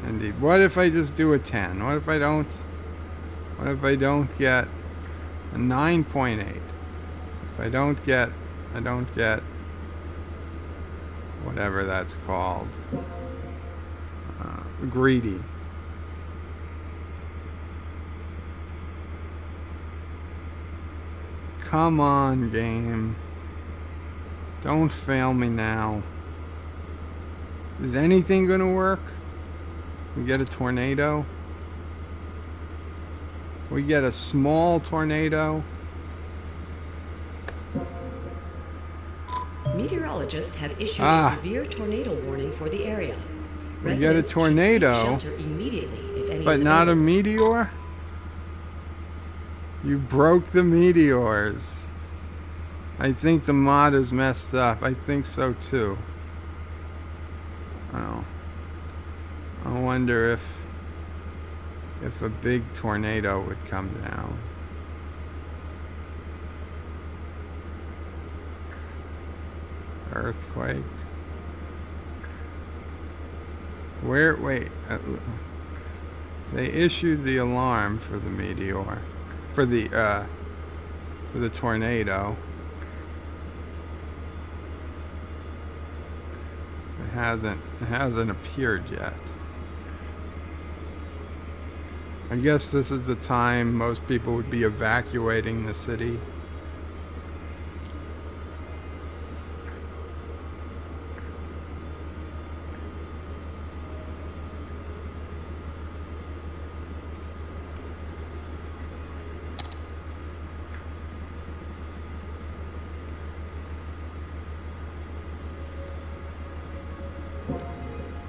Indeed. What if I just do a 10? What if I don't get a 9.8? If I don't get whatever that's called. Greedy. Come on, game. Don't fail me now. Is anything gonna work? We get a tornado. We get a small tornado.
Meteorologists have issued a severe tornado warning for the area.
We get a tornado, but not a meteor? You broke the meteors. I think the mod is messed up. I think so too. Oh. I wonder if a big tornado would come down. Earthquake. Wait. They issued the alarm for the meteor. For the tornado. It hasn't appeared yet. I guess this is the time most people would be evacuating the city.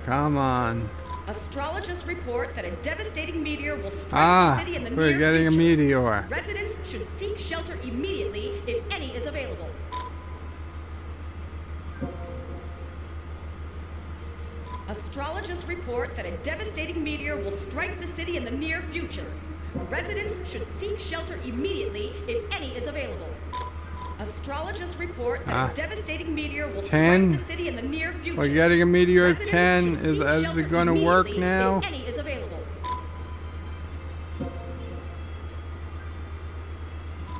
Come on.
Astrologists report that a devastating meteor will strike the city in the near future.
We're getting a meteor.
Residents should seek shelter immediately if any is available. Astrologists report that a devastating meteor will strike the city in the near future. Residents should seek shelter immediately if any is available. Astrologists report that a devastating meteor will strike the city in the near future.
We're getting a meteor of 10. Is it going to work now?
If any is available.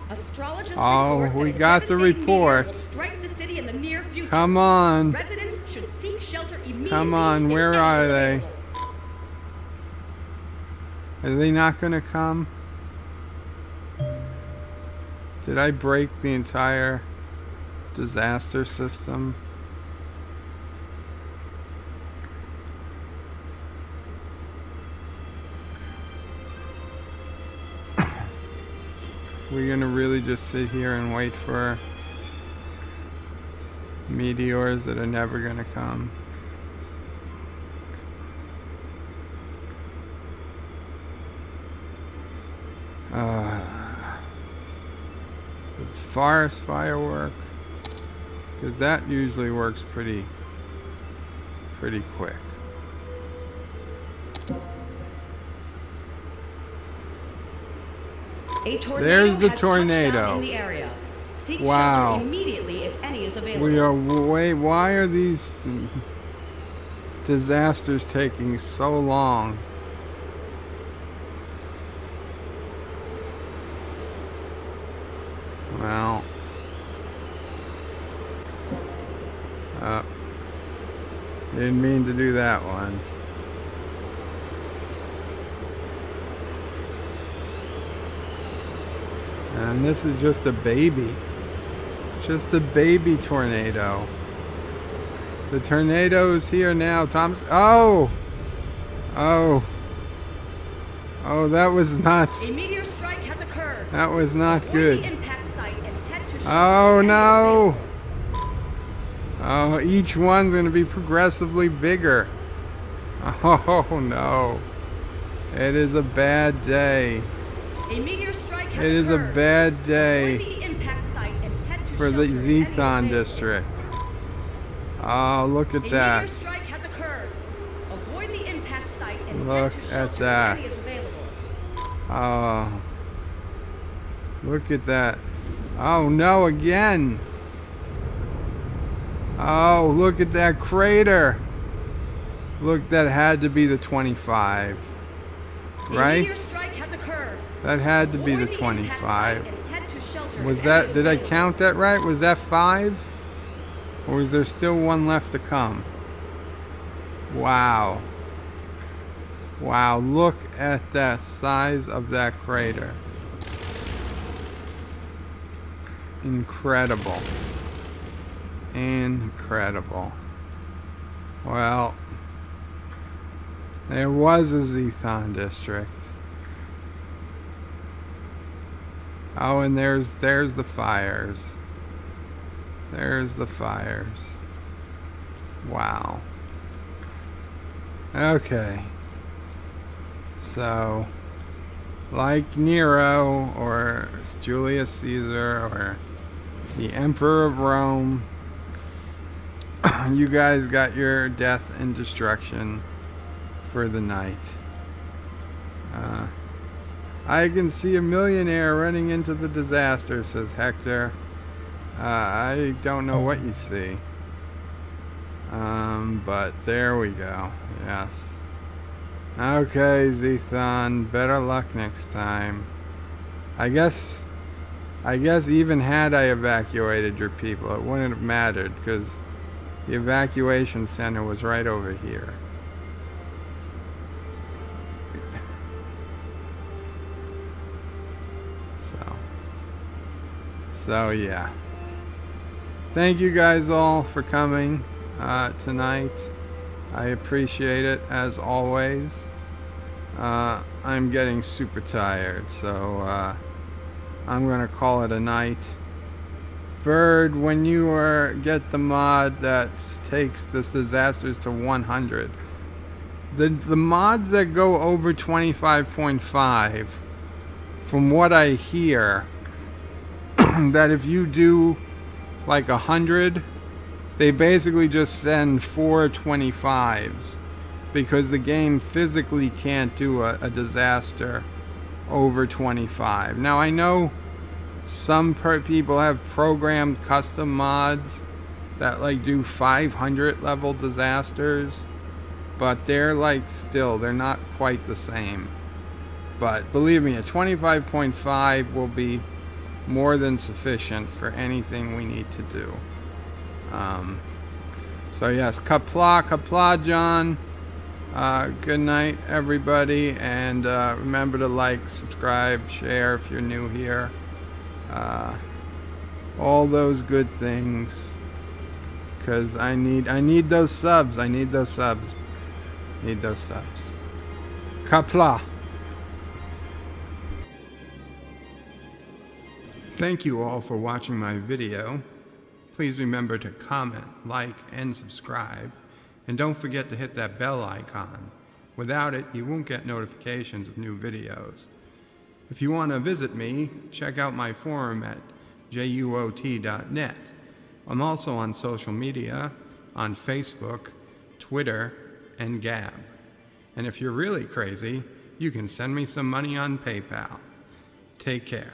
Astrologists report
we got the report.
Will strike the city in the near future.
Come on.
Residents should seek shelter immediately.
Come on, where are they? Are they not going to come? Did I break the entire disaster system? We're gonna really just sit here and wait for meteors that are never gonna come. Does the forest fire work? Because that usually works pretty quick.
A tornado
There's the
has
tornado.
In the area. Seek
wow.
shelter immediately if any is available.
We are why are these disasters taking so long? Well, didn't mean to do that one. And this is just a baby. Just a baby tornado. The tornado's here now, Thomas. Oh, that was not.
A meteor strike has occurred.
That was not
Avoid
good.
the impact site and head to
Oh no. Oh, each one's going to be progressively bigger. Oh no. It is a bad day.
A meteor strike has
It is a
occurred.
bad day
Avoid the impact site and head to
for the
shelter if any is
Zethon
available.
district. Oh, look at
A
that.
meteor strike has occurred. Avoid the impact site and
Look
head to
at
shelter
that.
if any is available.
Oh, look at that. Oh no, again. Oh, look at that crater. Look, that had to be the 25,
A
right?
meteor strike has occurred.
That had to be the
Avoid impact site
25.
and head to shelter
Was
if
that,
any is
did I
available.
count that right? Was that 5? Or is there still one left to come? Wow. Wow, look at the size of that crater. Incredible. Incredible. Well, there was a Zethon district. Oh, and there's the fires. There's the fires. Wow. Okay. So, like Nero or Julius Caesar or the Emperor of Rome, you guys got your death and destruction for the night. I can see a millionaire running into the disaster, says Hector. I don't know what you see. But there we go. Yes. Okay, Zethon, better luck next time. I guess even had I evacuated your people, it wouldn't have mattered because the evacuation center was right over here. So yeah. Thank you guys all for coming tonight. I appreciate it as always. I'm getting super tired, so I'm gonna call it a night. Bird, when you get the mod that takes this disasters to 100, the mods that go over 25.5, from what I hear, that if you do like 100, they basically just send 4 25s because the game physically can't do a disaster over 25. Now I know some people have programmed custom mods that like do 500 level disasters, but they're like still, they're not quite the same. But believe me, a 25.5 will be more than sufficient for anything we need to do. So yes, Qapla, John. Good night, everybody, and remember to like, subscribe, share if you're new here. All those good things, because I need those subs. Need those subs. Qapla. Thank you all for watching my video. Please remember to comment, like, and subscribe. And don't forget to hit that bell icon. Without it, you won't get notifications of new videos. If you want to visit me, check out my forum at juot.net. I'm also on social media, on Facebook, Twitter, and Gab. And if you're really crazy, you can send me some money on PayPal. Take care.